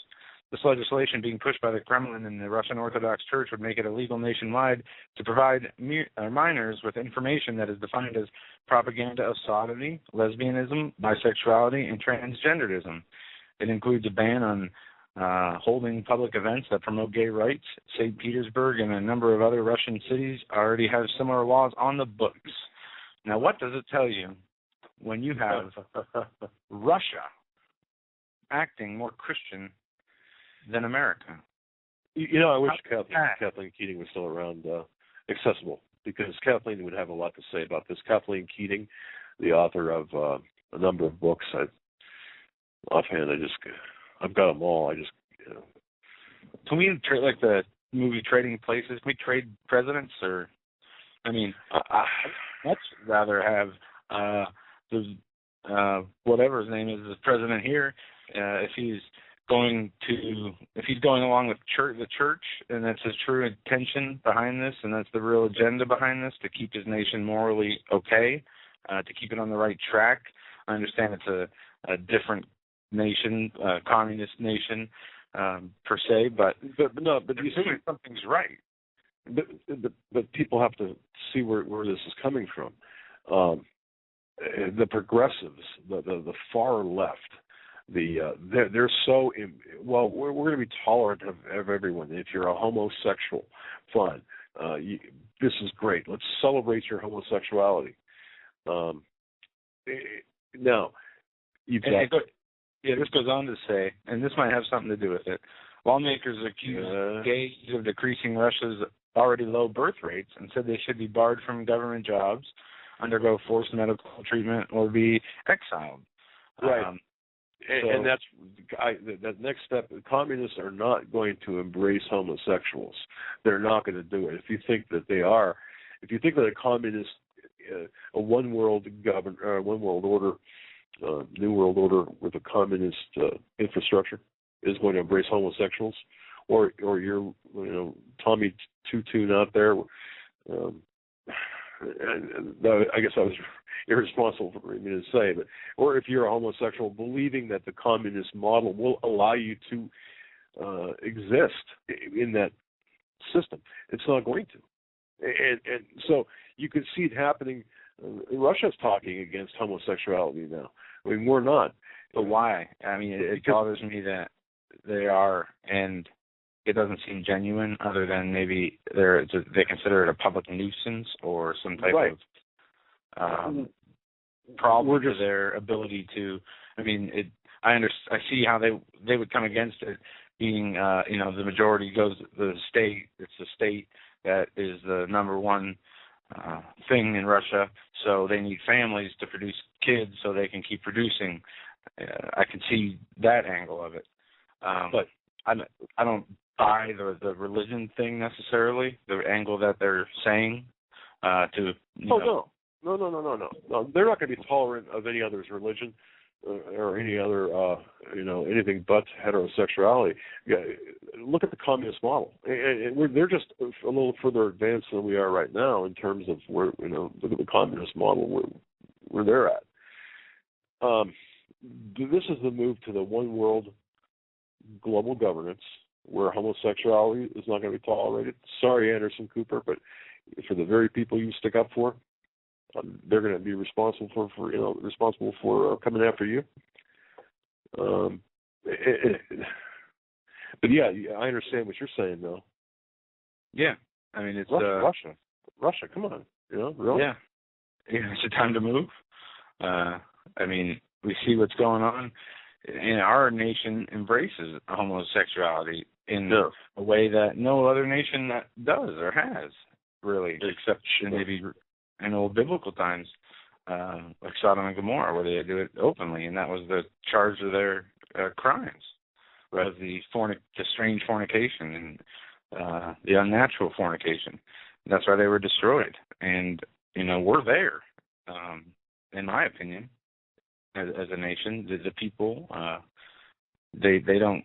This legislation being pushed by the Kremlin and the Russian Orthodox Church would make it illegal nationwide to provide minors with information that is defined as propaganda of sodomy, lesbianism, bisexuality, and transgenderism. It includes a ban on holding public events that promote gay rights. St. Petersburg and a number of other Russian cities already have similar laws on the books. Now, what does it tell you when you have Russia acting more Christian than America? You know, I wish Kathleen Keating was still around, accessible, because Kathleen would have a lot to say about this. Kathleen Keating, the author of a number of books. Offhand, I've got them all. Can we trade like the movie Trading Places? Can we trade presidents? Or, I mean, I'd much rather have whatever his name is, the president here, if he's going along with the church, and that's his true intention behind this, and that's the real agenda behind this, to keep his nation morally okay, to keep it on the right track. I understand it's a different nation, communist nation per se, but you see something's right. But people have to see where this is coming from. The progressives, the far left, they're so we're going to be tolerant of everyone. If you're a homosexual, fine. This is great. Let's celebrate your homosexuality. Now, you've got. This goes on to say, and this might have something to do with it, lawmakers accused gays of decreasing Russia's already low birth rates and said they should be barred from government jobs, undergo forced medical treatment, or be exiled. Right. And that's that next step. Communists are not going to embrace homosexuals. They're not going to do it. If you think that they are, if you think that a communist, a one world order, New World Order with a communist infrastructure is going to embrace homosexuals, or you're Tommy Two out there. I guess I was irresponsible for me to say, but or if you're a homosexual, believing that the communist model will allow you to exist in that system. It's not going to. And so you can see it happening. Russia's talking against homosexuality now. I mean, we're not. But why? I mean, it bothers me that they are, and it doesn't seem genuine, other than maybe they consider it a public nuisance or some type of problem to their ability to. I mean, I see how they would come against it, being the majority goes the state. It's the state that is the number one thing in Russia, so they need families to produce kids so they can keep producing. I can see that angle of it, but I don't buy the religion thing necessarily. The angle that they're saying No. They're not going to be tolerant of any other's religion or any other anything but heterosexuality. Look at the communist model, and they're just a little further advanced than we are right now in terms of where look at the communist model where they're at. This is the move to the one world global governance where homosexuality is not going to be tolerated. Sorry, Anderson Cooper, but for the very people you stick up for, they're going to be responsible for coming after you. But yeah, I understand what you're saying, though. Yeah, I mean it's Russia. Come on, really? Yeah, it's a time to move. I mean, we see what's going on, and our nation embraces homosexuality in a way that no other nation that does or has, really, except maybe in old biblical times, like Sodom and Gomorrah, where they do it openly, and that was the charge of their crimes, was the strange fornication and the unnatural fornication. That's why they were destroyed, and we're there, in my opinion. As a nation, the people, they don't.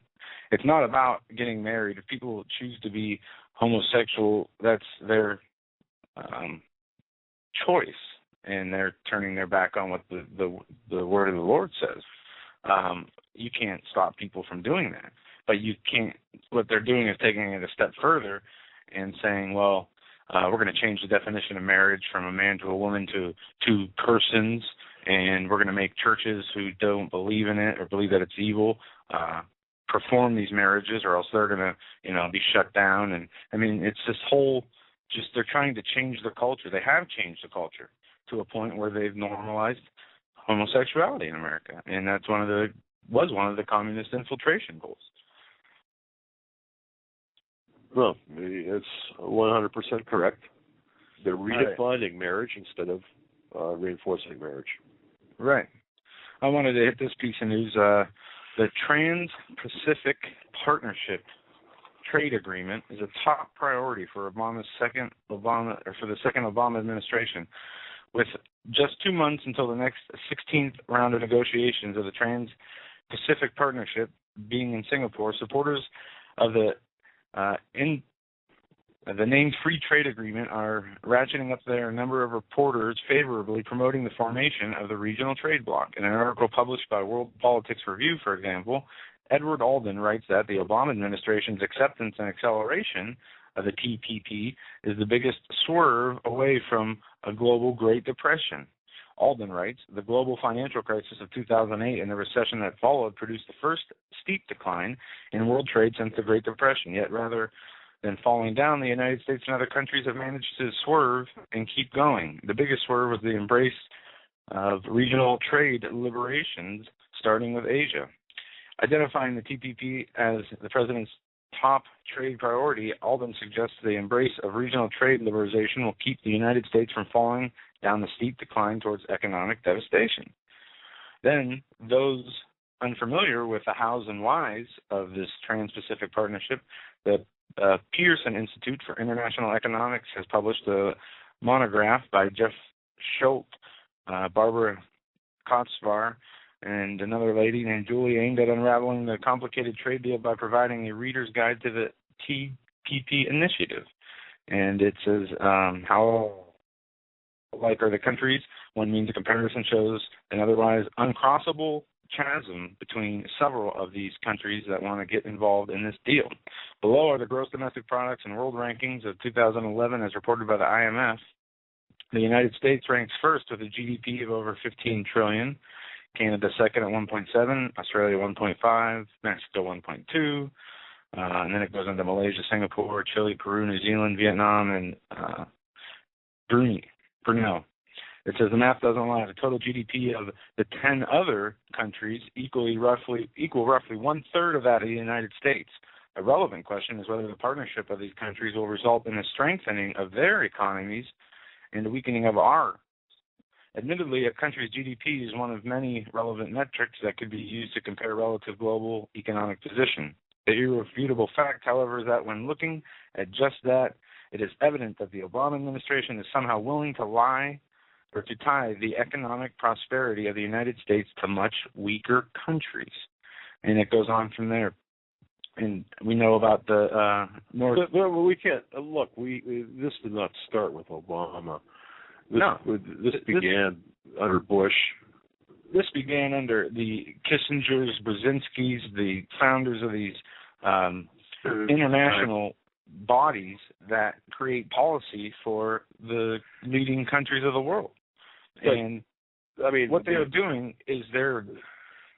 It's not about getting married. If people choose to be homosexual, that's their choice, and they're turning their back on what the word of the Lord says. You can't stop people from doing that, but you can't. What they're doing is taking it a step further and saying, well, we're going to change the definition of marriage from a man to a woman to two persons. And we're going to make churches who don't believe in it or believe that it's evil perform these marriages, or else they're going to, be shut down. And I mean, it's this whole they're trying to change the culture. They have changed the culture to a point where they've normalized homosexuality in America, and that's one of the communist infiltration goals. Well, it's 100% correct. They're redefining marriage instead of reinforcing marriage. Right. I wanted to hit this piece of news. The Trans-Pacific Partnership trade agreement is a top priority for the second Obama administration. With just 2 months until the next 16th round of negotiations of the Trans-Pacific Partnership being in Singapore, supporters of the named Free Trade Agreement are ratcheting up their number of reporters favorably promoting the formation of the regional trade bloc. In an article published by World Politics Review, for example, Edward Alden writes that the Obama administration's acceptance and acceleration of the TPP is the biggest swerve away from a global Great Depression. Alden writes, the global financial crisis of 2008 and the recession that followed produced the first steep decline in world trade since the Great Depression, yet rather than falling down, the United States and other countries have managed to swerve and keep going. The biggest swerve was the embrace of regional trade liberations, starting with Asia. Identifying the TPP as the president's top trade priority, Alden suggests the embrace of regional trade liberalization will keep the United States from falling down the steep decline towards economic devastation. Then, those unfamiliar with the hows and whys of this Trans-Pacific Partnership, the Pearson Institute for International Economics has published a monograph by Jeff Schultz, Barbara Kotzvar, and another lady named Julie aimed at unraveling the complicated trade deal by providing a reader's guide to the TPP initiative. And it says, how like are the countries One means of comparison shows an otherwise uncrossable chasm between several of these countries that want to get involved in this deal. Below are the gross domestic products and world rankings of 2011 as reported by the IMF. The United States ranks first with a GDP of over 15 trillion, Canada second at 1.7, Australia 1.5, Mexico 1.2, and then it goes into Malaysia, Singapore, Chile, Peru, New Zealand, Vietnam, and Brunei. It says the math doesn't lie. The total GDP of the 10 other countries equal roughly one-third of that of the United States. A relevant question is whether the partnership of these countries will result in a strengthening of their economies and a weakening of ours. Admittedly, a country's GDP is one of many relevant metrics that could be used to compare relative global economic position. The irrefutable fact, however, is that when looking at just that, it is evident that the Obama administration is somehow willing to lie or to tie the economic prosperity of the United States to much weaker countries. And it goes on from there. And we know about the North. But we can't look. This did not start with Obama. This began under Bush. This began under the Kissingers, Brzezinskis, the founders of these international bodies that create policy for the leading countries of the world. But, and I mean, what they are doing is they're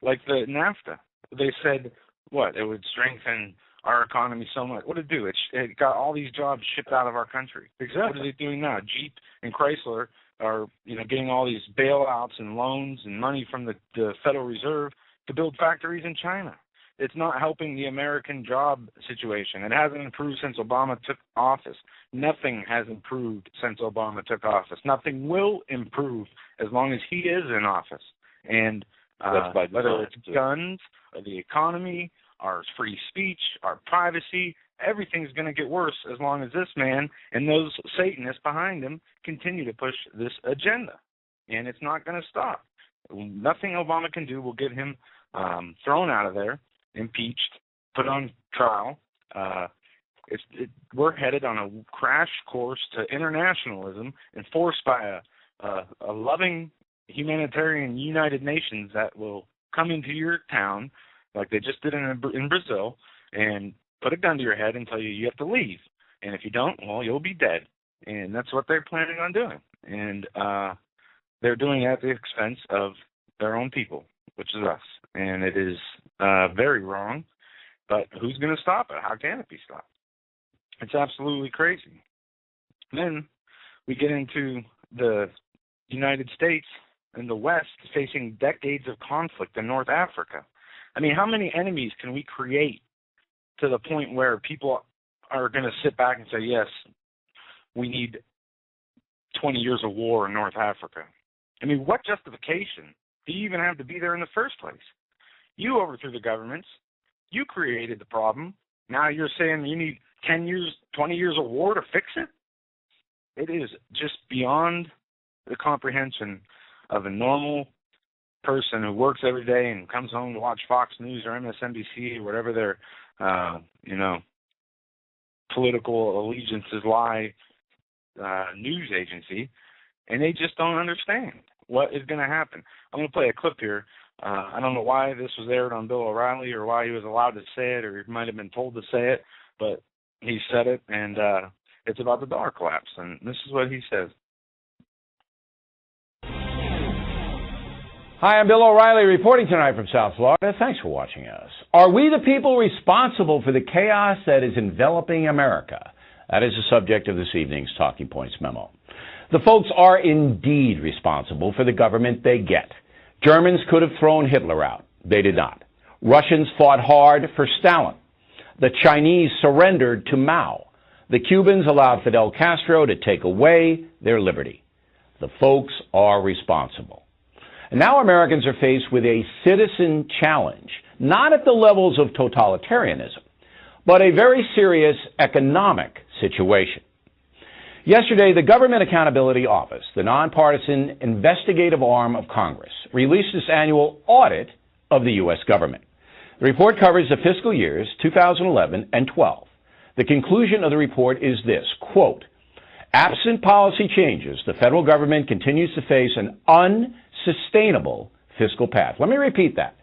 like the NAFTA. They said what it would strengthen our economy so much. What did it do? It got all these jobs shipped out of our country. Exactly. What are they doing now? Jeep and Chrysler are getting all these bailouts and loans and money from the Federal Reserve to build factories in China. It's not helping the American job situation. It hasn't improved since Obama took office. Nothing has improved since Obama took office. Nothing will improve as long as he is in office. And whether it's guns, or the economy, our free speech, our privacy, everything's going to get worse as long as this man and those Satanists behind him continue to push this agenda. And it's not going to stop. Nothing Obama can do will get him thrown out of there, impeached, put on trial. We're headed on a crash course to internationalism enforced by a loving humanitarian United Nations that will come into your town like they just did in Brazil and put a gun to your head and tell you have to leave. And if you don't, well, you'll be dead. And that's what they're planning on doing. And they're doing it at the expense of their own people, which is us. And it is very wrong. But who's going to stop it? How can it be stopped? It's absolutely crazy. Then we get into the United States and the West facing decades of conflict in North Africa. I mean, how many enemies can we create to the point where people are going to sit back and say, yes, we need 20 years of war in North Africa? I mean, what justification do you even have to be there in the first place? You overthrew the governments. You created the problem. Now you're saying you need 10 years, 20 years of war to fix it? It is just beyond the comprehension of a normal person who works every day and comes home to watch Fox News or MSNBC or whatever their, political allegiances lie news agency, and they just don't understand what is going to happen. I'm going to play a clip here. I don't know why this was aired on Bill O'Reilly or why he was allowed to say it, or he might have been told to say it, but he said it, and it's about the dollar collapse, and this is what he says. Hi, I'm Bill O'Reilly reporting tonight from South Florida. Thanks for watching us. Are we the people responsible for the chaos that is enveloping America? That is the subject of this evening's Talking Points memo. The folks are indeed responsible for the government they get. Germans could have thrown Hitler out. They did not. Russians fought hard for Stalin. The Chinese surrendered to Mao. The Cubans allowed Fidel Castro to take away their liberty. The folks are responsible. And now Americans are faced with a citizen challenge, not at the levels of totalitarianism, but a very serious economic situation. Yesterday, the Government Accountability Office, the nonpartisan investigative arm of Congress, released its annual audit of the U.S. government. The report covers the fiscal years 2011 and 12. The conclusion of the report is this, quote, Absent policy changes, the federal government continues to face an unsustainable fiscal path. Let me repeat that.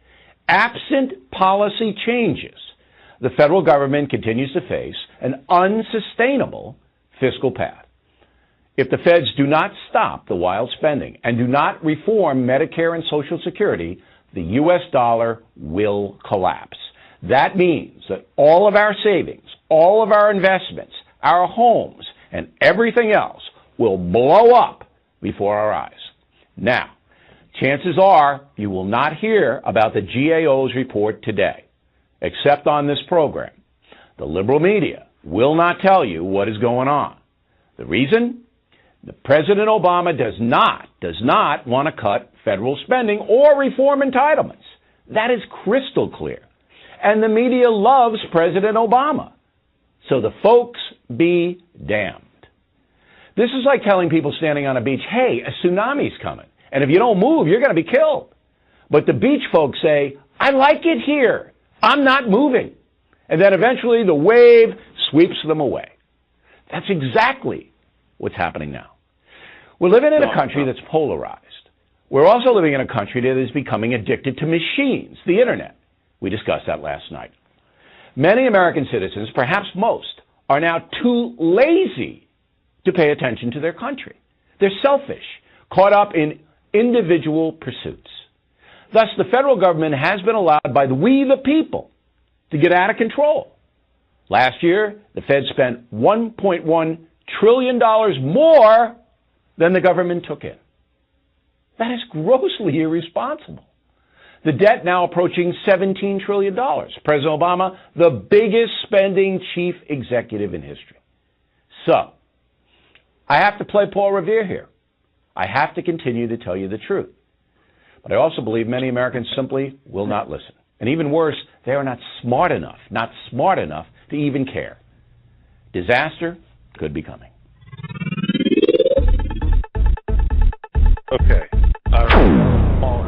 Absent policy changes, the federal government continues to face an unsustainable fiscal path. If the feds do not stop the wild spending and do not reform Medicare and Social Security, the U.S. dollar will collapse. That means that all of our savings, all of our investments, our homes, and everything else will blow up before our eyes. Now, chances are you will not hear about the GAO's report today, except on this program. The liberal media will not tell you what is going on. The reason? President Obama does not want to cut federal spending or reform entitlements. That is crystal clear. And the media loves President Obama. So the folks be damned. This is like telling people standing on a beach, hey, a tsunami's coming, and if you don't move, you're going to be killed. But the beach folks say, I like it here. I'm not moving. And then eventually the wave sweeps them away. That's exactly what's happening now. We're living in a country that's polarized. We're also living in a country that is becoming addicted to machines, the internet. We discussed that last night. Many American citizens, perhaps most, are now too lazy to pay attention to their country. They're selfish, caught up in individual pursuits. Thus, the federal government has been allowed by we the people to get out of control. Last year, the Fed spent $1.1 trillion more than the government took in. That is grossly irresponsible. The debt now approaching $17 trillion. President Obama, the biggest spending chief executive in history. So, I have to play Paul Revere here. I have to continue to tell you the truth. But I also believe many Americans simply will not listen. And even worse, they are not smart enough to even care. Disaster could be coming. Okay. Paul,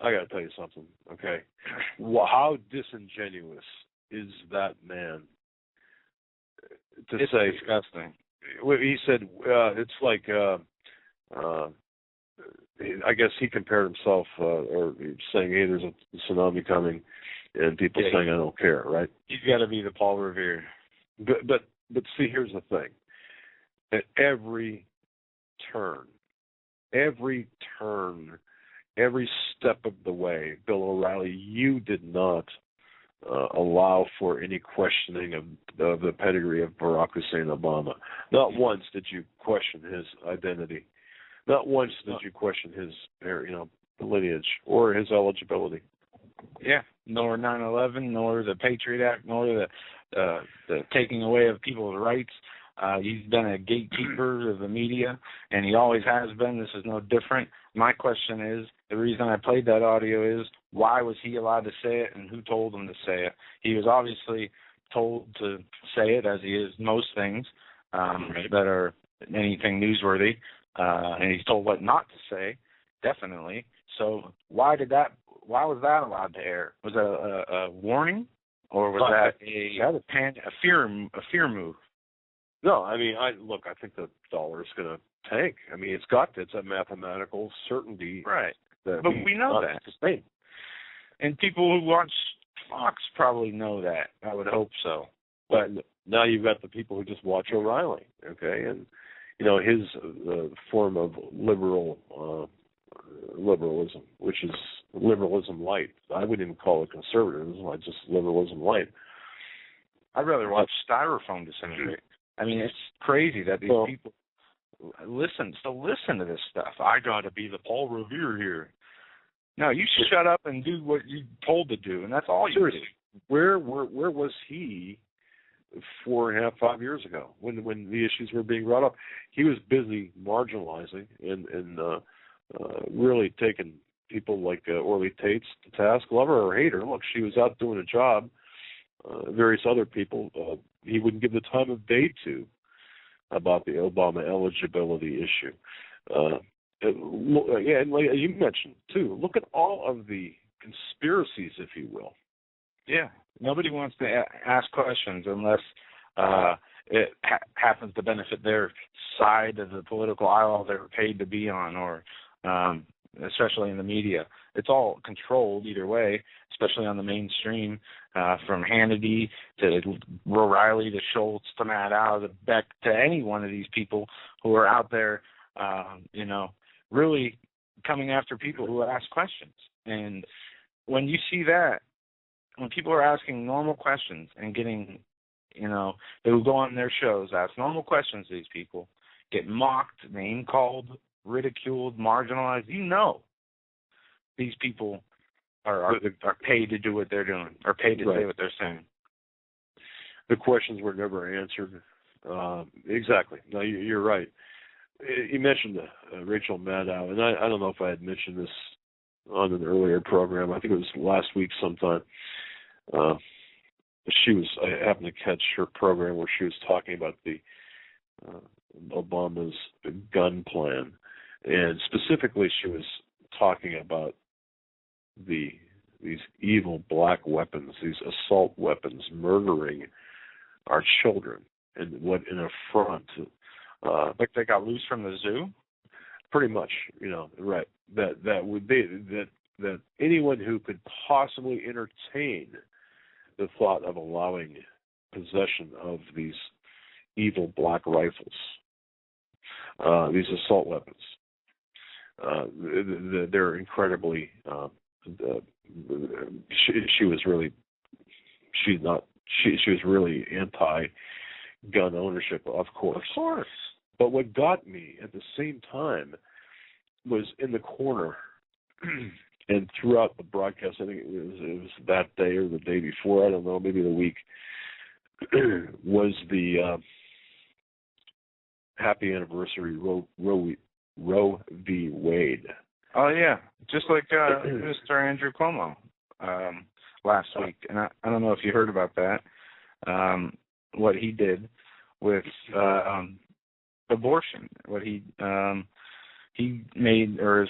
I got to tell you something, okay? How disingenuous is that man to say... It's disgusting. He said it's like... I guess he compared himself, or saying, hey, there's a tsunami coming, and people saying, I don't care, right? He's got to be the Paul Revere. But see, here's the thing. At every turn, every step of the way, Bill O'Reilly, you did not allow for any questioning of the pedigree of Barack Hussein Obama. Not once did you question his identity. Not once did you question his, lineage or his eligibility. Yeah, nor 9/11, nor the Patriot Act, nor the taking away of people's rights. He's been a gatekeeper of the media, and he always has been. This is no different. My question is, the reason I played that audio is, why was he allowed to say it, and who told him to say it? He was obviously told to say it, as he is most things that are anything newsworthy. And he's told what not to say, definitely. So why was that allowed to air? Was that a warning, or was that a fear move? No, I mean, I think the dollar is going to tank. I mean, it's a mathematical certainty, right? But we know that. Sustain. And people who watch Fox probably know that. I would hope so. But now you've got the people who just watch O'Reilly, okay, and his form of liberalism, which is liberalism light. I wouldn't even call it conservatism. It's just liberalism light. I'd rather watch Styrofoam disintegrate. I mean, it's crazy that these people listen to this stuff. I got to be the Paul Revere here. No, you shut up and do what you're told to do, and that's all you do. Where was he 4.5 years ago when the issues were being brought up? He was busy marginalizing and really taking people like Orly Tates to task. Love her or hate her, look, she was out doing a job. Various other people he wouldn't give the time of day to about the Obama eligibility issue. And like you mentioned too, look at all of the conspiracies, if you will. Yeah, nobody wants to ask questions unless it happens to benefit their side of the political aisle they're paid to be on, or especially in the media. It's all controlled either way, especially on the mainstream, from Hannity to O'Reilly to Schultz to Matt Al to Beck to any one of these people who are out there, really coming after people who ask questions. And when you see that, when people are asking normal questions and getting, they will go on their shows, ask normal questions to these people, get mocked, name-called, ridiculed, marginalized, these people are paid to do what they're doing, are paid to say what they're saying. The questions were never answered. Exactly. No, you're right. You mentioned Rachel Maddow, and I don't know if I had mentioned this on an earlier program. I think it was last week sometime. I happened to catch her program where she was talking about the Obama's gun plan, and specifically she was talking about these evil black weapons, these assault weapons, murdering our children, and what an affront. Like they got loose from the zoo? Pretty much, right. That would be that anyone who could possibly entertain the thought of allowing possession of these evil black rifles, these assault weapons, they're incredibly. She was really anti-gun ownership, of course. Of course. But what got me at the same time was in the corner and throughout the broadcast, I think it was that day or the day before, I don't know, maybe the week, was the happy anniversary Roe v. Wade. Oh, yeah. Just like Mr. Andrew Cuomo last week. And I don't know if you heard about that, what he did with abortion, what he made or is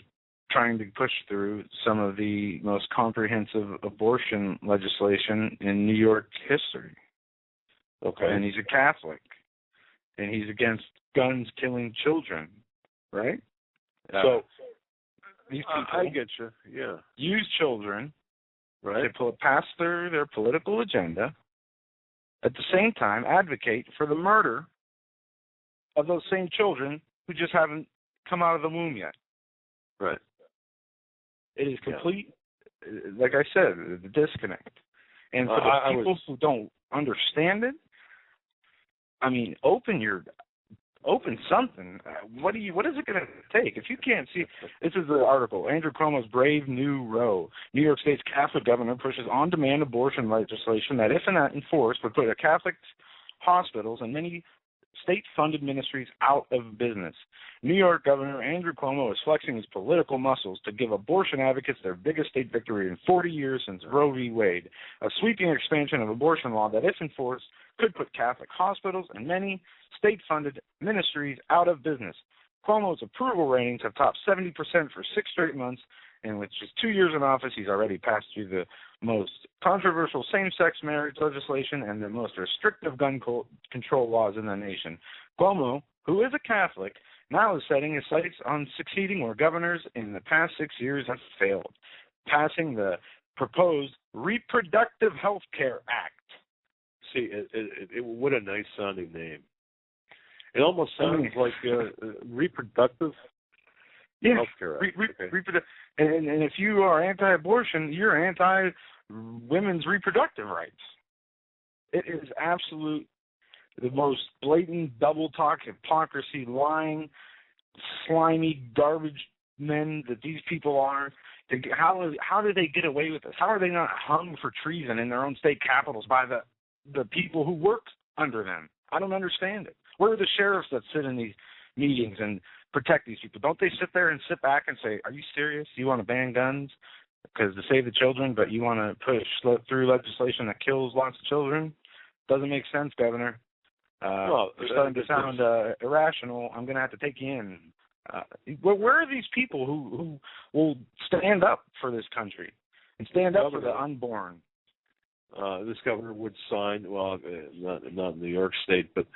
trying to push through some of the most comprehensive abortion legislation in New York history. Okay. And he's a Catholic. And he's against guns killing children, right? So these people I get you. Yeah. use children right to pass through their political agenda, at the same time advocate for the murder of those same children who just haven't come out of the womb yet. Right. It is complete, like I said, the disconnect. And for the people who don't understand it, I mean, open something. What is it going to take? If you can't see, this is the article, Andrew Cuomo's Brave New Roe. New York State's Catholic governor pushes on-demand abortion legislation that, if not enforced, would put Catholic hospitals and many state-funded ministries out of business. New York Governor Andrew Cuomo is flexing his political muscles to give abortion advocates their biggest state victory in 40 years since Roe v. Wade, a sweeping expansion of abortion law that, if enforced, could put Catholic hospitals and many state-funded ministries out of business. Cuomo's approval ratings have topped 70% for 6 straight months, and with just 2 years in office, he's already passed through the most controversial same-sex marriage legislation and the most restrictive gun control laws in the nation. Cuomo, who is a Catholic, now is setting his sights on succeeding where governors in the past 6 years have failed, passing the proposed Reproductive Health Care Act. See, what a nice sounding name. It almost sounds like reproductive healthcare. And if you are anti-abortion, you're anti-women's reproductive rights. It is the most blatant double talk, hypocrisy, lying, slimy, garbage men that these people are. How do they get away with this? How are they not hung for treason in their own state capitals by the people who work under them? I don't understand it. Where are the sheriffs that sit in these meetings and protect these people? Don't they sit there and sit back and say, are you serious? You want to ban guns because to save the children, but you want to push through legislation that kills lots of children? Doesn't make sense, Governor. You're starting to sound irrational. I'm going to have to take you in. Where are these people who will stand up for this country and stand up for the unborn? this governor would sign, well, not in New York State, but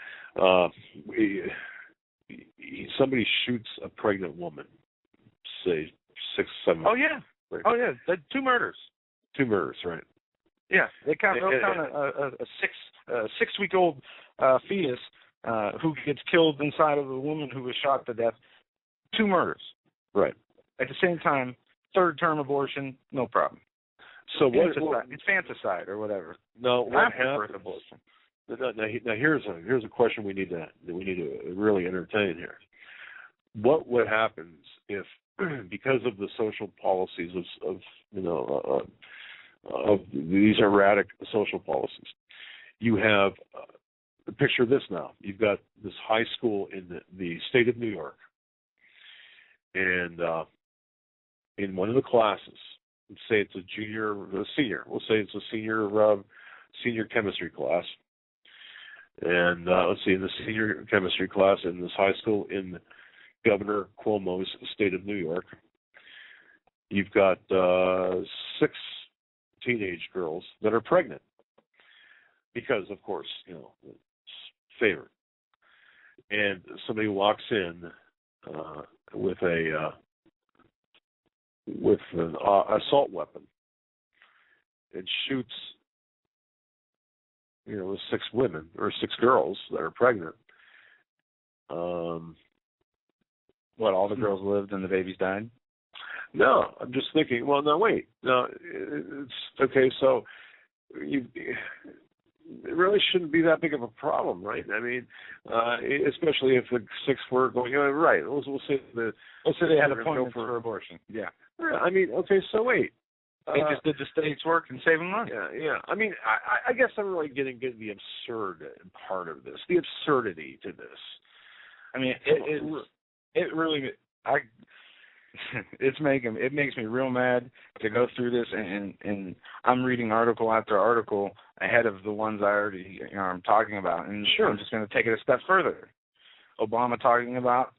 somebody shoots a pregnant woman, say 6, 7. Oh yeah. Right. Oh yeah. 2 murders. 2 murders, right? Yeah, they'll count a 6-week-old fetus who gets killed inside of a woman who was shot to death. 2 murders. Right. At the same time, 3rd-term abortion, no problem. So it's fanticide or whatever. No, what happens? Abortion. Now here's a question we need to really entertain here. What would happen if, because of the social policies of these erratic social policies, you have picture this now. You've got this high school in the state of New York, and in one of the classes, let's say it's a junior or a senior. We'll say it's a senior chemistry class. And let's see, in the senior chemistry class in this high school in Governor Cuomo's state of New York, you've got 6 teenage girls that are pregnant because, of course, it's favored. And somebody walks in with an assault weapon and shoots, 6 women or 6 girls that are pregnant. What, all the girls lived and the babies died? No, I'm just thinking, well, no, wait. No, it's okay, so it really shouldn't be that big of a problem, right? I mean, especially if the 6 were going, right, we'll say they had appointments for abortion. Yeah. I mean, okay, so wait. They just did the state's work and saving money. Yeah. I mean, I guess I'm really getting the absurd part of this, the absurdity to this. I mean, it really, it makes me real mad to go through this, and I'm reading article after article ahead of the ones I already I'm talking about, and sure, I'm just going to take it a step further. Obama talking about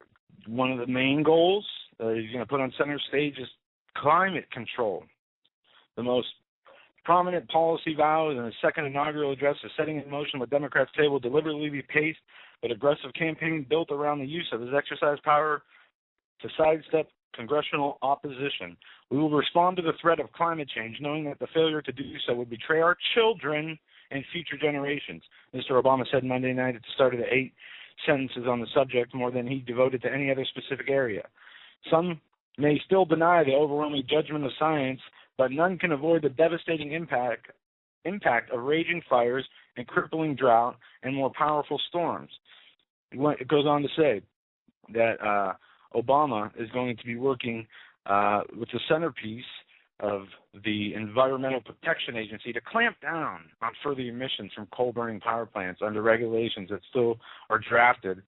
one of the main goals he's going to put on center stage is climate control. The most prominent policy vows in his second inaugural address is setting in motion what Democrats say will deliberately be paced but aggressive campaign built around the use of his exercise power to sidestep congressional opposition. We will respond to the threat of climate change, knowing that the failure to do so would betray our children and future generations. Mr. Obama said Monday night at the start of the 8 sentences on the subject, more than he devoted to any other specific area. Some may still deny the overwhelming judgment of science, but none can avoid the devastating impact of raging fires and crippling drought and more powerful storms. It goes on to say that Obama is going to be working with the centerpiece of the Environmental Protection Agency to clamp down on further emissions from coal-burning power plants under regulations that still are drafted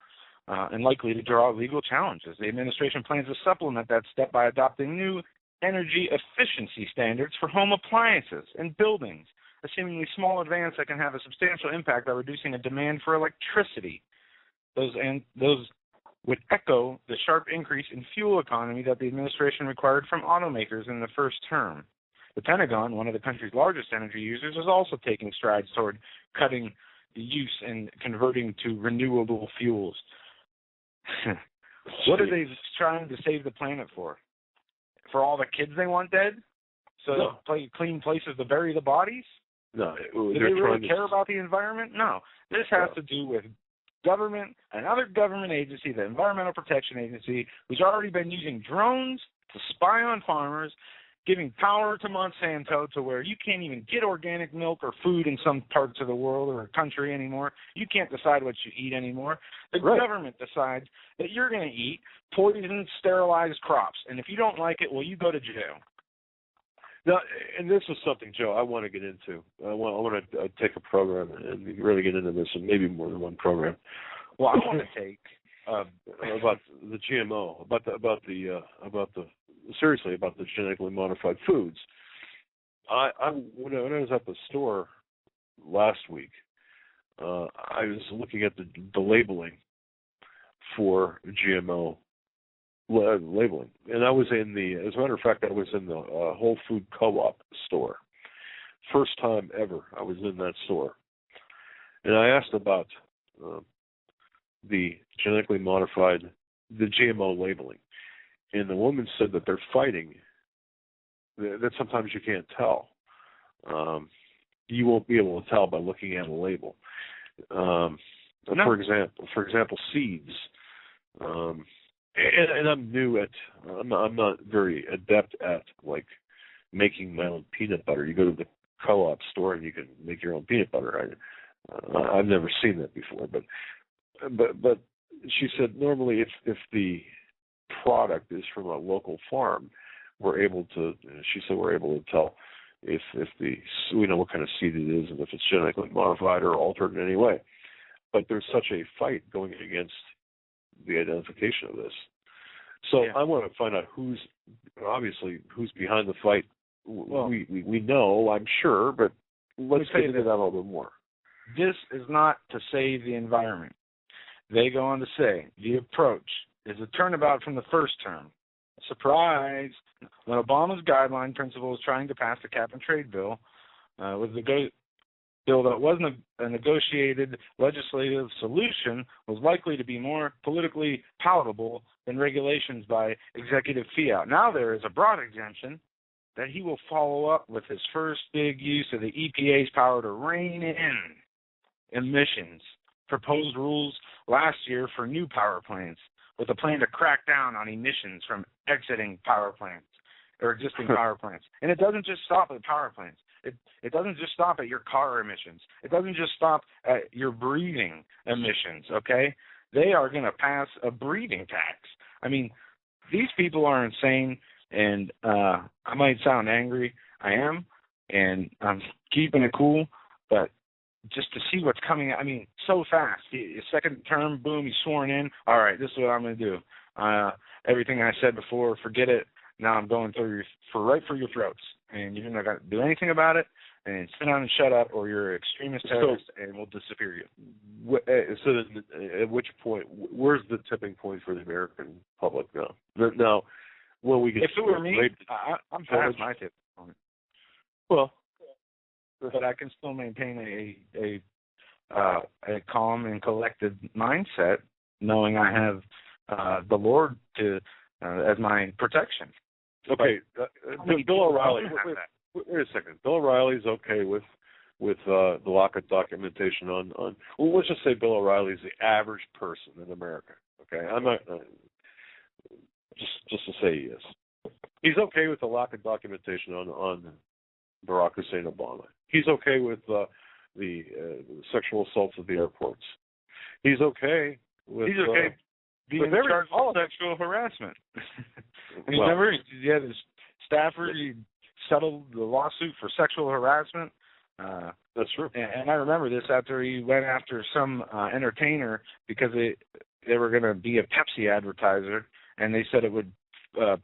and likely to draw legal challenges. The administration plans to supplement that step by adopting new energy efficiency standards for home appliances and buildings, a seemingly small advance that can have a substantial impact by reducing the demand for electricity. Those would echo the sharp increase in fuel economy that the administration required from automakers in the first term. The Pentagon, one of the country's largest energy users, is also taking strides toward cutting the use and converting to renewable fuels. What are they trying to save the planet for? For all the kids they want dead? So clean places to bury the bodies? No. Do they really care about the environment? No. This has to do with government, another government agency, the Environmental Protection Agency, who's already been using drones to spy on farmers, giving power to Monsanto to where you can't even get organic milk or food in some parts of the world or country anymore. You can't decide what you eat anymore. The government decides that you're going to eat poisoned, sterilized crops, and if you don't like it, well, you go to jail. Now, and this is something, Joe, I want to get into. I want to take a program and really get into this, and maybe more than one program. Well, I want to take about the GMO, about the genetically modified foods. When I was at the store last week, I was looking at the labeling for GMO labeling, and I was as a matter of fact, I was in the Whole Food Co-op store first time ever I was in that store, and I asked about the genetically modified, the GMO labeling, and the woman said that they're fighting, that sometimes you can't tell. You won't be able to tell by looking at a label. For example, seeds. And I'm new at. I'm not very adept at like making my own peanut butter. You go to the co-op store and you can make your own peanut butter. I've never seen that before, but she said normally if the product is from a local farm, we're able to tell if we know what kind of seed it is and if it's genetically modified or altered in any way. But there's such a fight going against the identification of this. So I want to find out who's behind the fight. Well, we know, I'm sure, but let's get into that a little bit more. This is not to save the environment. They go on to say the approach is a turnabout from the first term. Surprise! When Obama's guideline principle was trying to pass the cap-and-trade bill, was the bill that wasn't a negotiated legislative solution was likely to be more politically palatable than regulations by executive fiat. Now there is a broad exemption that he will follow up with his first big use of the EPA's power to rein in emissions. Proposed rules last year for new power plants, with a plan to crack down on emissions from exiting power plants or existing power plants. And it doesn't just stop at power plants. It doesn't just stop at your car emissions. It doesn't just stop at your breathing emissions, okay? They are going to pass a breathing tax. I mean, these people are insane, and I might sound angry. I am, and I'm keeping it cool, but just to see what's coming, I mean, so fast. His second term, boom, he's sworn in. All right, this is what I'm going to do. Everything I said before, forget it. Now I'm going right for your throats. And you're not going to do anything about it, and sit down and shut up, or you're an extremist terrorist, and we'll disappear you. So at which point, where's the tipping point for the American public now? Now, when we get if it were me, I'm past my tipping point. Well, but I can still maintain a calm and collected mindset, knowing I have the Lord to as my protection. Okay, Bill O'Reilly. Wait a second. Bill O'Reilly's okay with the lock-up documentation on. Well, let's just say Bill O'Reilly's the average person in America. Okay, I'm not just to say he is. He's okay with the lock-up documentation on Barack Hussein Obama. He's okay with the sexual assaults at the airports. He's okay with. He's okay being charged with sexual harassment. Remember, he had his staffer. He settled the lawsuit for sexual harassment. That's true. And I remember this after he went after some entertainer because they were going to be a Pepsi advertiser, and they said it would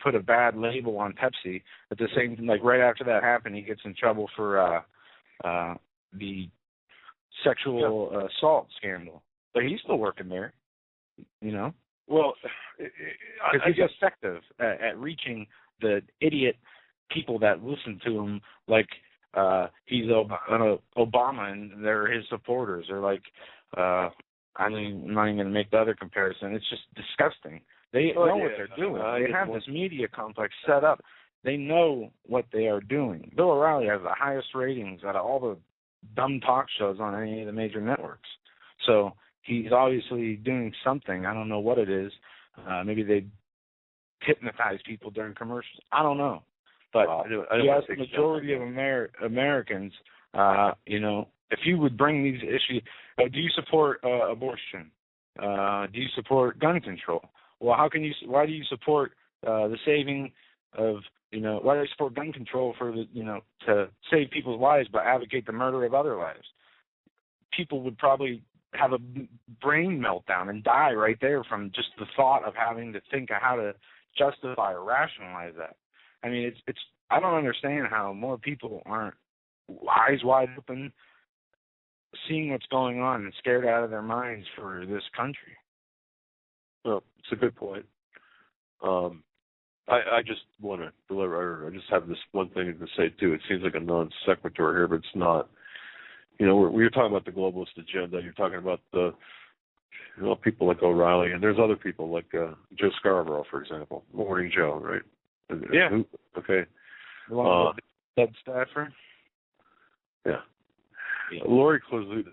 put a bad label on Pepsi. At the same, like right after that happened, he gets in trouble for the sexual assault scandal. But he's still working there, you know. Well, because he's effective at reaching the idiot people that listen to him, like he's Obama and they're his supporters, or like I'm not even going to make the other comparison. It's just disgusting. They know what they're doing. They have this media complex set up. They know what they are doing. Bill O'Reilly has the highest ratings out of all the dumb talk shows on any of the major networks. So he's obviously doing something. I don't know what it is. Maybe they hypnotize people during commercials. I don't know. But he has the majority of Americans, you know, if you would bring these issues, do you support abortion? Do you support gun control? Well, why do you support the saving of, you know, why do you support gun control for the, you know, to save people's lives but advocate the murder of other lives? People would probably have a brain meltdown and die right there from just the thought of having to think of how to justify or rationalize that. I mean, it's I don't understand how more people aren't eyes wide open, seeing what's going on and scared out of their minds for this country. Well, it's a good point. I just want to deliver. I just have this one thing to say too. It seems like a non sequitur here, but it's not. You know, we're talking about the globalist agenda. You're talking about the, you know, people like O'Reilly, and there's other people like Joe Scarborough, for example. Morning Joe, right? Yeah. Okay. Dead staffer. Yeah. Lori Klazutis.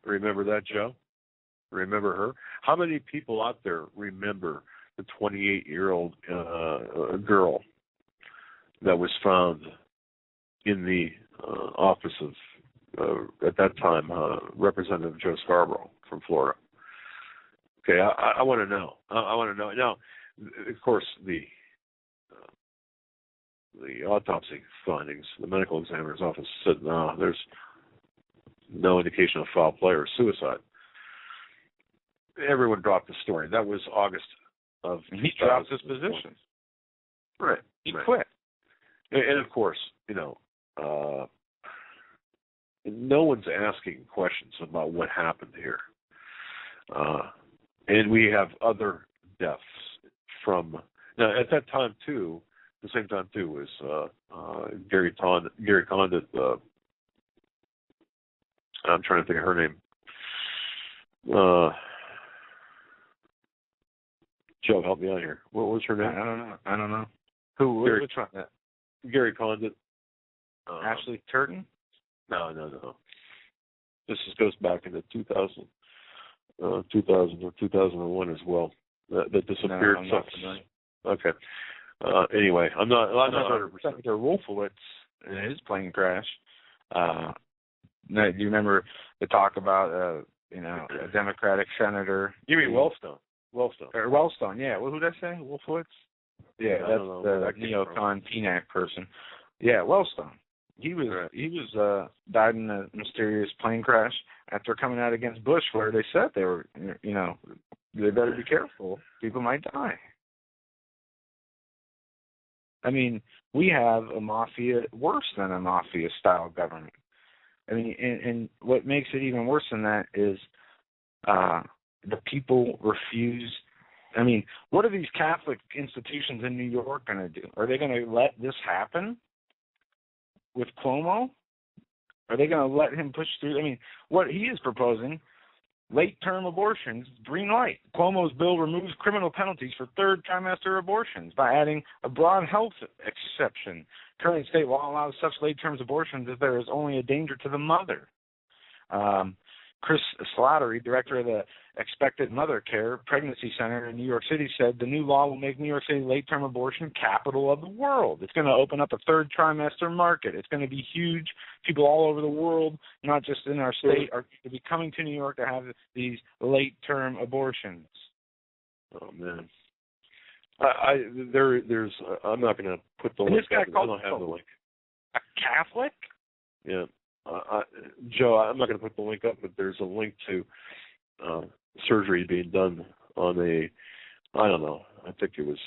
Remember that, Joe? Remember her? How many people out there remember the 28-year-old girl that was found in the office of, at that time, Representative Joe Scarborough from Florida? Okay, I want to know. I want to know. Now, of course, the autopsy findings, the medical examiner's office said, no, there's no indication of foul play or suicide. Everyone dropped the story. That was August of. He dropped his position. Right. He quit. And of course, you know, no one's asking questions about what happened here. And we have other deaths from. Now, at that time, too, the same time, too, was Gary Condit. I'm trying to think of her name. Joe, help me out here. What was her name? I don't know. Who? Which one? Gary Condit. Ashley Turton? No. This goes back into 2000 or 2001 as well. That disappeared. No, okay. Anyway, I'm not 100%. Senator Wolfowitz in his plane crash. Do you remember the talk about a Democratic senator? You mean Wellstone? Or Wellstone, yeah. Well, who did I say? Wolfowitz? Yeah, that's the neocon PNAC person. Yeah, Wellstone. He was died in a mysterious plane crash after coming out against Bush, where they said they were, they better be careful. People might die. I mean, we have a mafia worse than a mafia-style government. I mean, and what makes it even worse than that is the people refuse. I mean, what are these Catholic institutions in New York going to do? Are they going to let this happen with Cuomo? Are they going to let him push through? I mean, what he is proposing, late-term abortions, green light. Cuomo's bill removes criminal penalties for third trimester abortions by adding a broad health exception. Current state law allows such late-term abortions if there is only a danger to the mother. Chris Slattery, director of the Expectant Mother Care Pregnancy Center in New York City, said the new law will make New York City late-term abortion capital of the world. It's going to open up a third trimester market. It's going to be huge. People all over the world, not just in our state, are going to be coming to New York to have these late-term abortions. Oh, man. There's. I'm not going to put the link. I don't have the link. A Catholic? Yeah. Joe, I'm not going to put the link up, but there's a link to surgery being done on I don't know, I think it was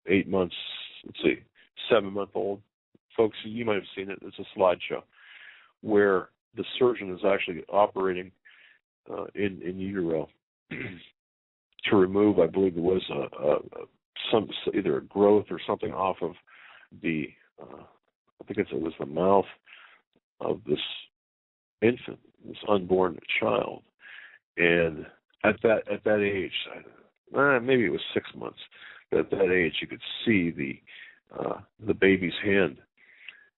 8 months, 7-month-old. Folks, you might have seen it. It's a slideshow where the surgeon is actually operating in utero to remove, I believe it was either a growth or something off of the, I think it was the mouth of this infant, this unborn child. And at that age, maybe it was 6 months, but at that age you could see the baby's hand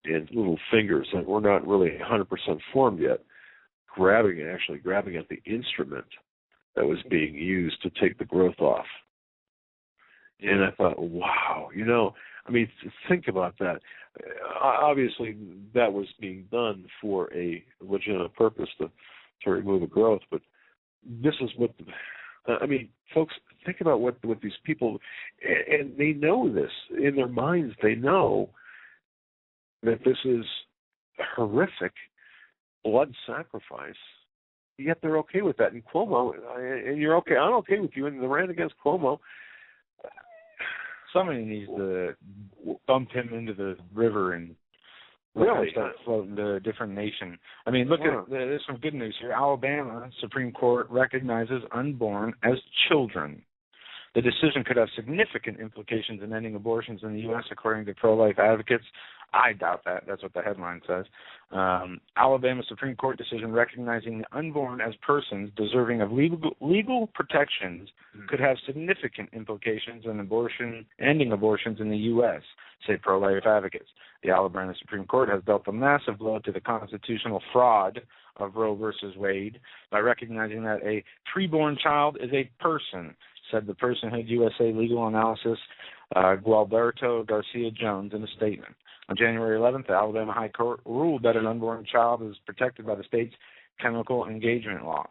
and little fingers that were not really 100% formed yet, grabbing at the instrument that was being used to take the growth off. And I thought, wow, I mean, think about that. Obviously, that was being done for a legitimate purpose to remove a growth, but this is what, folks, think about what these people, and they know this. In their minds, they know that this is horrific blood sacrifice, yet they're okay with that. And Cuomo, and you're okay, I'm okay with you, and the rant against Cuomo, somebody needs to bump him into the river and start floating to a different nation. I mean, look at there's some good news here. Alabama Supreme Court recognizes unborn as children. The decision could have significant implications in ending abortions in the U.S., according to pro-life advocates. I doubt that. That's what the headline says. Alabama Supreme Court decision recognizing the unborn as persons deserving of legal protections could have significant implications in ending abortions in the U.S., say pro-life advocates. The Alabama Supreme Court has dealt a massive blow to the constitutional fraud of Roe versus Wade by recognizing that a preborn child is a person, said the Personhood USA legal analysis Gualberto Garcia Jones in a statement. On January 11th, the Alabama High Court ruled that an unborn child is protected by the state's chemical engagement law.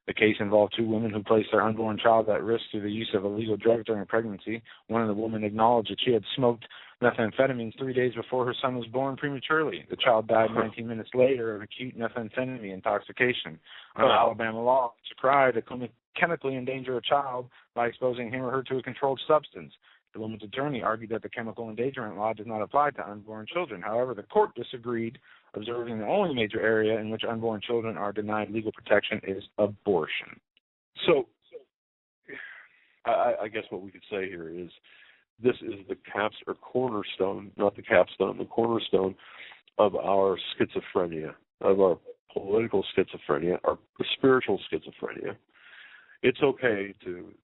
The case involved two women who placed their unborn child at risk through the use of illegal drugs during pregnancy. One of the women acknowledged that she had smoked methamphetamines 3 days before her son was born prematurely. The child died 19 minutes later of acute methamphetamine intoxication. Under Alabama law, it's a crime to chemically endanger a child by exposing him or her to a controlled substance. The woman's attorney argued that the chemical endangerment law does not apply to unborn children. However, the court disagreed, observing the only major area in which unborn children are denied legal protection is abortion. So, I guess what we could say here is this is the cornerstone, not the capstone, the cornerstone of our schizophrenia, of our political schizophrenia, our spiritual schizophrenia. It's okay to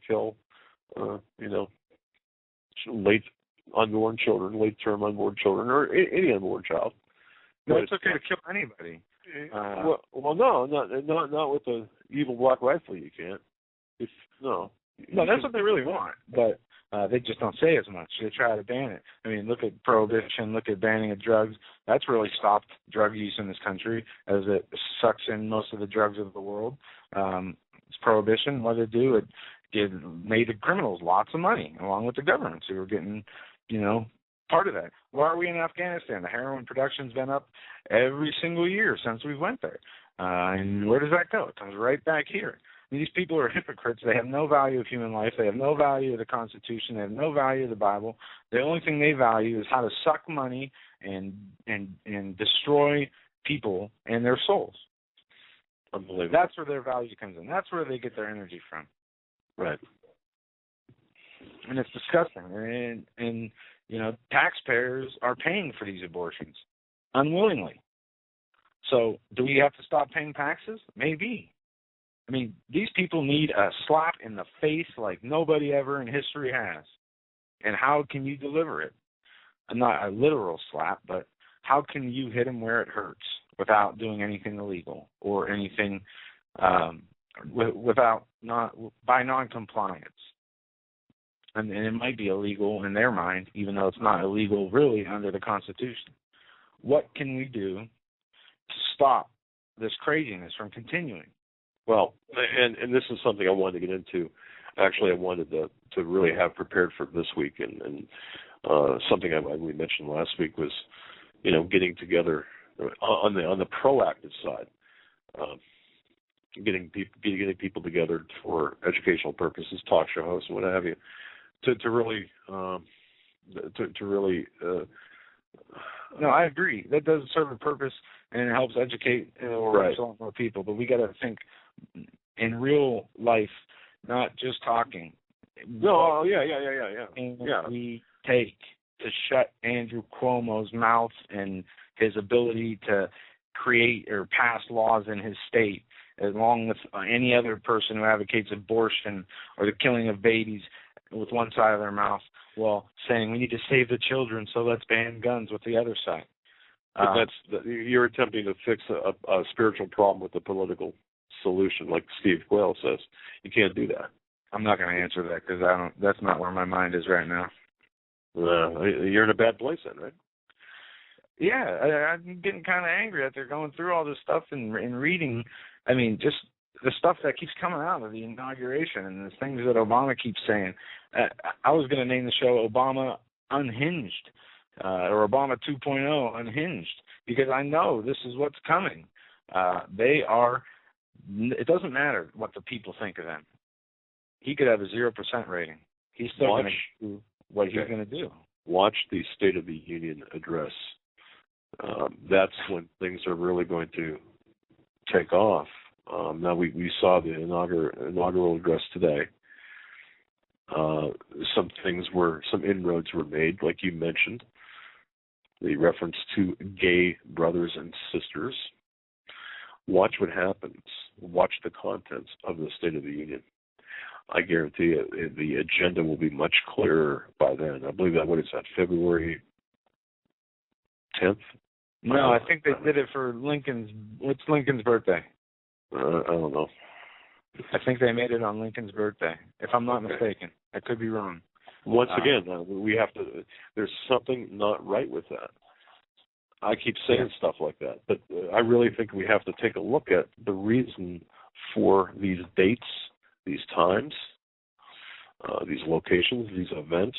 kill, late-term unborn children, or any unborn child. No, it's okay to kill anybody. No, not with the evil black rifle. You can't. No, that's what they really want, but they just don't say as much. They try to ban it. I mean, look at prohibition, look at banning of drugs. That's really stopped drug use in this country, as it sucks in most of the drugs of the world. It's prohibition. What did it do? It made the criminals lots of money, along with the governments who were getting, part of that. Why are we in Afghanistan? The heroin production's been up every single year since we went there. And where does that go? It comes right back here. These people are hypocrites. They have no value of human life. They have no value of the Constitution. They have no value of the Bible. The only thing they value is how to suck money and destroy people and their souls. Unbelievable. That's where their value comes in. That's where they get their energy from. Right. And it's disgusting. And taxpayers are paying for these abortions unwillingly. So do we have to stop paying taxes? Maybe. I mean, these people need a slap in the face like nobody ever in history has. And how can you deliver it? Not a literal slap, but how can you hit them where it hurts without doing anything illegal or anything by non-compliance? And it might be illegal in their mind, even though it's not illegal really under the Constitution. What can we do to stop this craziness from continuing? Well, and this is something I wanted to get into. Actually, I wanted to really have prepared for this week, and something we mentioned last week was, getting together on the proactive side, getting people together for educational purposes, talk show hosts, and what have you, to really. No, I agree. That does serve a purpose, and it helps educate a lot more people. But we got to think in real life, not just talking. No, yeah. We take to shut Andrew Cuomo's mouth and his ability to create or pass laws in his state, along with any other person who advocates abortion or the killing of babies with one side of their mouth, while saying we need to save the children, so let's ban guns with the other side. But you're attempting to fix a spiritual problem with a political solution, like Steve Quayle says. You can't do that. I'm not going to answer that because that's not where my mind is right now. You're in a bad place then, right? Yeah, I'm getting kind of angry that they're going through all this stuff and reading. I mean, just the stuff that keeps coming out of the inauguration and the things that Obama keeps saying. I was going to name the show Obama Unhinged or Obama 2.0 Unhinged, because I know this is what's coming. It doesn't matter what the people think of them. He could have a 0% rating. He's still going to do what he's going to do. Watch the State of the Union address. That's when things are really going to take off. Now we saw the inaugural address today, some inroads were made, like you mentioned, the reference to gay brothers and sisters. Watch what happens. Watch the contents of the State of the Union. I guarantee you the agenda will be much clearer by then. I believe February 10th? No, I think they did it for what's Lincoln's birthday? I don't know. I think they made it on Lincoln's birthday, if I'm not mistaken. I could be wrong. Once again, there's something not right with that. I keep saying stuff like that, but I really think we have to take a look at the reason for these dates, these times, these locations, these events.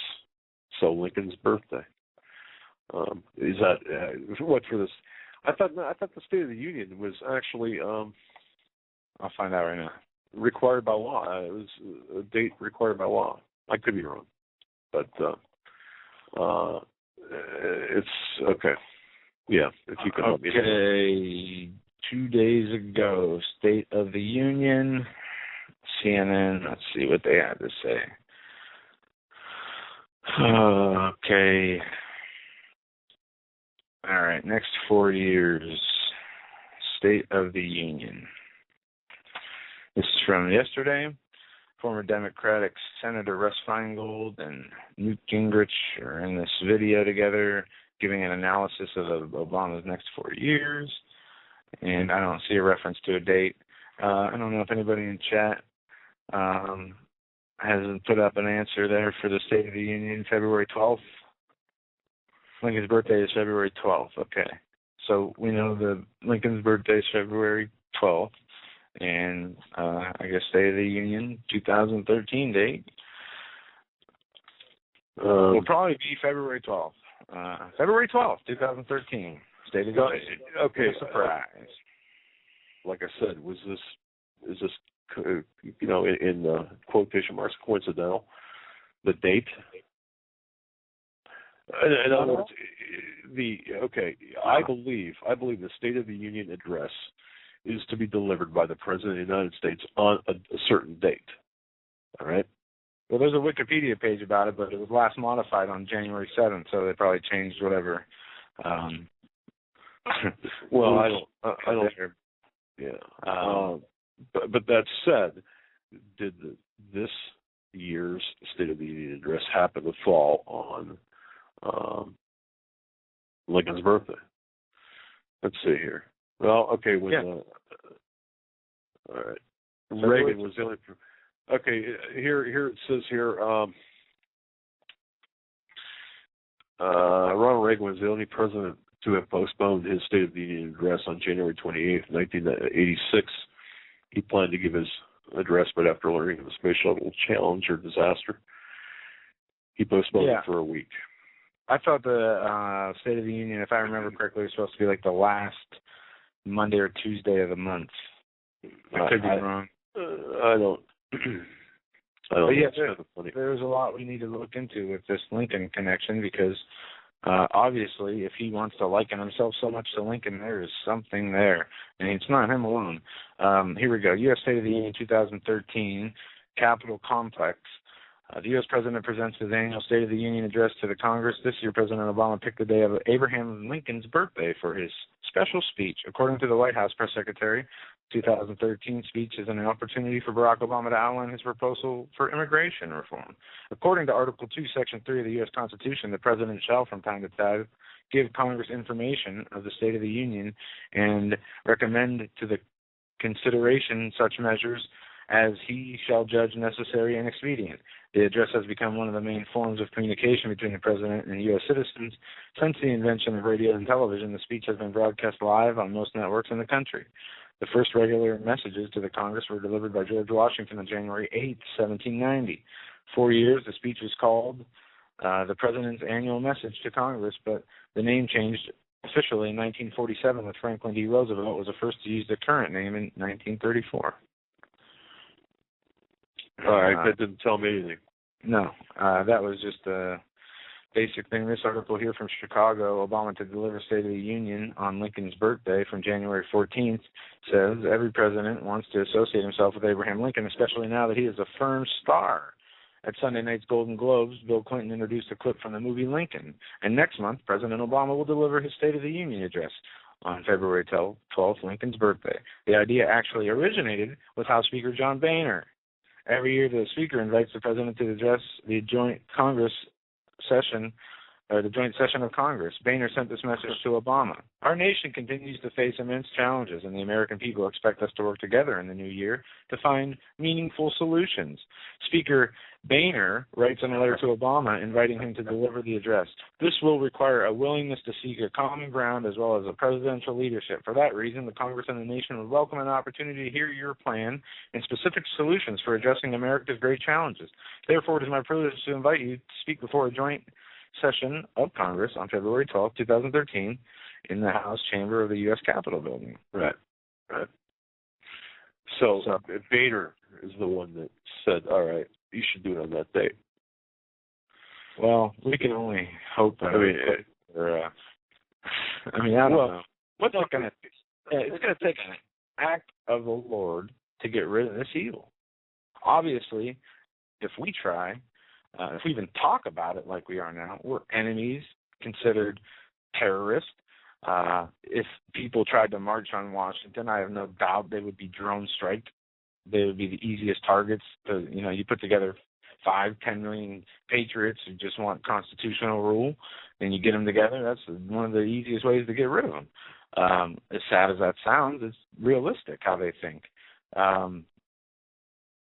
So Lincoln's birthday. Is that what for this? I thought the State of the Union was actually. I'll find out right now. Required by law. It was a date required by law. I could be wrong, but it's okay. Yeah, if you can help me. Okay, 2 days ago, State of the Union, CNN. Let's see what they had to say. Okay. All right, next 4 years, State of the Union. This is from yesterday. Former Democratic Senator Russ Feingold and Newt Gingrich are in this video together giving an analysis of Obama's next 4 years. And I don't see a reference to a date. I don't know if anybody in chat hasn't put up an answer there for the State of the Union, February 12th. Lincoln's birthday is February 12th. Okay. So we know that Lincoln's birthday is February 12th. And I guess State of the Union 2013 date will probably be February 12th. February 12th, 2013. State of the Union. Okay. Surprise. Like I said, is this in quotation marks coincidental? The date. In other words, I believe the State of the Union address is to be delivered by the President of the United States on a certain date. All right? Well, there's a Wikipedia page about it, but it was last modified on January 7th, so they probably changed whatever. Well, I don't. Yeah. But that said, did this year's State of the Union address happen to fall on Lincoln's birthday? Let's see here. Well, okay, all right. Reagan was the only. Okay, here it says here. Ronald Reagan was the only president to have postponed his State of the Union address on January 28th, 1986. He planned to give his address, but after learning of the Space Shuttle Challenger disaster, he postponed it for a week. I thought the State of the Union, if I remember correctly, was supposed to be like the last Monday or Tuesday of the month. I could be wrong. I don't. But yeah, there's a lot we need to look into with this Lincoln connection because obviously, if he wants to liken himself so much to Lincoln, there is something there, and it's not him alone. Here we go. U.S. State of the Union 2013, Capitol Complex. The U.S. President presents his annual State of the Union address to the Congress. This year, President Obama picked the day of Abraham Lincoln's birthday for his special speech. According to the White House press secretary, 2013 speech is an opportunity for Barack Obama to outline his proposal for immigration reform. According to Article 2, Section 3 of the U.S. Constitution, the President shall, from time to time, give Congress information of the State of the Union and recommend to the consideration such measures as he shall judge necessary and expedient. The address has become one of the main forms of communication between the President and U.S. citizens. Since the invention of radio and television, the speech has been broadcast live on most networks in the country. The first regular messages to the Congress were delivered by George Washington on January 8, 1790. 4 years, the speech was called the President's Annual Message to Congress, but the name changed officially in 1947 with Franklin D. Roosevelt was the first to use the current name in 1934. All right, that didn't tell me anything. No, that was just a basic thing. This article here from Chicago, Obama to deliver State of the Union on Lincoln's birthday from January 14th, says every president wants to associate himself with Abraham Lincoln, especially now that he is a firm star At Sunday night's Golden Globes, Bill Clinton introduced a clip from the movie Lincoln. And next month, President Obama will deliver his State of the Union address on February 12th, Lincoln's birthday. The idea actually originated with House Speaker John Boehner. Every year, the Speaker invites the President to address the joint session of Congress. Boehner sent this message to Obama. Our nation continues to face immense challenges, and the American people expect us to work together in the new year to find meaningful solutions. Speaker Boehner writes in a letter to Obama inviting him to deliver the address. This will require a willingness to seek a common ground as well as a presidential leadership. For that reason, the Congress and the nation would welcome an opportunity to hear your plan and specific solutions for addressing America's great challenges. Therefore, it is my privilege to invite you to speak before a joint session of Congress on February 12, 2013 in the House chamber of the U.S. Capitol building. Right. So Boehner is the one that said, all right, you should do it on that date. Well, we can only hope that. I don't know. What's it going to be? It's going to take an act of the Lord to get rid of this evil. Obviously, if we try, if we even talk about it like we are now, we're enemies, considered terrorists. If people tried to march on Washington, I have no doubt they would be drone striked. They would be the easiest targets. You put together 5-10 million patriots who just want constitutional rule, and you get them together. That's one of the easiest ways to get rid of them. As sad as that sounds, it's realistic how they think.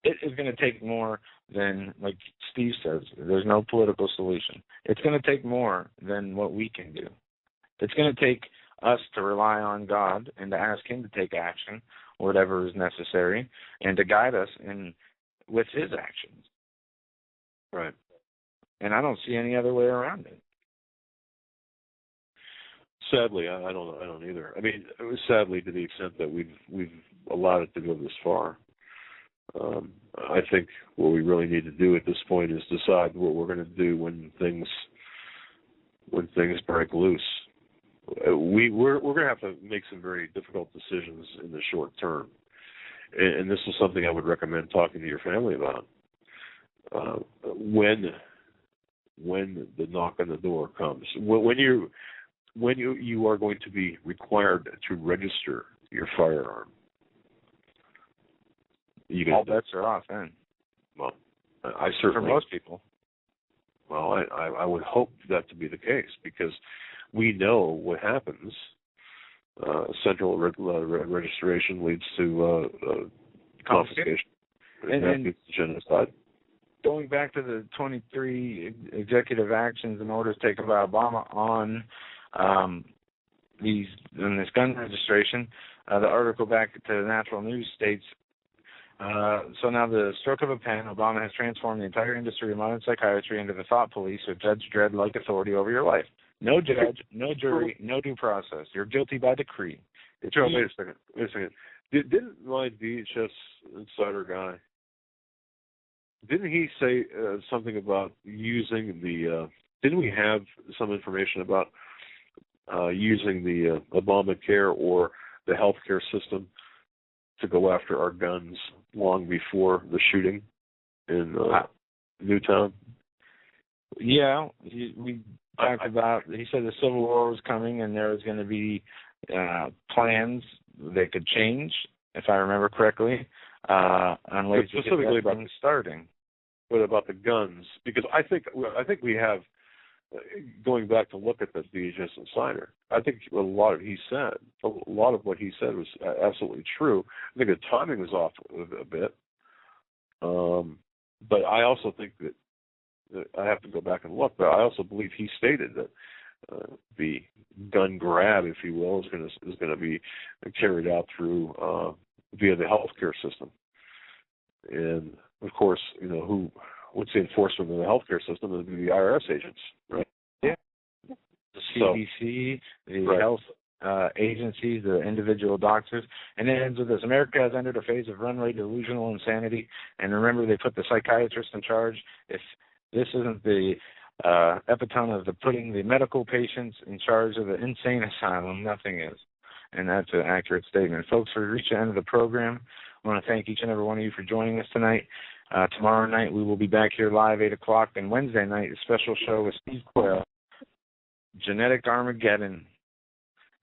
It is going to take more than, like Steve says, there's no political solution. It's going to take more than what we can do. It's going to take us to rely on God and to ask Him to take action, whatever is necessary, and to guide us with His actions. Right. And I don't see any other way around it. Sadly, I don't either. I mean, sadly to the extent that we've allowed it to go this far. I think what we really need to do at this point is decide what we're going to do when things break loose. We're going to have to make some very difficult decisions in the short term, and this is something I would recommend talking to your family about. When the knock on the door comes, when you are going to be required to register your firearm. All bets are off then. Well, I certainly... For most people. Well, I would hope that to be the case, because we know what happens. Central registration leads to confiscation and genocide. Going back to the 23 executive actions and orders taken by Obama on this gun registration, the article back to the Natural News states, so now the stroke of a pen, Obama has transformed the entire industry of modern psychiatry into the thought police with Judge Dredd-like authority over your life. No judge, no jury, no due process. You're guilty by decree. Wait a second. Didn't my VHS insider guy, didn't he say something about using the, didn't we have some information about using the Obamacare or the healthcare system to go after our guns long before the shooting in Newtown? Yeah, we talked about, he said the Civil War was coming and there was going to be plans that could change, if I remember correctly, on ways to get that thing starting. What about the guns? Because I think we have, going back to look at the VHS Insider, I think a lot of what he said was absolutely true. I think the timing was off a bit, but I also think that I have to go back and look. But I also believe he stated that the gun grab, if you will, is going to be carried out through via the healthcare system, and of course, what's the enforcement of the healthcare system? It would be the IRS agents, right? Yeah. The CDC, the health agencies, the individual doctors. And it ends with this. America has entered a phase of runaway delusional insanity. And remember, they put the psychiatrist in charge. If this isn't the epitome of putting the medical patients in charge of the insane asylum, nothing is. And that's an accurate statement. Folks, we reached the end of the program. I want to thank each and every one of you for joining us tonight. Tomorrow night we will be back here live 8 o'clock, and Wednesday night a special show with Steve Quayle, Genetic Armageddon,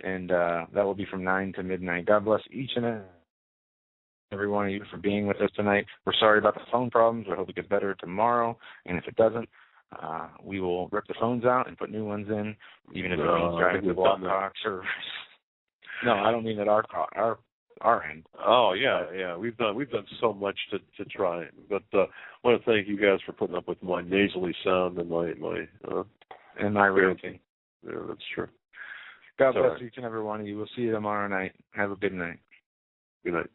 and that will be from 9 to midnight. God bless each and every one of you for being with us tonight. We're sorry about the phone problems. We hope it gets better tomorrow, and if it doesn't, we will rip the phones out and put new ones in, even if it means driving the Blackhawk servers. No, I don't mean at our end. Oh yeah, we've done so much to try, but I want to thank you guys for putting up with my nasally sound and my ranting. Yeah, that's true. God bless each and every one of you. We'll see you tomorrow night. Have a good night. Good night.